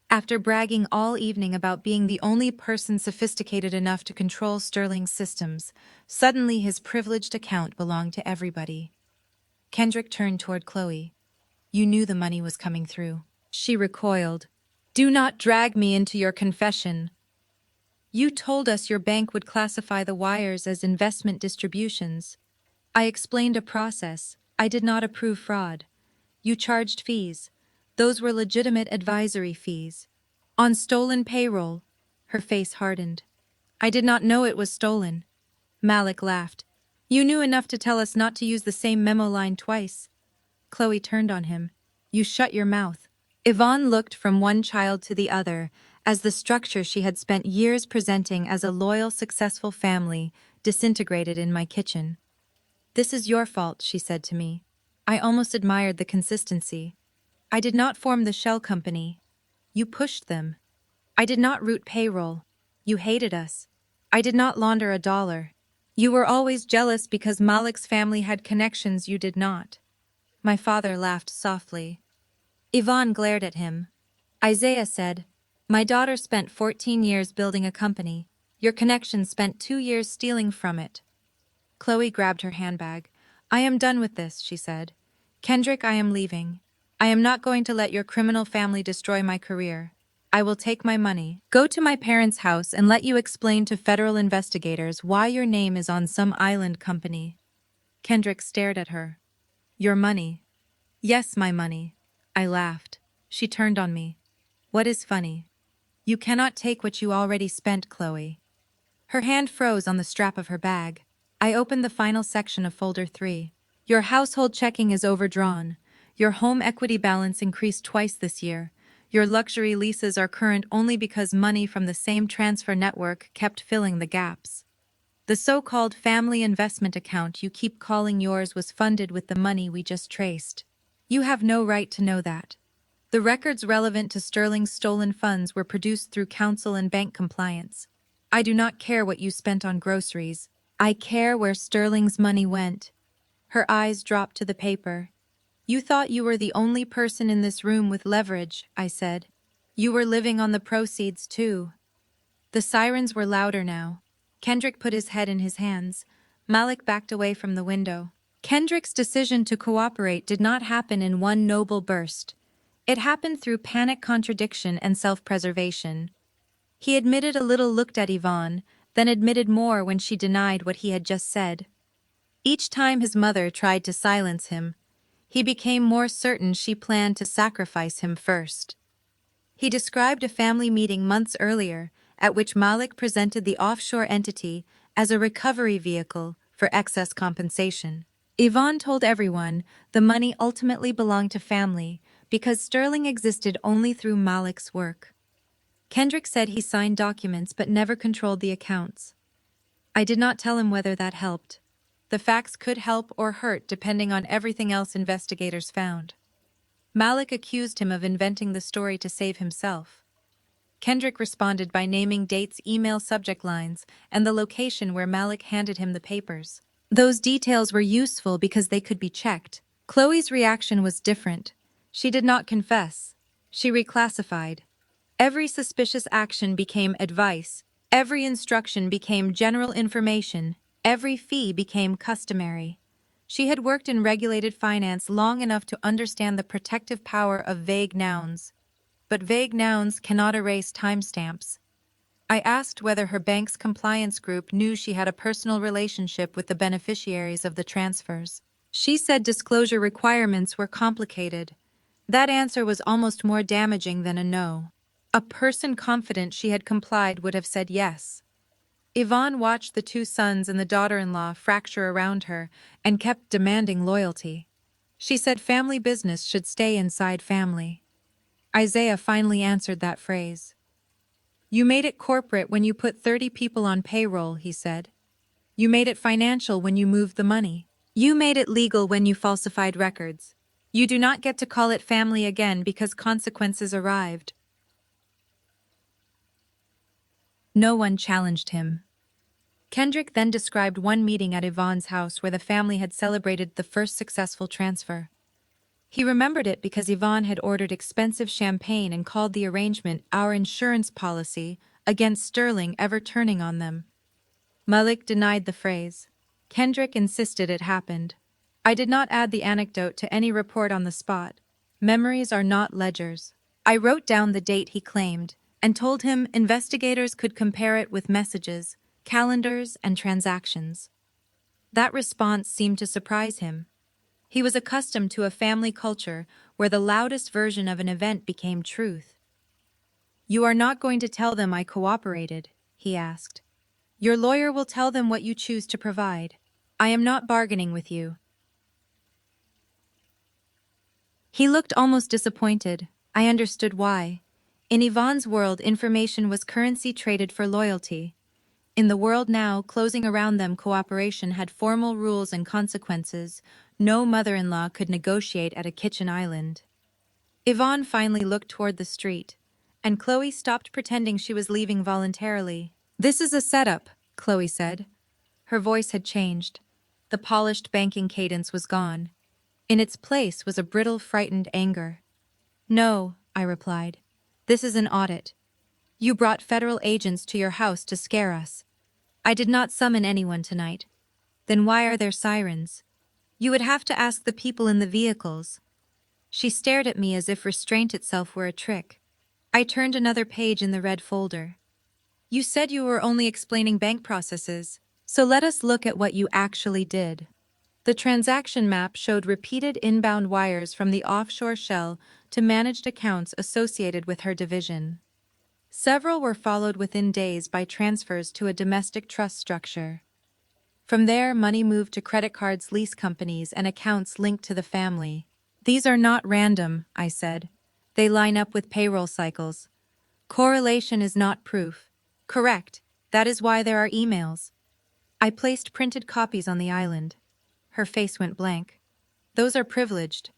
After bragging all evening about being the only person sophisticated enough to control Sterling's systems, suddenly his privileged account belonged to everybody. Kendrick turned toward Chloe. "You knew the money was coming through." She recoiled. "Do not drag me into your confession. You told us your bank would classify the wires as investment distributions. I explained a process. I did not approve fraud. You charged fees. Those were legitimate advisory fees. On stolen payroll." Her face hardened. "I did not know it was stolen." Malik laughed. "You knew enough to tell us not to use the same memo line twice." Chloe turned on him. "You shut your mouth." Yvonne looked from one child to the other as the structure she had spent years presenting as a loyal, successful family disintegrated in my kitchen. "This is your fault," she said to me. I almost admired the consistency. "I did not form the shell company. You pushed them. I did not route payroll. You hated us. I did not launder a dollar. You were always jealous because Malik's family had connections you did not." My father laughed softly. Yvonne glared at him. Isaiah said, "My daughter spent 14 years building a company. Your connections spent 2 years stealing from it." Chloe grabbed her handbag. "I am done with this," she said. "Kendrick, I am leaving. I am not going to let your criminal family destroy my career. I will take my money, go to my parents' house, and let you explain to federal investigators why your name is on some island company." Kendrick stared at her. "Your money?" "Yes, my money." I laughed. She turned on me. "What is funny?" "You cannot take what you already spent, Chloe." Her hand froze on the strap of her bag. I opened the final section of folder 3. "Your household checking is overdrawn. Your home equity balance increased twice this year. Your luxury leases are current only because money from the same transfer network kept filling the gaps. The so-called family investment account you keep calling yours was funded with the money we just traced. You have no right to know that. The records relevant to Sterling's stolen funds were produced through counsel and bank compliance. I do not care what you spent on groceries. I care where Sterling's money went." Her eyes dropped to the paper. "You thought you were the only person in this room with leverage," I said. "You were living on the proceeds, too." The sirens were louder now. Kendrick put his head in his hands. Malik backed away from the window. Kendrick's decision to cooperate did not happen in one noble burst. It happened through panic, contradiction, and self-preservation. He admitted a little, looked at Yvonne, then admitted more when she denied what he had just said. Each time his mother tried to silence him, he became more certain she planned to sacrifice him first. He described a family meeting months earlier, at which Malik presented the offshore entity as a recovery vehicle for excess compensation. Yvonne told everyone the money ultimately belonged to family because Sterling existed only through Malik's work. Kendrick said he signed documents but never controlled the accounts. I did not tell him whether that helped. The facts could help or hurt depending on everything else investigators found. Malik accused him of inventing the story to save himself. Kendrick responded by naming dates, email subject lines, and the location where Malik handed him the papers. Those details were useful because they could be checked. Chloe's reaction was different. She did not confess. She reclassified. Every suspicious action became advice. Every instruction became general information. Every fee became customary. She had worked in regulated finance long enough to understand the protective power of vague nouns. But vague nouns cannot erase timestamps. I asked whether her bank's compliance group knew she had a personal relationship with the beneficiaries of the transfers. She said disclosure requirements were complicated. That answer was almost more damaging than a no. A person confident she had complied would have said yes. Yvonne watched the two sons and the daughter-in-law fracture around her and kept demanding loyalty. She said family business should stay inside family. Isaiah finally answered that phrase. You made it corporate when you put 30 people on payroll, he said. You made it financial when you moved the money. You made it legal when you falsified records. You do not get to call it family again because consequences arrived. No one challenged him. Kendrick then described one meeting at Yvonne's house where the family had celebrated the first successful transfer. He remembered it because Yvonne had ordered expensive champagne and called the arrangement our insurance policy against Sterling ever turning on them. Malik denied the phrase. Kendrick insisted it happened. I did not add the anecdote to any report on the spot. Memories are not ledgers. I wrote down the date he claimed and told him investigators could compare it with messages, calendars, and transactions. That response seemed to surprise him. He was accustomed to a family culture where the loudest version of an event became truth. You are not going to tell them I cooperated, he asked. Your lawyer will tell them what you choose to provide. I am not bargaining with you. He looked almost disappointed. I understood why. In Yvonne's world, information was currency traded for loyalty. In the world now, closing around them cooperation had formal rules and consequences. No mother-in-law could negotiate at a kitchen island. Yvonne finally looked toward the street, and Chloe stopped pretending she was leaving voluntarily. This is a setup, Chloe said. Her voice had changed. The polished banking cadence was gone. In its place was a brittle, frightened anger. No, I replied. This is an audit. You brought federal agents to your house to scare us. I did not summon anyone tonight. Then why are there sirens? You would have to ask the people in the vehicles. She stared at me as if restraint itself were a trick. I turned another page in the red folder. You said you were only explaining bank processes, so let us look at what you actually did. The transaction map showed repeated inbound wires from the offshore shell to managed accounts associated with her division. Several were followed within days by transfers to a domestic trust structure. From there, money moved to credit cards, lease companies, and accounts linked to the family. These are not random, I said. They line up with payroll cycles. Correlation is not proof. Correct. That is why there are emails. I placed printed copies on the island. Her face went blank. Those are privileged.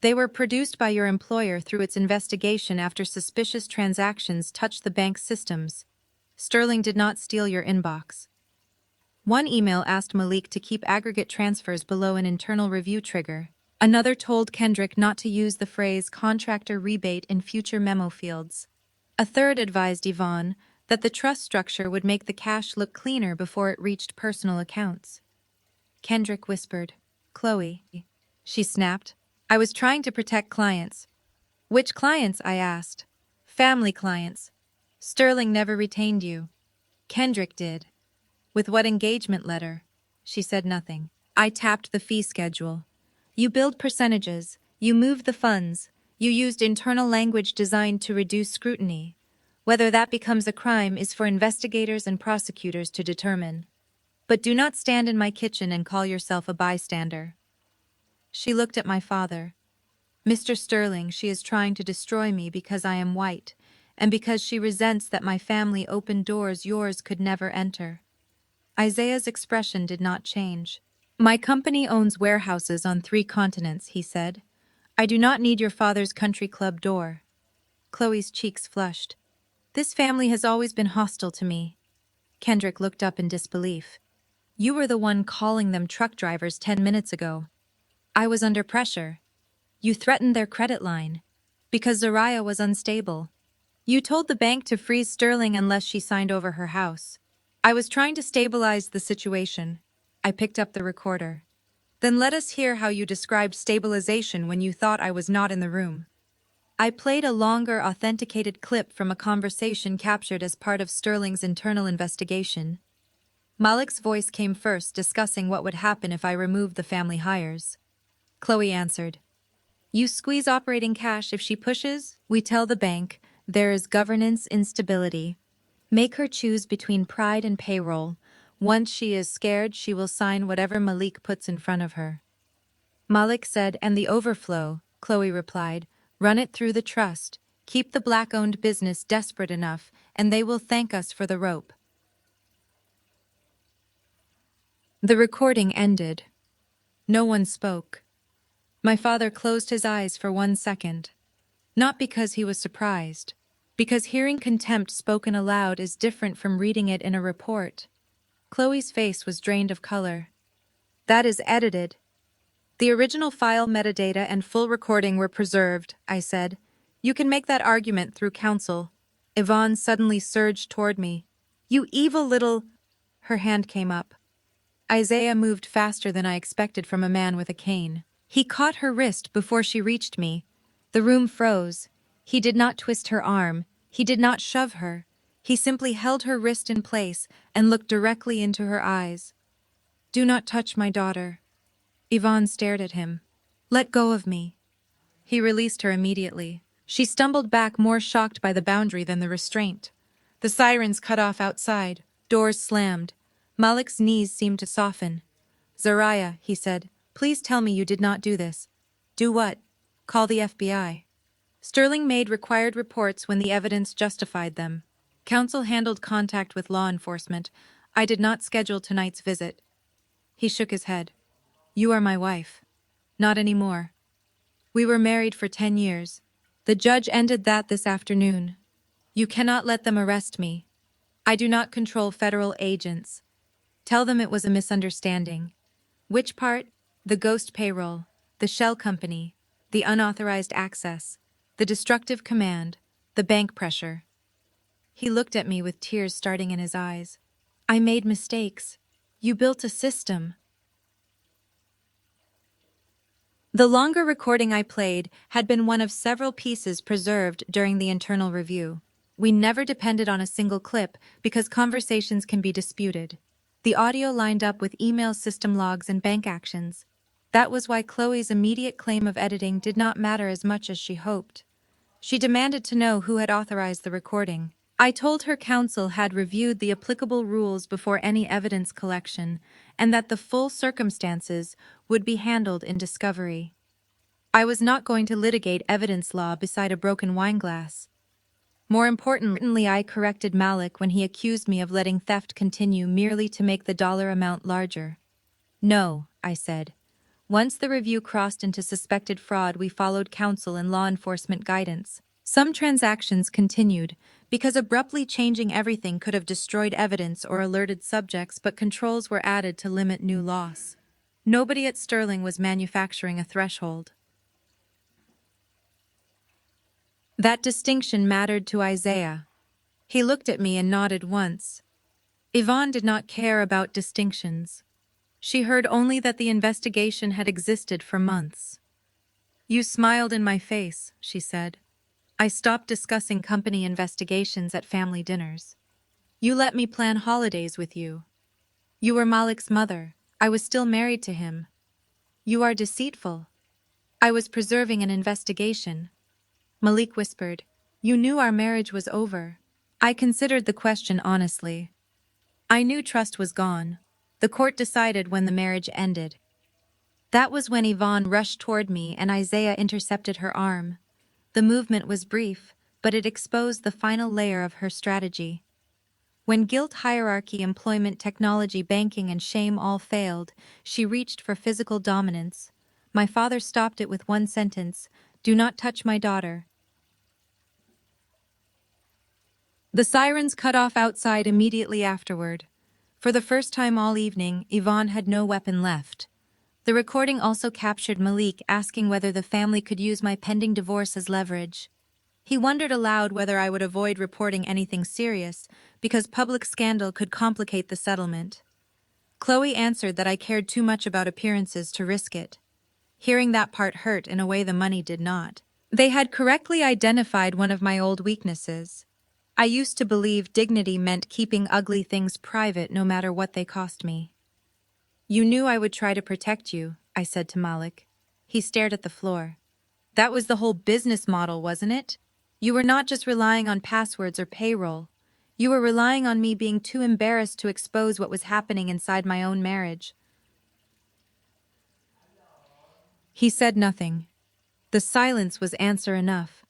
They were produced by your employer through its investigation after suspicious transactions touched the bank's systems. Sterling did not steal your inbox. One email asked Malik to keep aggregate transfers below an internal review trigger. Another told Kendrick not to use the phrase contractor rebate in future memo fields. A third advised Yvonne that the trust structure would make the cash look cleaner before it reached personal accounts. Kendrick whispered, Chloe. She snapped. I was trying to protect clients. Which clients? I asked. Family clients. Sterling never retained you. Kendrick did. With what engagement letter? She said nothing. I tapped the fee schedule. You billed percentages. You moved the funds. You used internal language designed to reduce scrutiny. Whether that becomes a crime is for investigators and prosecutors to determine. But do not stand in my kitchen and call yourself a bystander. She looked at my father. Mr. Sterling, she is trying to destroy me because I am white, and because she resents that my family opened doors yours could never enter. Isaiah's expression did not change. My company owns warehouses on 3 continents, he said. I do not need your father's country club door. Chloe's cheeks flushed. This family has always been hostile to me. Kendrick looked up in disbelief. You were the one calling them truck drivers 10 minutes ago. I was under pressure. You threatened their credit line. Because Zariah was unstable. You told the bank to freeze Sterling unless she signed over her house. I was trying to stabilize the situation. I picked up the recorder. Then let us hear how you described stabilization when you thought I was not in the room. I played a longer, authenticated clip from a conversation captured as part of Sterling's internal investigation. Malik's voice came first, discussing what would happen if I removed the family hires. Chloe answered, "You squeeze operating cash if she pushes, we tell the bank, there is governance instability. Make her choose between pride and payroll. Once she is scared, she will sign whatever Malik puts in front of her." Malik said, "And the overflow," Chloe replied, "run it through the trust. Keep the black-owned business desperate enough, and they will thank us for the rope." The recording ended. No one spoke. My father closed his eyes for 1 second. Not because he was surprised, because hearing contempt spoken aloud is different from reading it in a report. Chloe's face was drained of color. "That is edited." "The original file metadata and full recording were preserved," I said. "You can make that argument through counsel." Yvonne suddenly surged toward me. "You evil little—" Her hand came up. Isaiah moved faster than I expected from a man with a cane. He caught her wrist before she reached me. The room froze. He did not twist her arm. He did not shove her. He simply held her wrist in place and looked directly into her eyes. "Do not touch my daughter." Yvonne stared at him. "Let go of me." He released her immediately. She stumbled back, more shocked by the boundary than the restraint. The sirens cut off outside. Doors slammed. Malik's knees seemed to soften. "Zariah," he said, "please tell me you did not do this." "Do what?" "Call the FBI." Sterling made required reports when the evidence justified them. Counsel handled contact with law enforcement. I did not schedule tonight's visit. He shook his head. "You are my wife." "Not anymore. We were married for 10 years. The judge ended that this afternoon. You cannot let them arrest me. I do not control federal agents. Tell them it was a misunderstanding." "Which part?" "The ghost payroll, the shell company, the unauthorized access, the destructive command, the bank pressure." He looked at me with tears starting in his eyes. "I made mistakes. You built a system." The longer recording I played had been one of several pieces preserved during the internal review. We never depended on a single clip because conversations can be disputed. The audio lined up with email system logs and bank actions. That was why Chloe's immediate claim of editing did not matter as much as she hoped. She demanded to know who had authorized the recording. I told her counsel had reviewed the applicable rules before any evidence collection, and that the full circumstances would be handled in discovery. I was not going to litigate evidence law beside a broken wine glass. More importantly, I corrected Malik when he accused me of letting theft continue merely to make the dollar amount larger. "No," I said. "Once the review crossed into suspected fraud, we followed counsel and law enforcement guidance. Some transactions continued, because abruptly changing everything could have destroyed evidence or alerted subjects, but controls were added to limit new loss. Nobody at Sterling was manufacturing a threshold." That distinction mattered to Isaiah. He looked at me and nodded once. Yvonne did not care about distinctions. She heard only that the investigation had existed for months. "You smiled in my face," she said. "I stopped discussing company investigations at family dinners. You let me plan holidays with you. You were Malik's mother. I was still married to him. You are deceitful." "I was preserving an investigation." Malik whispered. "You knew our marriage was over." I considered the question honestly. I knew trust was gone. The court decided when the marriage ended. That was when Yvonne rushed toward me and Isaiah intercepted her arm. The movement was brief, but it exposed the final layer of her strategy. When guilt, hierarchy, employment, technology, banking, and shame all failed, she reached for physical dominance. My father stopped it with one sentence: "Do not touch my daughter." The sirens cut off outside immediately afterward. For the first time all evening, Yvonne had no weapon left. The recording also captured Malik asking whether the family could use my pending divorce as leverage. He wondered aloud whether I would avoid reporting anything serious, because public scandal could complicate the settlement. Chloe answered that I cared too much about appearances to risk it. Hearing that part hurt in a way the money did not. They had correctly identified one of my old weaknesses. I used to believe dignity meant keeping ugly things private no matter what they cost me. You knew I would try to protect you, I said to Malik. He stared at the floor. That was the whole business model, wasn't it? You were not just relying on passwords or payroll. You were relying on me being too embarrassed to expose what was happening inside my own marriage. He said nothing. The silence was answer enough.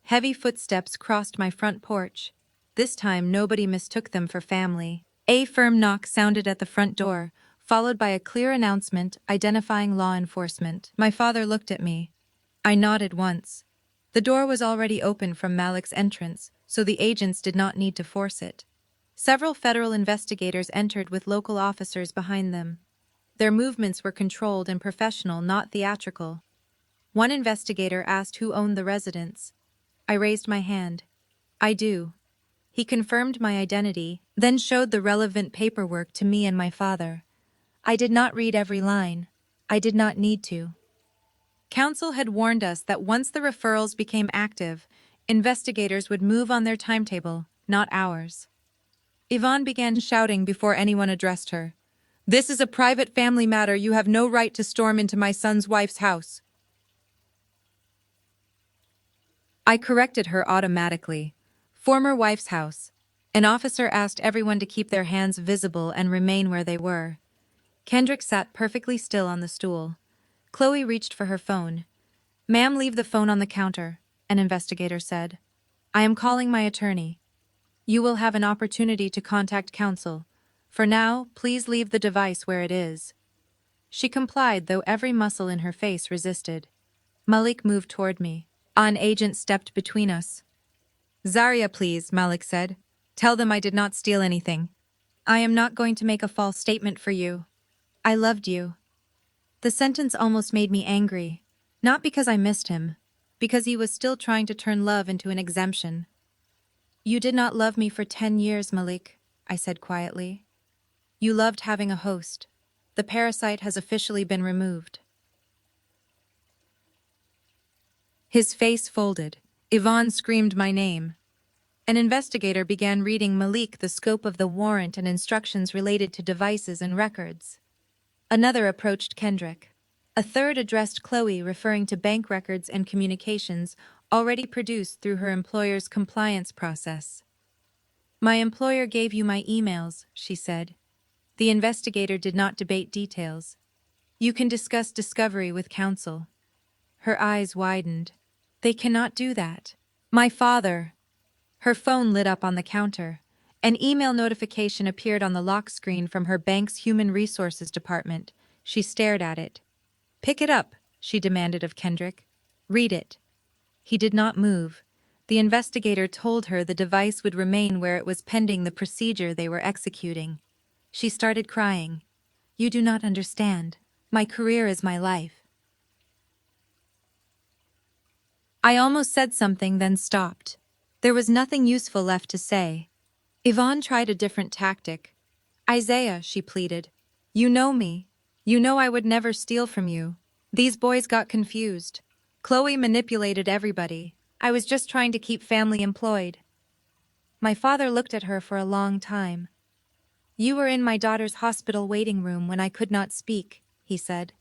Heavy footsteps crossed my front porch. This time nobody mistook them for family. A firm knock sounded at the front door, followed by a clear announcement identifying law enforcement. My father looked at me. I nodded once. The door was already open from Malik's entrance, so the agents did not need to force it. Several federal investigators entered with local officers behind them. Their movements were controlled and professional, not theatrical. One investigator asked who owned the residence. I raised my hand. I do. He confirmed my identity, then showed the relevant paperwork to me and my father. I did not read every line. I did not need to. Counsel had warned us that once the referrals became active, investigators would move on their timetable, not ours. Yvonne began shouting before anyone addressed her. "This is a private family matter. You have no right to storm into my son's wife's house." I corrected her automatically. Former wife's house. An officer asked everyone to keep their hands visible and remain where they were. Kendrick sat perfectly still on the stool. Chloe reached for her phone. "Ma'am, leave the phone on the counter," an investigator said. "I am calling my attorney. You will have an opportunity to contact counsel. For now, please leave the device where it is." She complied, though every muscle in her face resisted. Malik moved toward me. An agent stepped between us. "Zaria, please," Malik said. "Tell them I did not steal anything. I am not going to make a false statement for you. I loved you." The sentence almost made me angry. Not because I missed him, because he was still trying to turn love into an exemption. "You did not love me for 10 years, Malik," I said quietly. "You loved having a host. The parasite has officially been removed." His face folded. Yvonne screamed my name. An investigator began reading Malik the scope of the warrant and instructions related to devices and records. Another approached Kendrick. A third addressed Chloe, referring to bank records and communications already produced through her employer's compliance process. "My employer gave you my emails," she said. The investigator did not debate details. "You can discuss discovery with counsel." Her eyes widened. "They cannot do that. My father—" Her phone lit up on the counter. An email notification appeared on the lock screen from her bank's human resources department. She stared at it. "Pick it up," she demanded of Kendrick. "Read it." He did not move. The investigator told her the device would remain where it was pending the procedure they were executing. She started crying. "You do not understand. My career is my life." I almost said something, then stopped. There was nothing useful left to say. Yvonne tried a different tactic. "Isaiah," she pleaded. "You know me. You know I would never steal from you. These boys got confused. Chloe manipulated everybody. I was just trying to keep family employed." My father looked at her for a long time. "You were in my daughter's hospital waiting room when I could not speak," he said.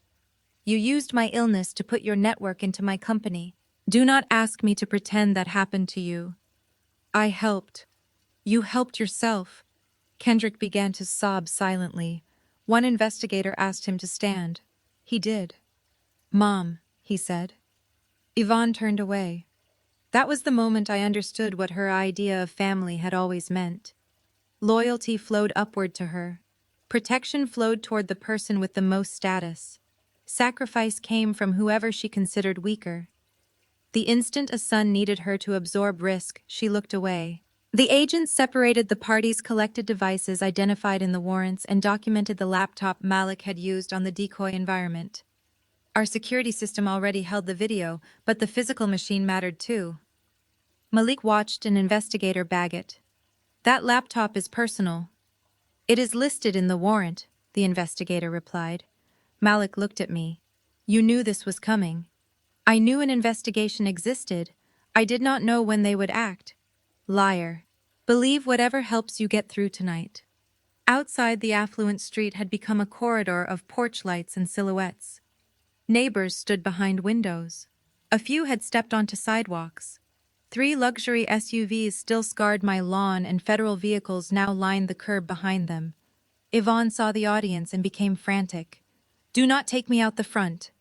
"You used my illness to put your network into my company. Do not ask me to pretend that happened to you. I helped. You helped yourself." Kendrick began to sob silently. One investigator asked him to stand. He did. "Mom," he said. Yvonne turned away. That was the moment I understood what her idea of family had always meant. Loyalty flowed upward to her. Protection flowed toward the person with the most status. Sacrifice came from whoever she considered weaker. The instant a son needed her to absorb risk, she looked away. The agents separated the parties' collected devices identified in the warrants and documented the laptop Malik had used on the decoy environment. Our security system already held the video, but the physical machine mattered too. Malik watched an investigator bag it. "That laptop is personal." "It is listed in the warrant," the investigator replied. Malik looked at me. "You knew this was coming." I knew an investigation existed. I did not know when they would act. Liar. Believe whatever helps you get through tonight. Outside, the affluent street had become a corridor of porch lights and silhouettes. Neighbors stood behind windows. A few had stepped onto sidewalks. 3 luxury SUVs still scarred my lawn, and federal vehicles now lined the curb behind them. Yvonne saw the audience and became frantic. "Do not take me out the front."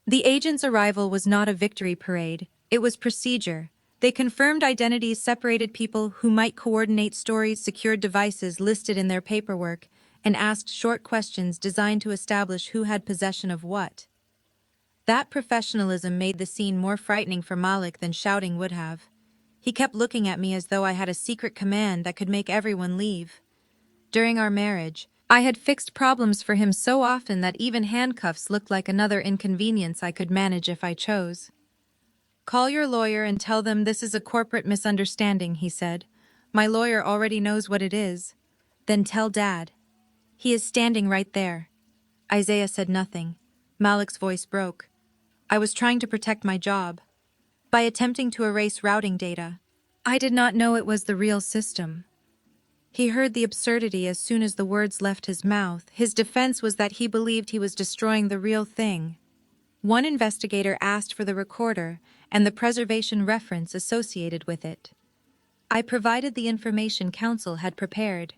The agent's arrival was not a victory parade. It was procedure. They confirmed identities, separated people who might coordinate stories, secured devices listed in their paperwork, and asked short questions designed to establish who had possession of what. That professionalism made the scene more frightening for Malik than shouting would have. He kept looking at me as though I had a secret command that could make everyone leave. During our marriage, I had fixed problems for him so often that even handcuffs looked like another inconvenience I could manage if I chose. "Call your lawyer and tell them this is a corporate misunderstanding," he said. "My lawyer already knows what it is." "Then tell Dad. He is standing right there." Isaiah said nothing. Malik's voice broke. "I was trying to protect my job by attempting to erase routing data. I did not know it was the real system." He heard the absurdity as soon as the words left his mouth. His defense was that he believed he was destroying the real thing. One investigator asked for the recorder and the preservation reference associated with it. I provided the information counsel had prepared.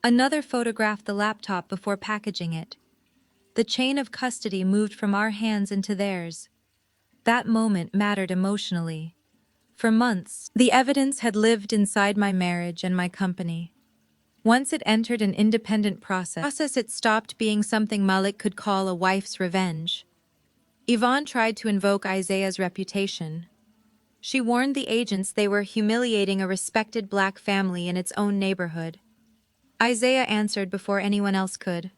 Another photographed the laptop before packaging it. The chain of custody moved from our hands into theirs. That moment mattered emotionally. For months, the evidence had lived inside my marriage and my company. Once it entered an independent process, it stopped being something Malik could call a wife's revenge. Yvonne tried to invoke Isaiah's reputation. She warned the agents they were humiliating a respected black family in its own neighborhood. Isaiah answered before anyone else could.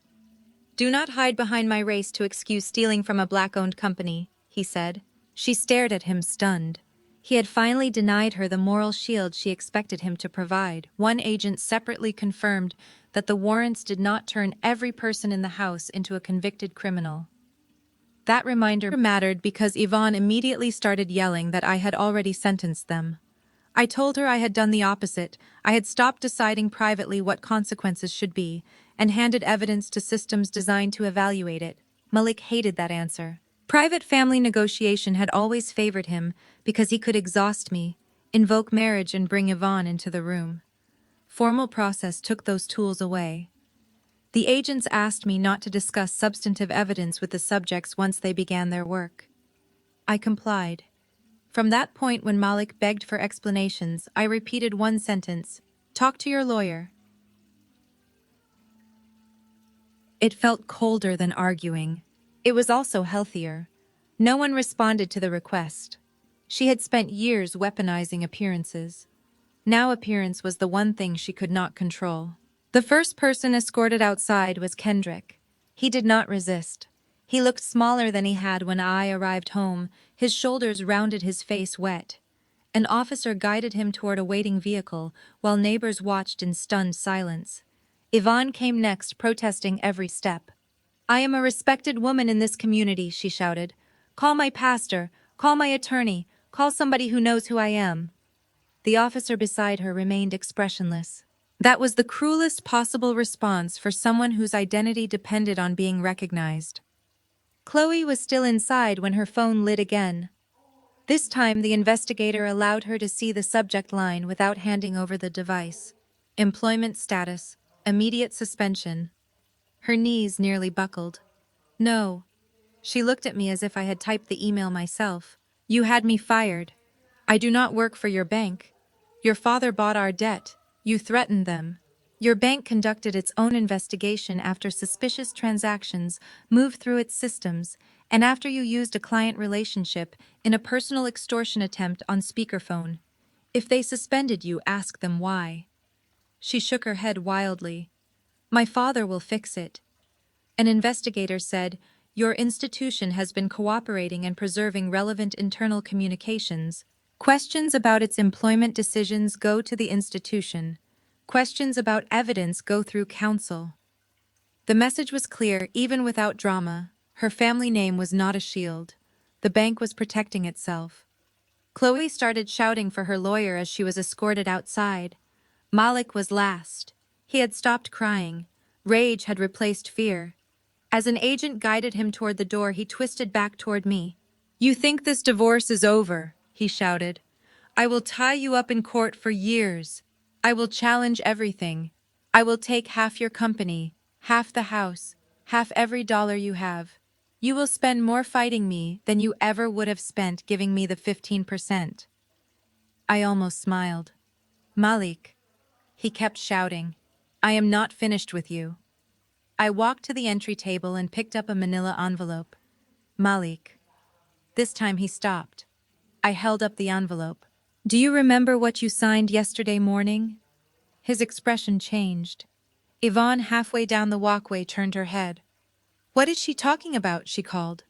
"Do not hide behind my race to excuse stealing from a black-owned company," he said. She stared at him, stunned. He had finally denied her the moral shield she expected him to provide. One agent separately confirmed that the warrants did not turn every person in the house into a convicted criminal. That reminder mattered because Yvonne immediately started yelling that I had already sentenced them. I told her I had done the opposite. I had stopped deciding privately what consequences should be, and handed evidence to systems designed to evaluate it. Malik hated that answer. Private family negotiation had always favored him because he could exhaust me, invoke marriage, and bring Yvonne into the room. Formal process took those tools away. The agents asked me not to discuss substantive evidence with the subjects once they began their work. I complied. From that point, when Malik begged for explanations, I repeated one sentence: "Talk to your lawyer." It felt colder than arguing. It was also healthier. No one responded to the request. She had spent years weaponizing appearances. Now appearance was the one thing she could not control. The first person escorted outside was Kendrick. He did not resist. He looked smaller than he had when I arrived home, his shoulders rounded, his face wet. An officer guided him toward a waiting vehicle, while neighbors watched in stunned silence. Yvonne came next, protesting every step. "I am a respected woman in this community," she shouted. "Call my pastor, call my attorney, call somebody who knows who I am." The officer beside her remained expressionless. That was the cruelest possible response for someone whose identity depended on being recognized. Chloe was still inside when her phone lit again. This time, the investigator allowed her to see the subject line without handing over the device. Employment status, immediate suspension. Her knees nearly buckled. "No." She looked at me as if I had typed the email myself. "You had me fired. I do not work for your bank. Your father bought our debt. You threatened them. Your bank conducted its own investigation after suspicious transactions moved through its systems, and after you used a client relationship in a personal extortion attempt on speakerphone. If they suspended you, ask them why." She shook her head wildly. "My father will fix it." An investigator said, "Your institution has been cooperating and preserving relevant internal communications. Questions about its employment decisions go to the institution. Questions about evidence go through counsel." The message was clear, even without drama. Her family name was not a shield. The bank was protecting itself. Chloe started shouting for her lawyer as she was escorted outside. Malik was last. He had stopped crying. Rage had replaced fear. As an agent guided him toward the door, he twisted back toward me. "You think this divorce is over?" he shouted. "I will tie you up in court for years. I will challenge everything. I will take half your company, half the house, half every dollar you have. You will spend more fighting me than you ever would have spent giving me the 15%. I almost smiled. "Malik," he kept shouting, "I am not finished with you." I walked to the entry table and picked up a manila envelope. "Malik." This time he stopped. I held up the envelope. "Do you remember what you signed yesterday morning?" His expression changed. Yvonne, halfway down the walkway, turned her head. "What is she talking about?" she called.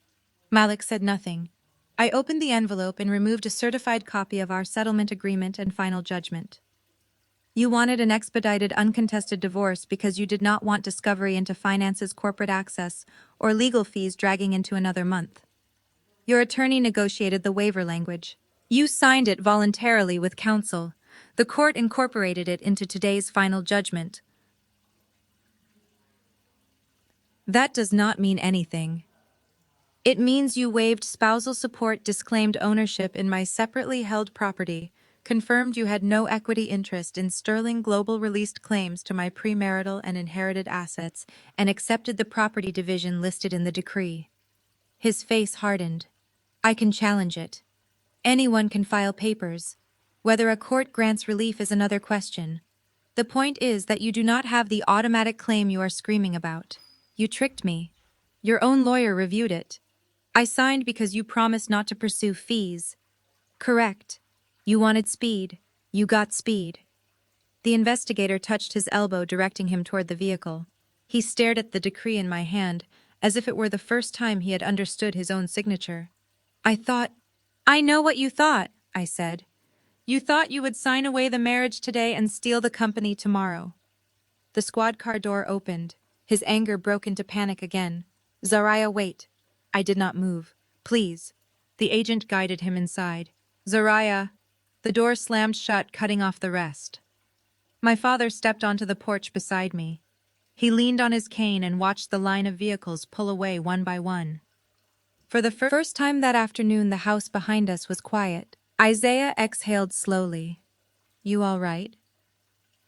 Malik said nothing. I opened the envelope and removed a certified copy of our settlement agreement and final judgment. "You wanted an expedited, uncontested divorce because you did not want discovery into finances, corporate access, or legal fees dragging into another month. Your attorney negotiated the waiver language. You signed it voluntarily with counsel. The court incorporated it into today's final judgment. That does not mean anything. It means you waived spousal support, disclaimed ownership in my separately held property, confirmed you had no equity interest in Sterling Global, released claims to my premarital and inherited assets, and accepted the property division listed in the decree." His face hardened. "I can challenge it. Anyone can file papers. Whether a court grants relief is another question. The point is that you do not have the automatic claim you are screaming about. You tricked me. Your own lawyer reviewed it. I signed because you promised not to pursue fees. Correct. You wanted speed. You got speed." The investigator touched his elbow, directing him toward the vehicle. He stared at the decree in my hand, as if it were the first time he had understood his own signature. "I know what you thought," I said. "You thought you would sign away the marriage today and steal the company tomorrow." The squad car door opened. His anger broke into panic again. "Zariah, wait." I did not move. "Please." The agent guided him inside. "Zariah." The door slammed shut, cutting off the rest. My father stepped onto the porch beside me. He leaned on his cane and watched the line of vehicles pull away one by one. For the first time that afternoon, the house behind us was quiet. Isaiah exhaled slowly. "You all right?"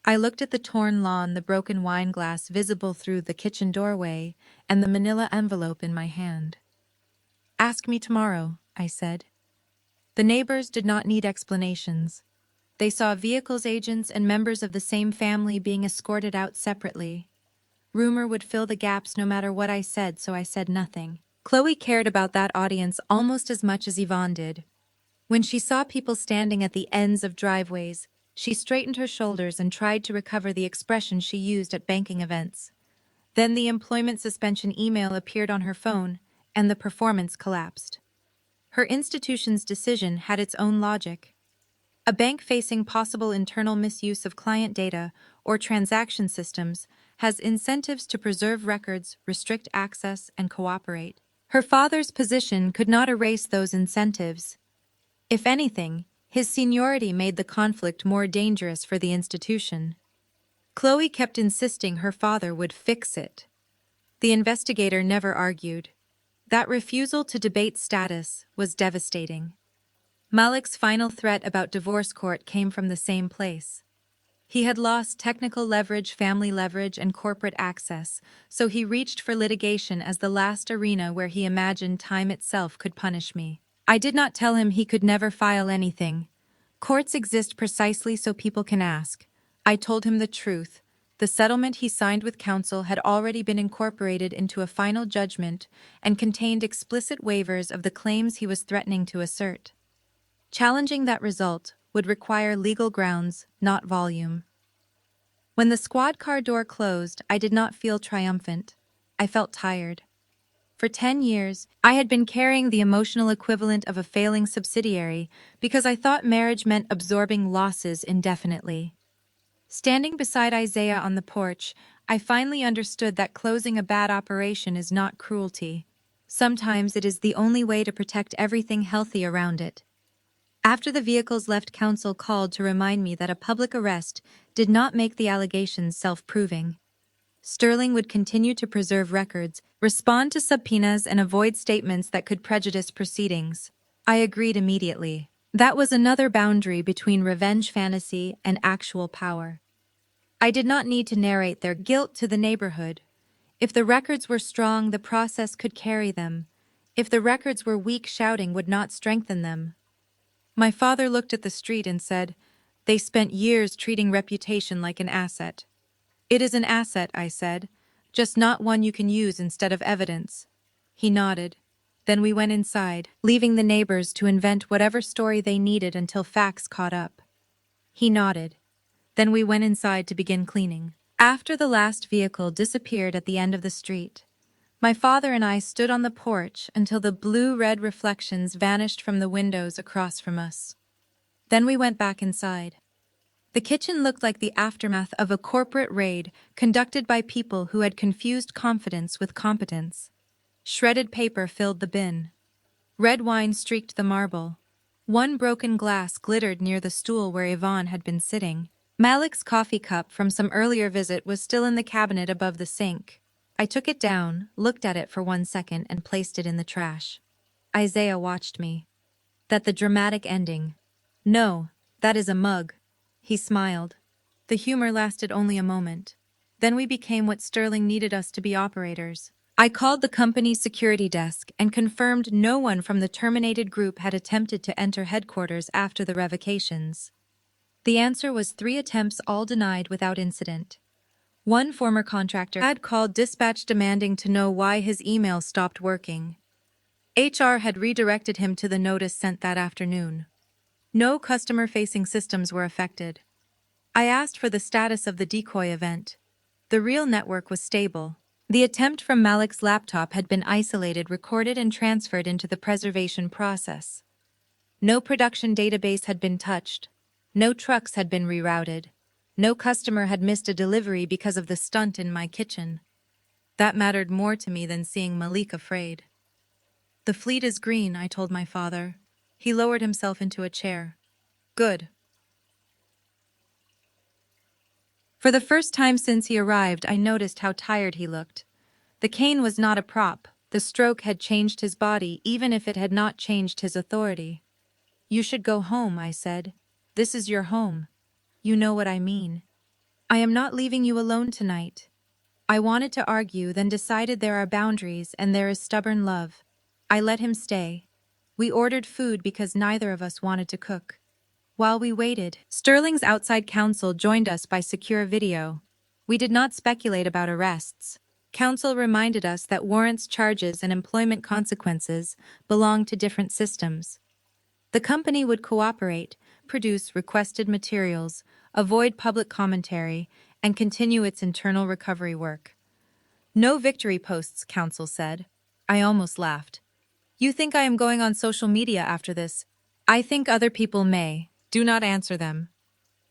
I looked at the torn lawn, the broken wine glass visible through the kitchen doorway, and the manila envelope in my hand. "Ask me tomorrow," I said. The neighbors did not need explanations. They saw vehicles agents and members of the same family being escorted out separately. Rumor would fill the gaps no matter what I said, so I said nothing. Chloe cared about that audience almost as much as Yvonne did. When she saw people standing at the ends of driveways, she straightened her shoulders and tried to recover the expression she used at banking events. Then the employment suspension email appeared on her phone, and the performance collapsed. Her institution's decision had its own logic. A bank facing possible internal misuse of client data or transaction systems has incentives to preserve records, restrict access, and cooperate. Her father's position could not erase those incentives. If anything, his seniority made the conflict more dangerous for the institution. Chloe kept insisting her father would fix it. The investigator never argued. That refusal to debate status was devastating. Malik's final threat about divorce court came from the same place. He had lost technical leverage, family leverage, and corporate access, so he reached for litigation as the last arena where he imagined time itself could punish me. I did not tell him he could never file anything. Courts exist precisely so people can ask. I told him the truth. The settlement he signed with counsel had already been incorporated into a final judgment and contained explicit waivers of the claims he was threatening to assert. Challenging that result would require legal grounds, not volume. When the squad car door closed, I did not feel triumphant. I felt tired. For 10 years, I had been carrying the emotional equivalent of a failing subsidiary because I thought marriage meant absorbing losses indefinitely. Standing beside Isaiah on the porch, I finally understood that closing a bad operation is not cruelty. Sometimes it is the only way to protect everything healthy around it. After the vehicles left, counsel called to remind me that a public arrest did not make the allegations self-proving. Sterling would continue to preserve records, respond to subpoenas, and avoid statements that could prejudice proceedings. I agreed immediately. That was another boundary between revenge fantasy and actual power. I did not need to narrate their guilt to the neighborhood. If the records were strong, the process could carry them. If the records were weak, shouting would not strengthen them. My father looked at the street and said, "They spent years treating reputation like an asset." "It is an asset," I said, "just not one you can use instead of evidence." He nodded. Then we went inside, leaving the neighbors to invent whatever story they needed until facts caught up. He nodded. Then we went inside to begin cleaning. After the last vehicle disappeared at the end of the street, my father and I stood on the porch until the blue-red reflections vanished from the windows across from us. Then we went back inside. The kitchen looked like the aftermath of a corporate raid conducted by people who had confused confidence with competence. Shredded paper filled the bin. Red wine streaked the marble. One broken glass glittered near the stool where Yvonne had been sitting. Malik's coffee cup from some earlier visit was still in the cabinet above the sink. I took it down, looked at it for 1 second, and placed it in the trash. Isaiah watched me. "That the dramatic ending." "No, that is a mug." He smiled. The humor lasted only a moment. Then we became what Sterling needed us to be: operators. I called the company's security desk and confirmed no one from the terminated group had attempted to enter headquarters after the revocations. The answer was 3 attempts, all denied without incident. One former contractor had called dispatch demanding to know why his email stopped working. HR had redirected him to the notice sent that afternoon. No customer-facing systems were affected. I asked for the status of the decoy event. The real network was stable. The attempt from Malik's laptop had been isolated, recorded, and transferred into the preservation process. No production database had been touched. No trucks had been rerouted. No customer had missed a delivery because of the stunt in my kitchen. That mattered more to me than seeing Malik afraid. "The fleet is green," I told my father. He lowered himself into a chair. "Good." For the first time since he arrived, I noticed how tired he looked. The cane was not a prop. The stroke had changed his body, even if it had not changed his authority. "You should go home," I said. "This is your home. You know what I mean." "I am not leaving you alone tonight." I wanted to argue, then decided there are boundaries and there is stubborn love. I let him stay. We ordered food because neither of us wanted to cook. While we waited, Sterling's outside counsel joined us by secure video. We did not speculate about arrests. Counsel reminded us that warrants, charges, and employment consequences belong to different systems. The company would cooperate, produce requested materials, avoid public commentary, and continue its internal recovery work. "No victory posts," counsel said. I almost laughed. "You think I am going on social media after this?" "I think other people may. Do not answer them."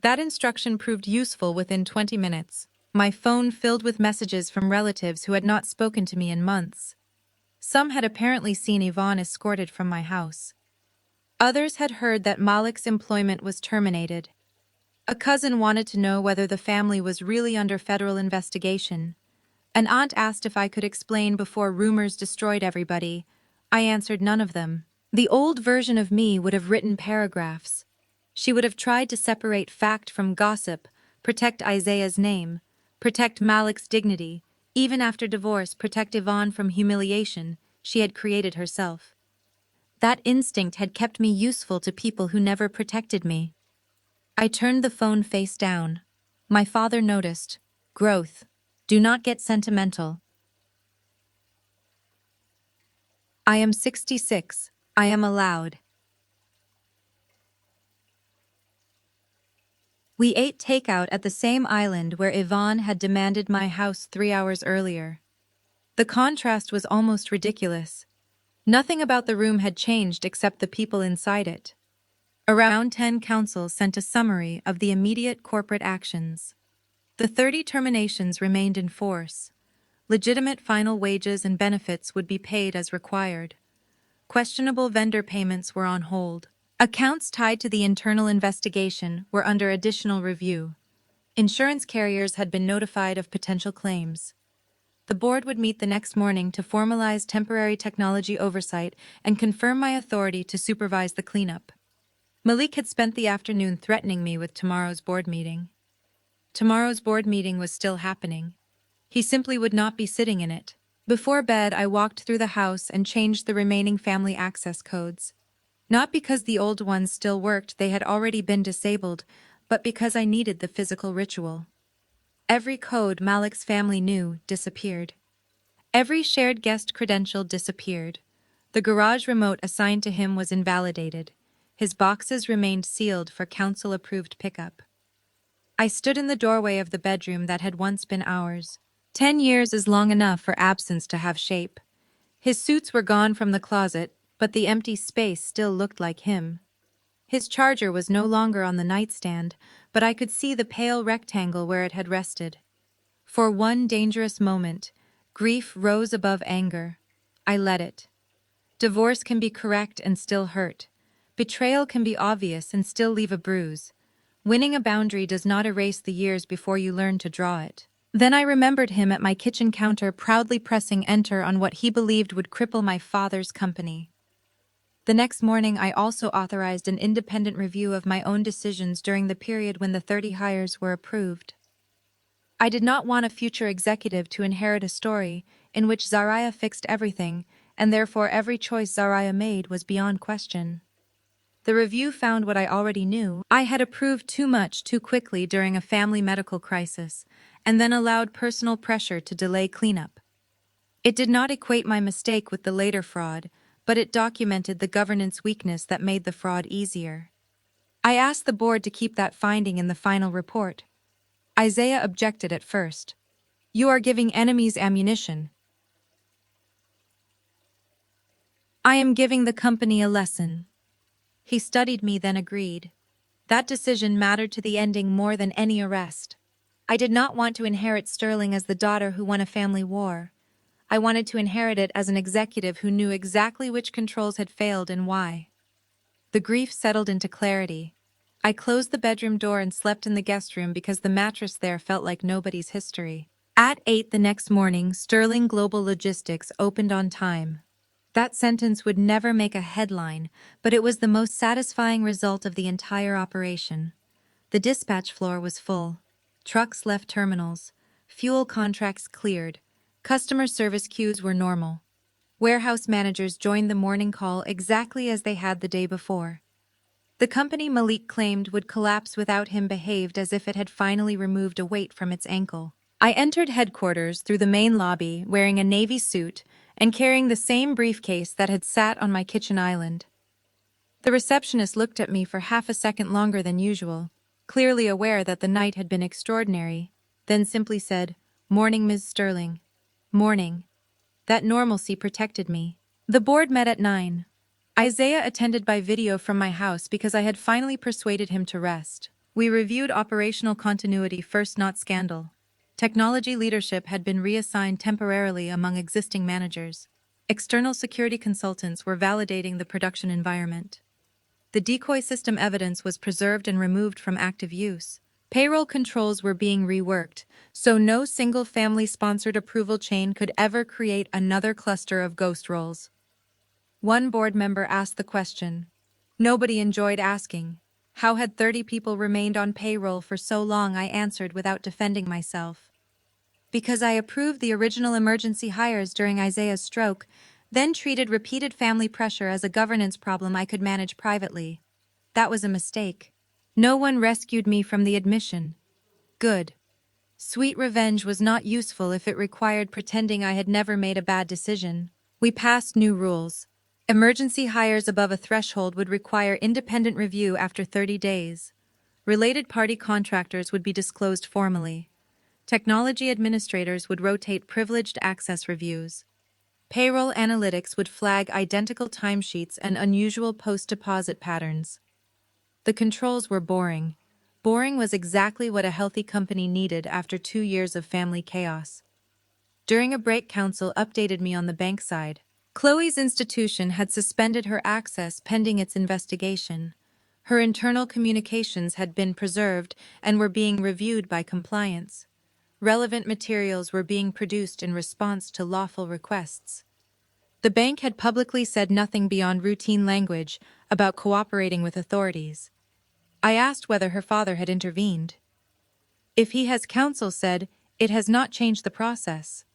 That instruction proved useful within 20 minutes. My phone filled with messages from relatives who had not spoken to me in months. Some had apparently seen Yvonne escorted from my house. Others had heard that Malik's employment was terminated. A cousin wanted to know whether the family was really under federal investigation. An aunt asked if I could explain before rumors destroyed everybody. I answered none of them. The old version of me would have written paragraphs. She would have tried to separate fact from gossip, protect Isaiah's name, protect Malik's dignity, even after divorce, protect Yvonne from humiliation she had created herself. That instinct had kept me useful to people who never protected me. I turned the phone face down. My father noticed. "Growth. Do not get sentimental." I am 66. I am allowed. We ate takeout at the same island where Yvonne had demanded my house 3 hours earlier. The contrast was almost ridiculous. Nothing about the room had changed except the people inside it. Around 10 counsel sent a summary of the immediate corporate actions. The 30 terminations remained in force. Legitimate final wages and benefits would be paid as required. Questionable vendor payments were on hold. Accounts tied to the internal investigation were under additional review. Insurance carriers had been notified of potential claims. The board would meet the next morning to formalize temporary technology oversight and confirm my authority to supervise the cleanup. Malik had spent the afternoon threatening me with tomorrow's board meeting. Tomorrow's board meeting was still happening. He simply would not be sitting in it. Before bed, I walked through the house and changed the remaining family access codes. Not because the old ones still worked, they had already been disabled, but because I needed the physical ritual. Every code Malik's family knew disappeared. Every shared guest credential disappeared. The garage remote assigned to him was invalidated. His boxes remained sealed for council-approved pickup. I stood in the doorway of the bedroom that had once been ours. 10 years is long enough for absence to have shape. His suits were gone from the closet, but the empty space still looked like him. His charger was no longer on the nightstand, but I could see the pale rectangle where it had rested. For one dangerous moment, grief rose above anger. I let it. Divorce can be correct and still hurt. Betrayal can be obvious and still leave a bruise. Winning a boundary does not erase the years before you learn to draw it. Then I remembered him at my kitchen counter proudly pressing enter on what he believed would cripple my father's company. The next morning I also authorized an independent review of my own decisions during the period when the 30 hires were approved. I did not want a future executive to inherit a story in which Zariah fixed everything, and therefore every choice Zariah made was beyond question. The review found what I already knew. I had approved too much too quickly during a family medical crisis, and then allowed personal pressure to delay cleanup. It did not equate my mistake with the later fraud, but it documented the governance weakness that made the fraud easier. I asked the board to keep that finding in the final report. Isaiah objected at first. "You are giving enemies ammunition." "I am giving the company a lesson." He studied me, then agreed. That decision mattered to the ending more than any arrest. I did not want to inherit Sterling as the daughter who won a family war. I wanted to inherit it as an executive who knew exactly which controls had failed and why. The grief settled into clarity. I closed the bedroom door and slept in the guest room because the mattress there felt like nobody's history. At 8 the next morning, Sterling Global Logistics opened on time. That sentence would never make a headline, but it was the most satisfying result of the entire operation. The dispatch floor was full. Trucks left terminals. Fuel contracts cleared. Customer service queues were normal. Warehouse managers joined the morning call exactly as they had the day before. The company Malik claimed would collapse without him behaved as if it had finally removed a weight from its ankle. I entered headquarters through the main lobby wearing a navy suit and carrying the same briefcase that had sat on my kitchen island. The receptionist looked at me for half a second longer than usual, clearly aware that the night had been extraordinary, then simply said, "Morning, Ms. Sterling." "Morning." That normalcy protected me. The board met at 9. Isaiah attended by video from my house because I had finally persuaded him to rest. We reviewed operational continuity first, not scandal. Technology leadership had been reassigned temporarily among existing managers. External security consultants were validating the production environment. The decoy system evidence was preserved and removed from active use. Payroll controls were being reworked, so no single family-sponsored approval chain could ever create another cluster of ghost roles. One board member asked the question. Nobody enjoyed asking. How had 30 people remained on payroll for so long? I answered without defending myself. Because I approved the original emergency hires during Isaiah's stroke, then treated repeated family pressure as a governance problem I could manage privately. That was a mistake. No one rescued me from the admission. Good. Sweet revenge was not useful if it required pretending I had never made a bad decision. We passed new rules. Emergency hires above a threshold would require independent review after 30 days. Related party contractors would be disclosed formally. Technology administrators would rotate privileged access reviews. Payroll analytics would flag identical timesheets and unusual post-deposit patterns. The controls were boring. Boring was exactly what a healthy company needed after 2 years of family chaos. During a break, counsel updated me on the bank side. Chloe's institution had suspended her access pending its investigation. Her internal communications had been preserved and were being reviewed by compliance. Relevant materials were being produced in response to lawful requests. The bank had publicly said nothing beyond routine language about cooperating with authorities. I asked whether her father had intervened. If he has, counsel said, it has not changed the process.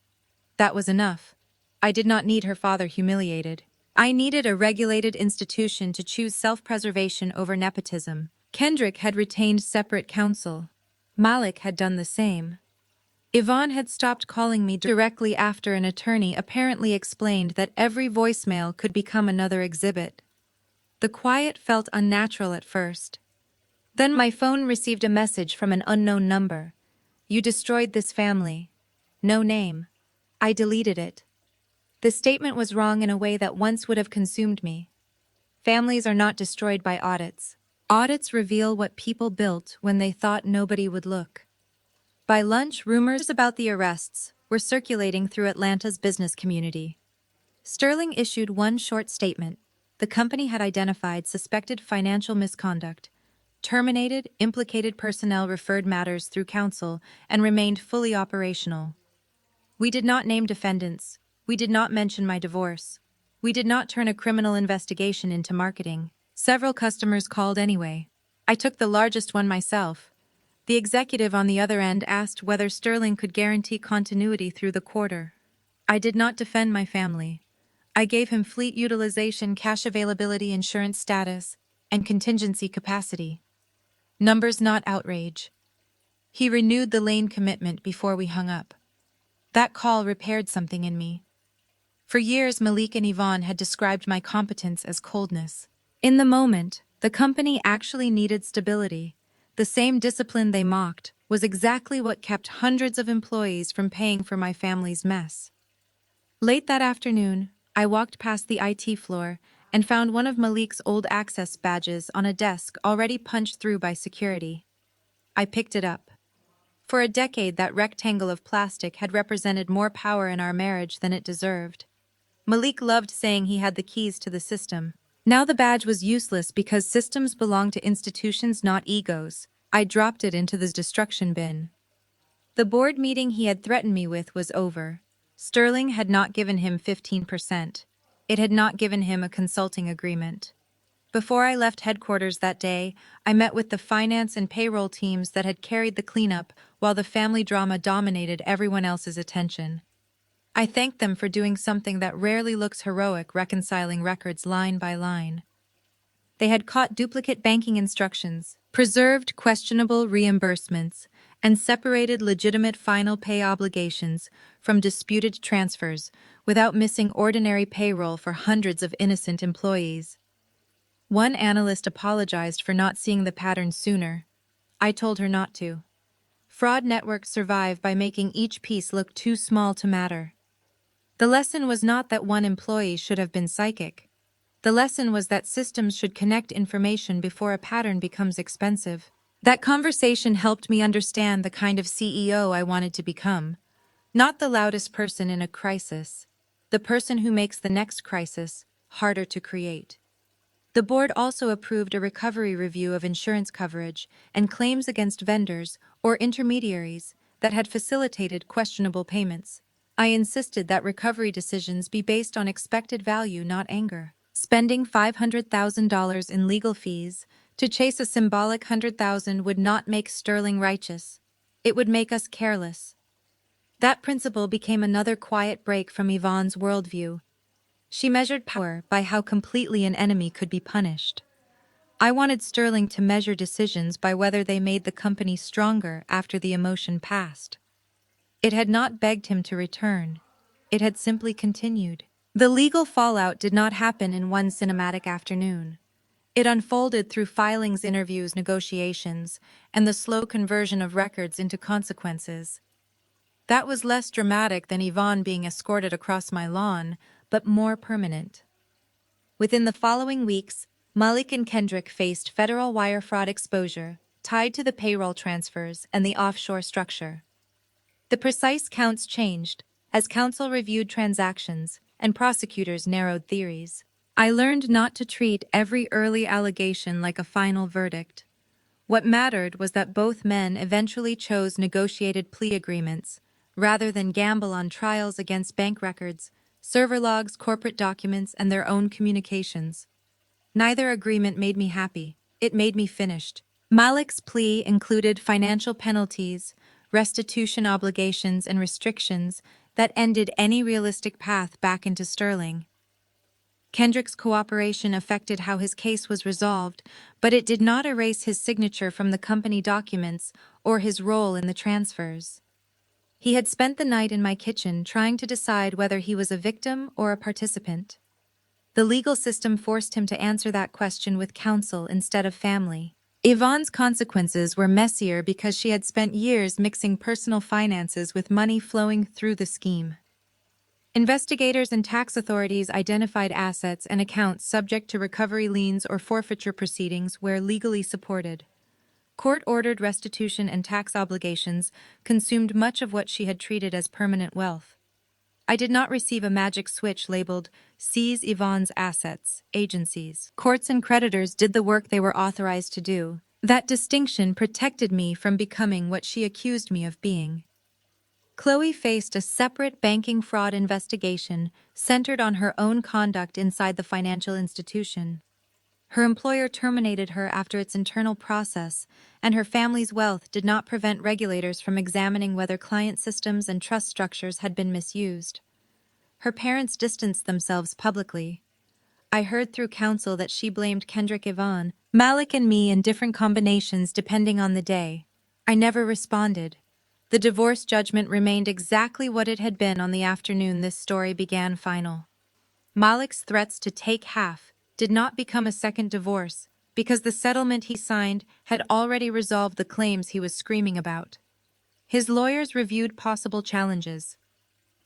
That was enough. I did not need her father humiliated. I needed a regulated institution to choose self-preservation over nepotism. Kendrick had retained separate counsel. Malik had done the same. Yvonne had stopped calling me directly after an attorney apparently explained that every voicemail could become another exhibit. The quiet felt unnatural at first. Then my phone received a message from an unknown number. You destroyed this family. No name. I deleted it. The statement was wrong in a way that once would have consumed me. Families are not destroyed by audits. Audits reveal what people built when they thought nobody would look. By lunch, rumors about the arrests were circulating through Atlanta's business community. Sterling issued one short statement. The company had identified suspected financial misconduct, terminated implicated personnel, referred matters through counsel, and remained fully operational. We did not name defendants. We did not mention my divorce. We did not turn a criminal investigation into marketing. Several customers called anyway. I took the largest one myself. The executive on the other end asked whether Sterling could guarantee continuity through the quarter. I did not defend my family. I gave him fleet utilization, cash availability, insurance status, and contingency capacity. Numbers, not outrage. He renewed the lane commitment before we hung up. That call repaired something in me. For years, Malik and Yvonne had described my competence as coldness. In the moment, the company actually needed stability. The same discipline they mocked was exactly what kept hundreds of employees from paying for my family's mess. Late that afternoon, I walked past the IT floor and found one of Malik's old access badges on a desk already punched through by security. I picked it up. For a decade, that rectangle of plastic had represented more power in our marriage than it deserved. Malik loved saying he had the keys to the system. Now the badge was useless because systems belong to institutions, not egos. I dropped it into the destruction bin. The board meeting he had threatened me with was over. Sterling had not given him 15%. It had not given him a consulting agreement. Before I left headquarters that day, I met with the finance and payroll teams that had carried the cleanup while the family drama dominated everyone else's attention. I thanked them for doing something that rarely looks heroic, reconciling records line by line. They had caught duplicate banking instructions, preserved questionable reimbursements, and separated legitimate final pay obligations from disputed transfers without missing ordinary payroll for hundreds of innocent employees. One analyst apologized for not seeing the pattern sooner. I told her not to. Fraud networks survive by making each piece look too small to matter. The lesson was not that one employee should have been psychic. The lesson was that systems should connect information before a pattern becomes expensive. That conversation helped me understand the kind of CEO I wanted to become. Not the loudest person in a crisis. The person who makes the next crisis harder to create. The board also approved a recovery review of insurance coverage and claims against vendors or intermediaries that had facilitated questionable payments. I insisted that recovery decisions be based on expected value, not anger. Spending $500,000 in legal fees to chase a symbolic $100,000 would not make Sterling righteous. It would make us careless. That principle became another quiet break from Yvonne's worldview. She measured power by how completely an enemy could be punished. I wanted Sterling to measure decisions by whether they made the company stronger after the emotion passed. It had not begged him to return. It had simply continued. The legal fallout did not happen in one cinematic afternoon. It unfolded through filings, interviews, negotiations, and the slow conversion of records into consequences. That was less dramatic than Yvonne being escorted across my lawn, but more permanent. Within the following weeks, Malik and Kendrick faced federal wire fraud exposure tied to the payroll transfers and the offshore structure. The precise counts changed, as counsel reviewed transactions and prosecutors narrowed theories. I learned not to treat every early allegation like a final verdict. What mattered was that both men eventually chose negotiated plea agreements, rather than gamble on trials against bank records, server logs, corporate documents, and their own communications. Neither agreement made me happy. It made me finished. Malik's plea included financial penalties, restitution obligations, and restrictions that ended any realistic path back into Sterling. Kendrick's cooperation affected how his case was resolved, but it did not erase his signature from the company documents or his role in the transfers. He had spent the night in my kitchen trying to decide whether he was a victim or a participant. The legal system forced him to answer that question with counsel instead of family. Yvonne's consequences were messier because she had spent years mixing personal finances with money flowing through the scheme. Investigators and tax authorities identified assets and accounts subject to recovery liens or forfeiture proceedings where legally supported. Court-ordered restitution and tax obligations consumed much of what she had treated as permanent wealth. I did not receive a magic switch labeled "Seize Yvonne's Assets, Agencies." Courts and creditors did the work they were authorized to do. That distinction protected me from becoming what she accused me of being. Chloe faced a separate banking fraud investigation centered on her own conduct inside the financial institution. Her employer terminated her after its internal process, and her family's wealth did not prevent regulators from examining whether client systems and trust structures had been misused. Her parents distanced themselves publicly. I heard through counsel that she blamed Kendrick, Yvonne, Malik, and me in different combinations depending on the day. I never responded. The divorce judgment remained exactly what it had been on the afternoon this story began final. Malik's threats to take half did not become a second divorce because the settlement he signed had already resolved the claims he was screaming about. His lawyers reviewed possible challenges.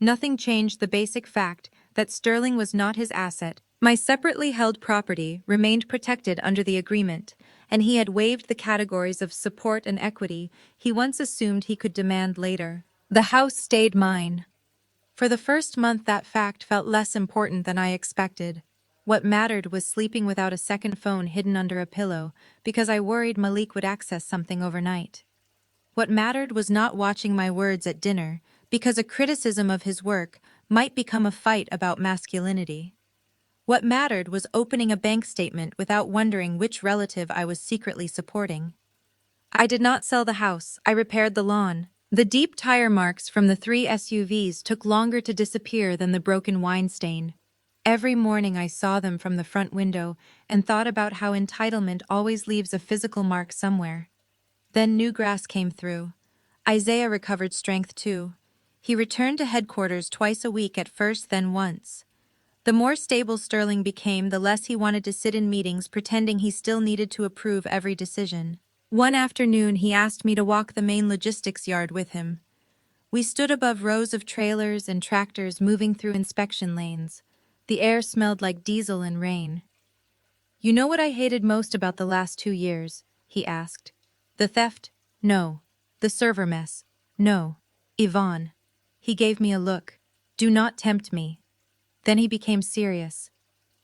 Nothing changed the basic fact that Sterling was not his asset. My separately held property remained protected under the agreement, and he had waived the categories of support and equity he once assumed he could demand later. The house stayed mine. For the first month, that fact felt less important than I expected. What mattered was sleeping without a second phone hidden under a pillow, because I worried Malik would access something overnight. What mattered was not watching my words at dinner, because a criticism of his work might become a fight about masculinity. What mattered was opening a bank statement without wondering which relative I was secretly supporting. I did not sell the house, I repaired the lawn. The deep tire marks from the 3 SUVs took longer to disappear than the broken wine stain. Every morning I saw them from the front window and thought about how entitlement always leaves a physical mark somewhere. Then new grass came through. Isaiah recovered strength too. He returned to headquarters twice a week at first, then once. The more stable Sterling became, the less he wanted to sit in meetings pretending he still needed to approve every decision. One afternoon, he asked me to walk the main logistics yard with him. We stood above rows of trailers and tractors moving through inspection lanes. The air smelled like diesel and rain. "You know what I hated most about the last 2 years?" he asked. "The theft? No. The server mess? No. Yvonne." He gave me a look. "Do not tempt me." Then he became serious.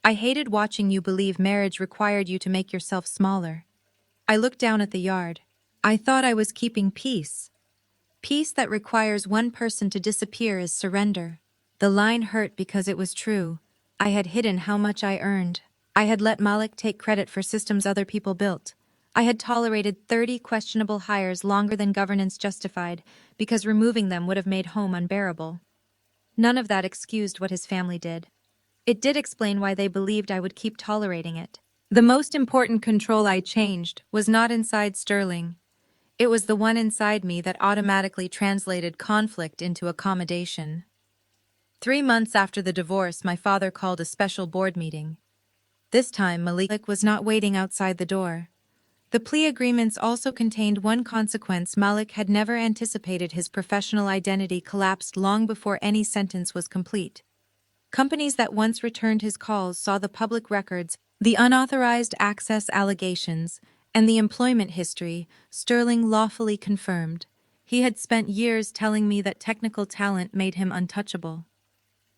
"I hated watching you believe marriage required you to make yourself smaller." I looked down at the yard. I thought I was keeping peace. Peace that requires one person to disappear is surrender. The line hurt because it was true. I had hidden how much I earned. I had let Malik take credit for systems other people built. I had tolerated 30 questionable hires longer than governance justified because removing them would have made home unbearable. None of that excused what his family did. It did explain why they believed I would keep tolerating it. The most important control I changed was not inside Sterling. It was the one inside me that automatically translated conflict into accommodation. 3 months after the divorce, my father called a special board meeting. This time, Malik was not waiting outside the door. The plea agreements also contained one consequence Malik had never anticipated: his professional identity collapsed long before any sentence was complete. Companies that once returned his calls saw the public records, the unauthorized access allegations, and the employment history Sterling lawfully confirmed. He had spent years telling me that technical talent made him untouchable.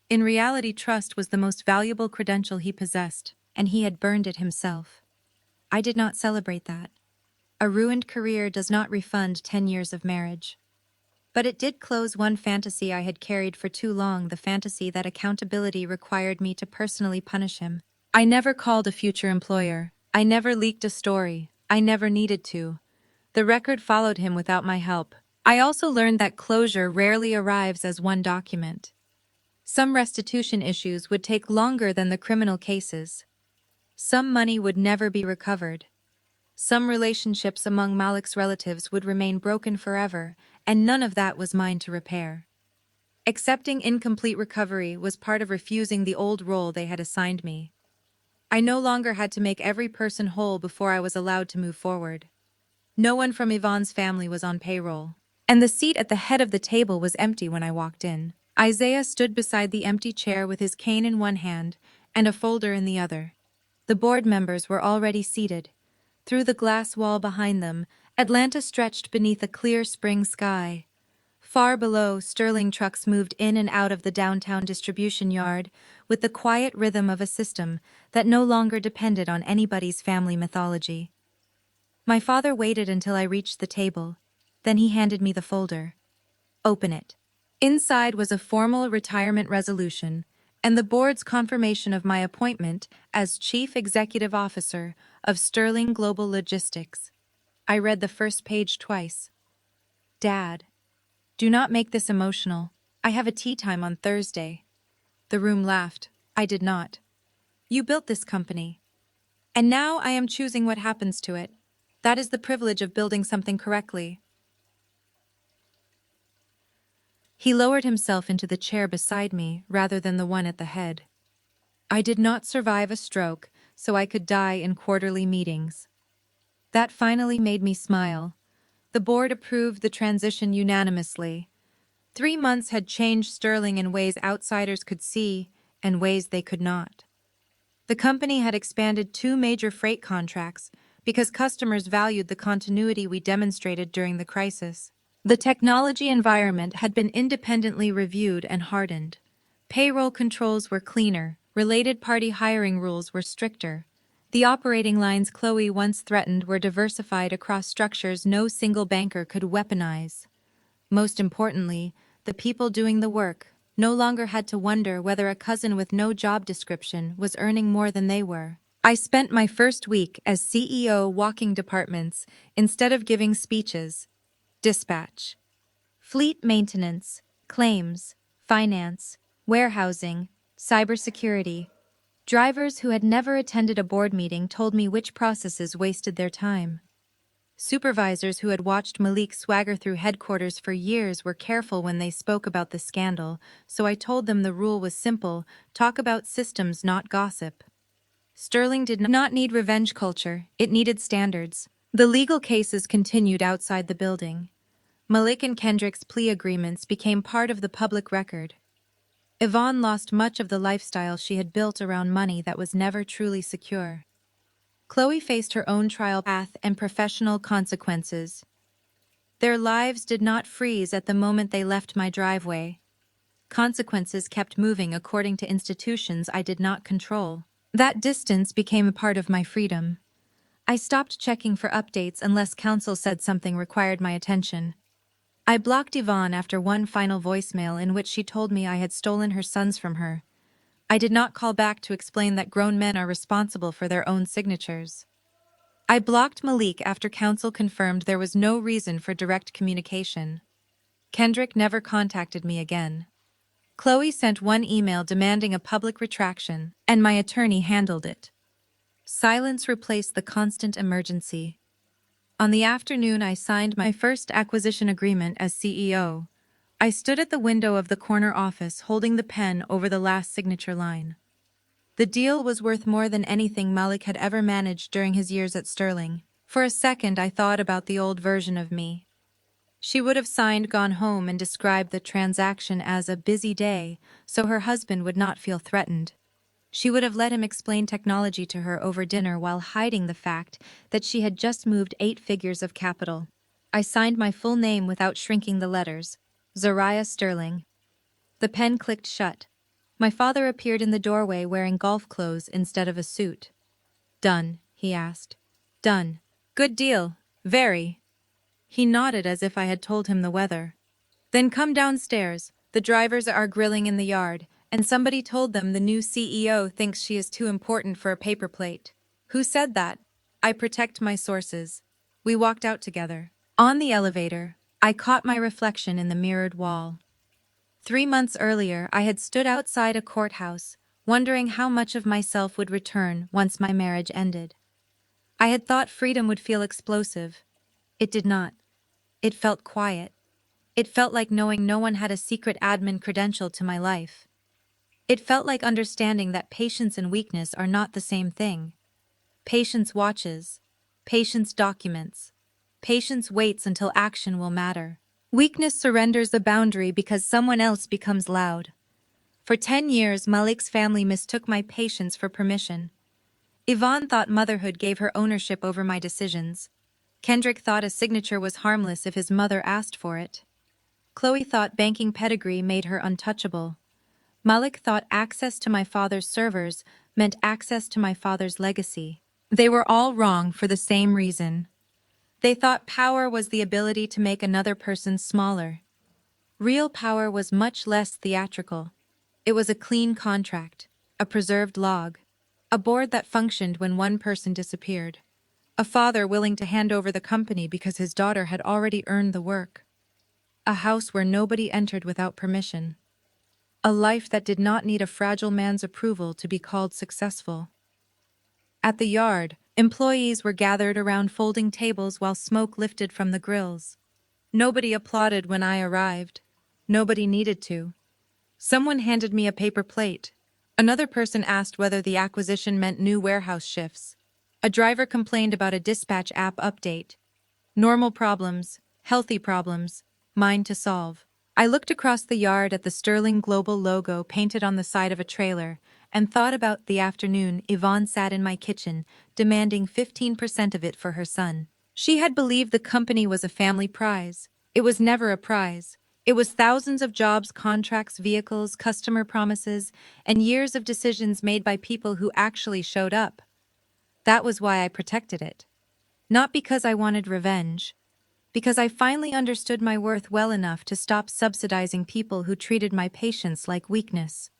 In reality, trust was the most valuable credential he possessed, and he had burned it himself. I did not celebrate that. A ruined career does not refund 10 years of marriage. But it did close one fantasy I had carried for too long, the fantasy that accountability required me to personally punish him. I never called a future employer. I never leaked a story. I never needed to. The record followed him without my help. I also learned that closure rarely arrives as one document. Some restitution issues would take longer than the criminal cases. Some money would never be recovered. Some relationships among Malik's relatives would remain broken forever, and none of that was mine to repair. Accepting incomplete recovery was part of refusing the old role they had assigned me. I no longer had to make every person whole before I was allowed to move forward. No one from Yvonne's family was on payroll, and the seat at the head of the table was empty when I walked in. Isaiah stood beside the empty chair with his cane in one hand and a folder in the other. The board members were already seated. Through the glass wall behind them, Atlanta stretched beneath a clear spring sky. Far below, Sterling trucks moved in and out of the downtown distribution yard with the quiet rhythm of a system that no longer depended on anybody's family mythology. My father waited until I reached the table. Then he handed me the folder. Open it. Inside was a formal retirement resolution and the board's confirmation of my appointment as Chief Executive Officer of Sterling Global Logistics. I read the first page twice. Dad, do not make this emotional. I have a tea time on Thursday. The room laughed. I did not. You built this company. And now I am choosing what happens to it. That is the privilege of building something correctly. He lowered himself into the chair beside me rather than the one at the head. I did not survive a stroke, so I could die in quarterly meetings. That finally made me smile. The board approved the transition unanimously. 3 months had changed Sterling in ways outsiders could see and ways they could not. The company had expanded 2 major freight contracts because customers valued the continuity we demonstrated during the crisis. The technology environment had been independently reviewed and hardened. Payroll controls were cleaner, related party hiring rules were stricter. The operating lines Chloe once threatened were diversified across structures no single banker could weaponize. Most importantly, the people doing the work no longer had to wonder whether a cousin with no job description was earning more than they were. I spent my first week as CEO walking departments instead of giving speeches. Dispatch, fleet maintenance, claims, finance, warehousing, cybersecurity. Drivers who had never attended a board meeting told me which processes wasted their time. Supervisors who had watched Malik swagger through headquarters for years were careful when they spoke about the scandal, so I told them the rule was simple: talk about systems, not gossip. Sterling did not need revenge culture, it needed standards. The legal cases continued outside the building. Malik and Kendrick's plea agreements became part of the public record. Yvonne lost much of the lifestyle she had built around money that was never truly secure. Chloe faced her own trial path and professional consequences. Their lives did not freeze at the moment they left my driveway. Consequences kept moving according to institutions I did not control. That distance became a part of my freedom. I stopped checking for updates unless counsel said something required my attention. I blocked Yvonne after one final voicemail in which she told me I had stolen her sons from her. I did not call back to explain that grown men are responsible for their own signatures. I blocked Malik after counsel confirmed there was no reason for direct communication. Kendrick never contacted me again. Chloe sent one email demanding a public retraction, and my attorney handled it. Silence replaced the constant emergency. On the afternoon I signed my first acquisition agreement as CEO. I stood at the window of the corner office holding the pen over the last signature line. The deal was worth more than anything Malik had ever managed during his years at Sterling. For a second I thought about the old version of me. She would have signed, gone home, and described the transaction as a busy day so her husband would not feel threatened. She would have let him explain technology to her over dinner while hiding the fact that she had just moved 8 figures of capital. I signed my full name without shrinking the letters. Zariah Sterling. The pen clicked shut. My father appeared in the doorway wearing golf clothes instead of a suit. "Done?" he asked. "Done. Good deal. Very." He nodded as if I had told him the weather. "Then come downstairs. The drivers are grilling in the yard, and somebody told them the new CEO thinks she is too important for a paper plate." "Who said that?" "I protect my sources." We walked out together. On the elevator, I caught my reflection in the mirrored wall. 3 months earlier, I had stood outside a courthouse, wondering how much of myself would return once my marriage ended. I had thought freedom would feel explosive. It did not. It felt quiet. It felt like knowing no one had a secret admin credential to my life. It felt like understanding that patience and weakness are not the same thing. Patience watches. Patience documents. Patience waits until action will matter. Weakness surrenders the boundary because someone else becomes loud. For 10 years, Malik's family mistook my patience for permission. Yvonne thought motherhood gave her ownership over my decisions. Kendrick thought a signature was harmless if his mother asked for it. Chloe thought banking pedigree made her untouchable. Malik thought access to my father's servers meant access to my father's legacy. They were all wrong for the same reason. They thought power was the ability to make another person smaller. Real power was much less theatrical. It was a clean contract, a preserved log, a board that functioned when one person disappeared, a father willing to hand over the company because his daughter had already earned the work, a house where nobody entered without permission, a life that did not need a fragile man's approval to be called successful. At the yard, employees were gathered around folding tables while smoke lifted from the grills. Nobody applauded when I arrived. Nobody needed to. Someone handed me a paper plate. Another person asked whether the acquisition meant new warehouse shifts. A driver complained about a dispatch app update. Normal problems, healthy problems, mine to solve. I looked across the yard at the Sterling Global logo painted on the side of a trailer and thought about the afternoon Yvonne sat in my kitchen, demanding 15% of it for her son. She had believed the company was a family prize. It was never a prize. It was thousands of jobs, contracts, vehicles, customer promises, and years of decisions made by people who actually showed up. That was why I protected it. Not because I wanted revenge. Because I finally understood my worth well enough to stop subsidizing people who treated my patience like weakness.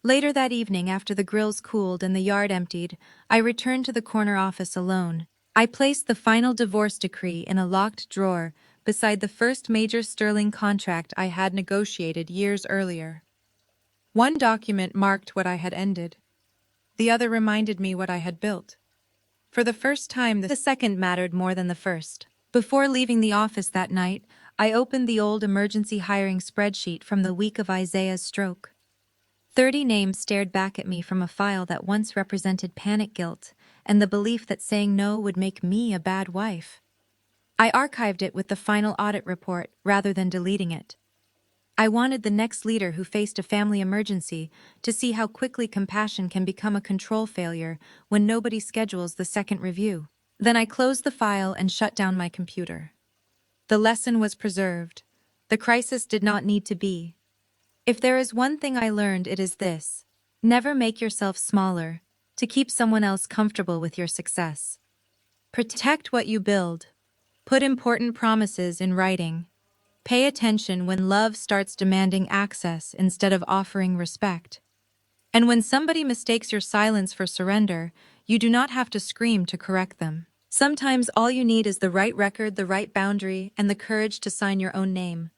Later that evening, after the grills cooled and the yard emptied, I returned to the corner office alone. I placed the final divorce decree in a locked drawer beside the first major Sterling contract I had negotiated years earlier. One document marked what I had ended. The other reminded me what I had built. For the first time, the second mattered more than the first. Before leaving the office that night, I opened the old emergency hiring spreadsheet from the week of Isaiah's stroke. 30 names stared back at me from a file that once represented panic guilt and the belief that saying no would make me a bad wife. I archived it with the final audit report rather than deleting it. I wanted the next leader who faced a family emergency to see how quickly compassion can become a control failure when nobody schedules the second review. Then I closed the file and shut down my computer. The lesson was preserved. The crisis did not need to be. If there is one thing I learned, it is this: never make yourself smaller to keep someone else comfortable with your success. Protect what you build. Put important promises in writing. Pay attention when love starts demanding access instead of offering respect. And when somebody mistakes your silence for surrender, you do not have to scream to correct them. Sometimes all you need is the right record, the right boundary, and the courage to sign your own name.